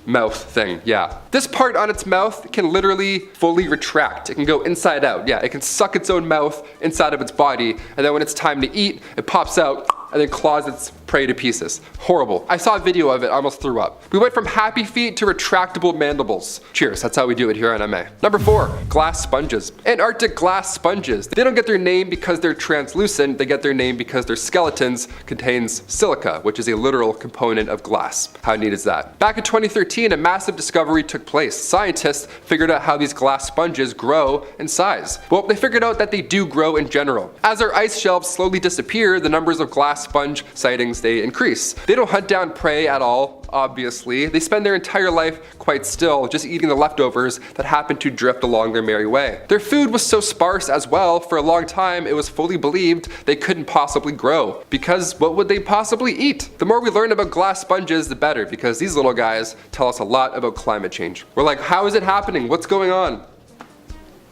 mouth thing, yeah. This part on its mouth can literally fully retract. It can go inside out, yeah. It can suck its own mouth inside of its body, and then when it's time to eat, it pops out and then claws its prey to pieces. Horrible. I saw a video of it, I almost threw up. We went from happy feet to retractable mandibles. Cheers, that's how we do it here on MA. Number 4, glass sponges. Antarctic glass sponges. They don't get their name because they're translucent, they get their name because their skeletons contains silica, which is a literal component of glass. How neat is that? Back in 2013, a massive discovery took place. Scientists figured out how these glass sponges grow in size. Well, they figured out that they do grow in general. As our ice shelves slowly disappear, the numbers of glass sponge sightings, they increase. They don't hunt down prey at all, obviously. They spend their entire life quite still, just eating the leftovers that happen to drift along their merry way. Their food was so sparse as well, for a long time it was fully believed they couldn't possibly grow, because what would they possibly eat? The more we learn about glass sponges, the better, because these little guys tell us a lot about climate change. We're like, how is it happening? What's going on?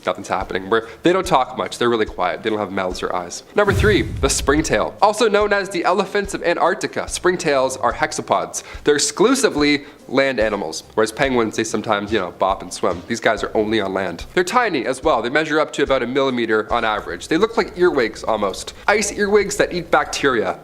Nothing's happening. They don't talk much. They're really quiet. They don't have mouths or eyes. Number 3, the springtail. Also known as the elephants of Antarctica, springtails are hexapods. They're exclusively land animals, whereas penguins, they sometimes, bop and swim. These guys are only on land. They're tiny as well. They measure up to about 1 millimeter on average. They look like earwigs almost. Ice earwigs that eat bacteria.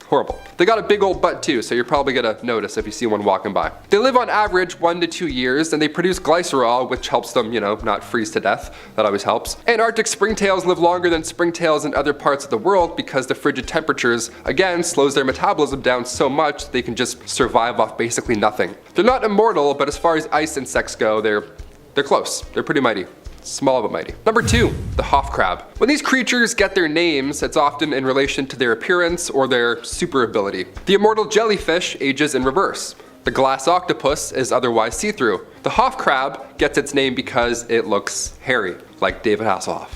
Horrible. They got a big old butt too, so you're probably gonna notice if you see one walking by. They live on average 1 to 2 years, and they produce glycerol, which helps them, not freeze to death. That always helps. Antarctic springtails live longer than springtails in other parts of the world because the frigid temperatures, again, slows their metabolism down so much they can just survive off basically nothing. They're not immortal, but as far as ice insects go, they're close. They're pretty mighty. Small but mighty. Number 2, the Hoff crab. When these creatures get their names, it's often in relation to their appearance or their super ability. The immortal jellyfish ages in reverse. The glass octopus is otherwise see-through. The Hoff crab gets its name because it looks hairy, like David Hasselhoff.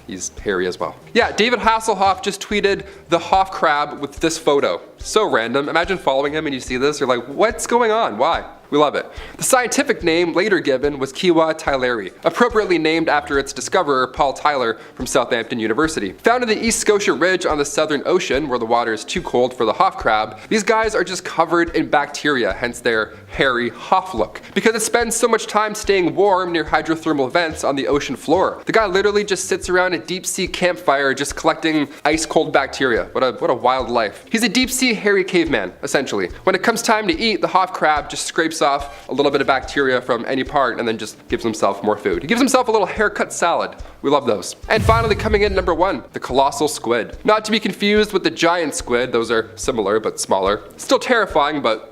He's hairy as well. Yeah, David Hasselhoff just tweeted the Hoff crab with this photo. So random. Imagine following him and you see this, you're like, what's going on? Why? We love it. The scientific name later given was Kiwa tyleri, appropriately named after its discoverer, Paul Tyler from Southampton University. Found in the East Scotia Ridge on the Southern Ocean, where the water is too cold for the Hoff crab, these guys are just covered in bacteria, hence their hairy Hoff look. Because it spends so much time staying warm near hydrothermal vents on the ocean floor. The guy literally just sits around a deep sea campfire just collecting ice cold bacteria. What a wild life. He's a deep sea hairy caveman, essentially. When it comes time to eat, the Hoff crab just scrapes scrapes off a little bit of bacteria from any part and then just gives himself more food. He gives himself a little haircut salad. We love those. And finally, coming in number 1, the colossal squid. Not to be confused with the giant squid, those are similar but smaller. Still terrifying, but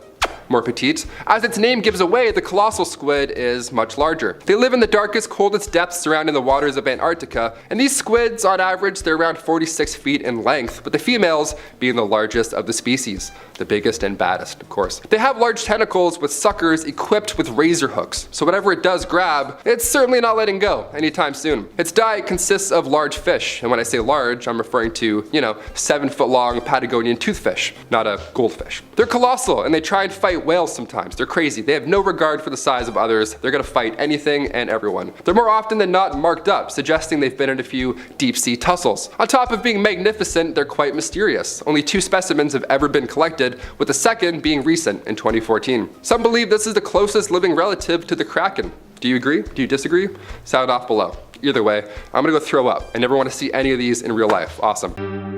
more petite. As its name gives away, the colossal squid is much larger. They live in the darkest, coldest depths surrounding the waters of Antarctica, and these squids, on average, they're around 46 feet in length, with the females being the largest of the species. The biggest and baddest, of course. They have large tentacles with suckers equipped with razor hooks, so whatever it does grab, it's certainly not letting go anytime soon. Its diet consists of large fish, and when I say large, I'm referring to, 7-foot-long Patagonian toothfish, not a goldfish. They're colossal, and they try and fight whales sometimes. They're crazy. They have no regard for the size of others. They're gonna fight anything and everyone. They're more often than not marked up, suggesting they've been in a few deep-sea tussles. On top of being magnificent, they're quite mysterious. Only 2 specimens have ever been collected, with the second being recent in 2014. Some believe this is the closest living relative to the kraken. Do you agree? Do you disagree? Sound off below. Either way, I'm gonna go throw up. I never want to see any of these in real life. Awesome.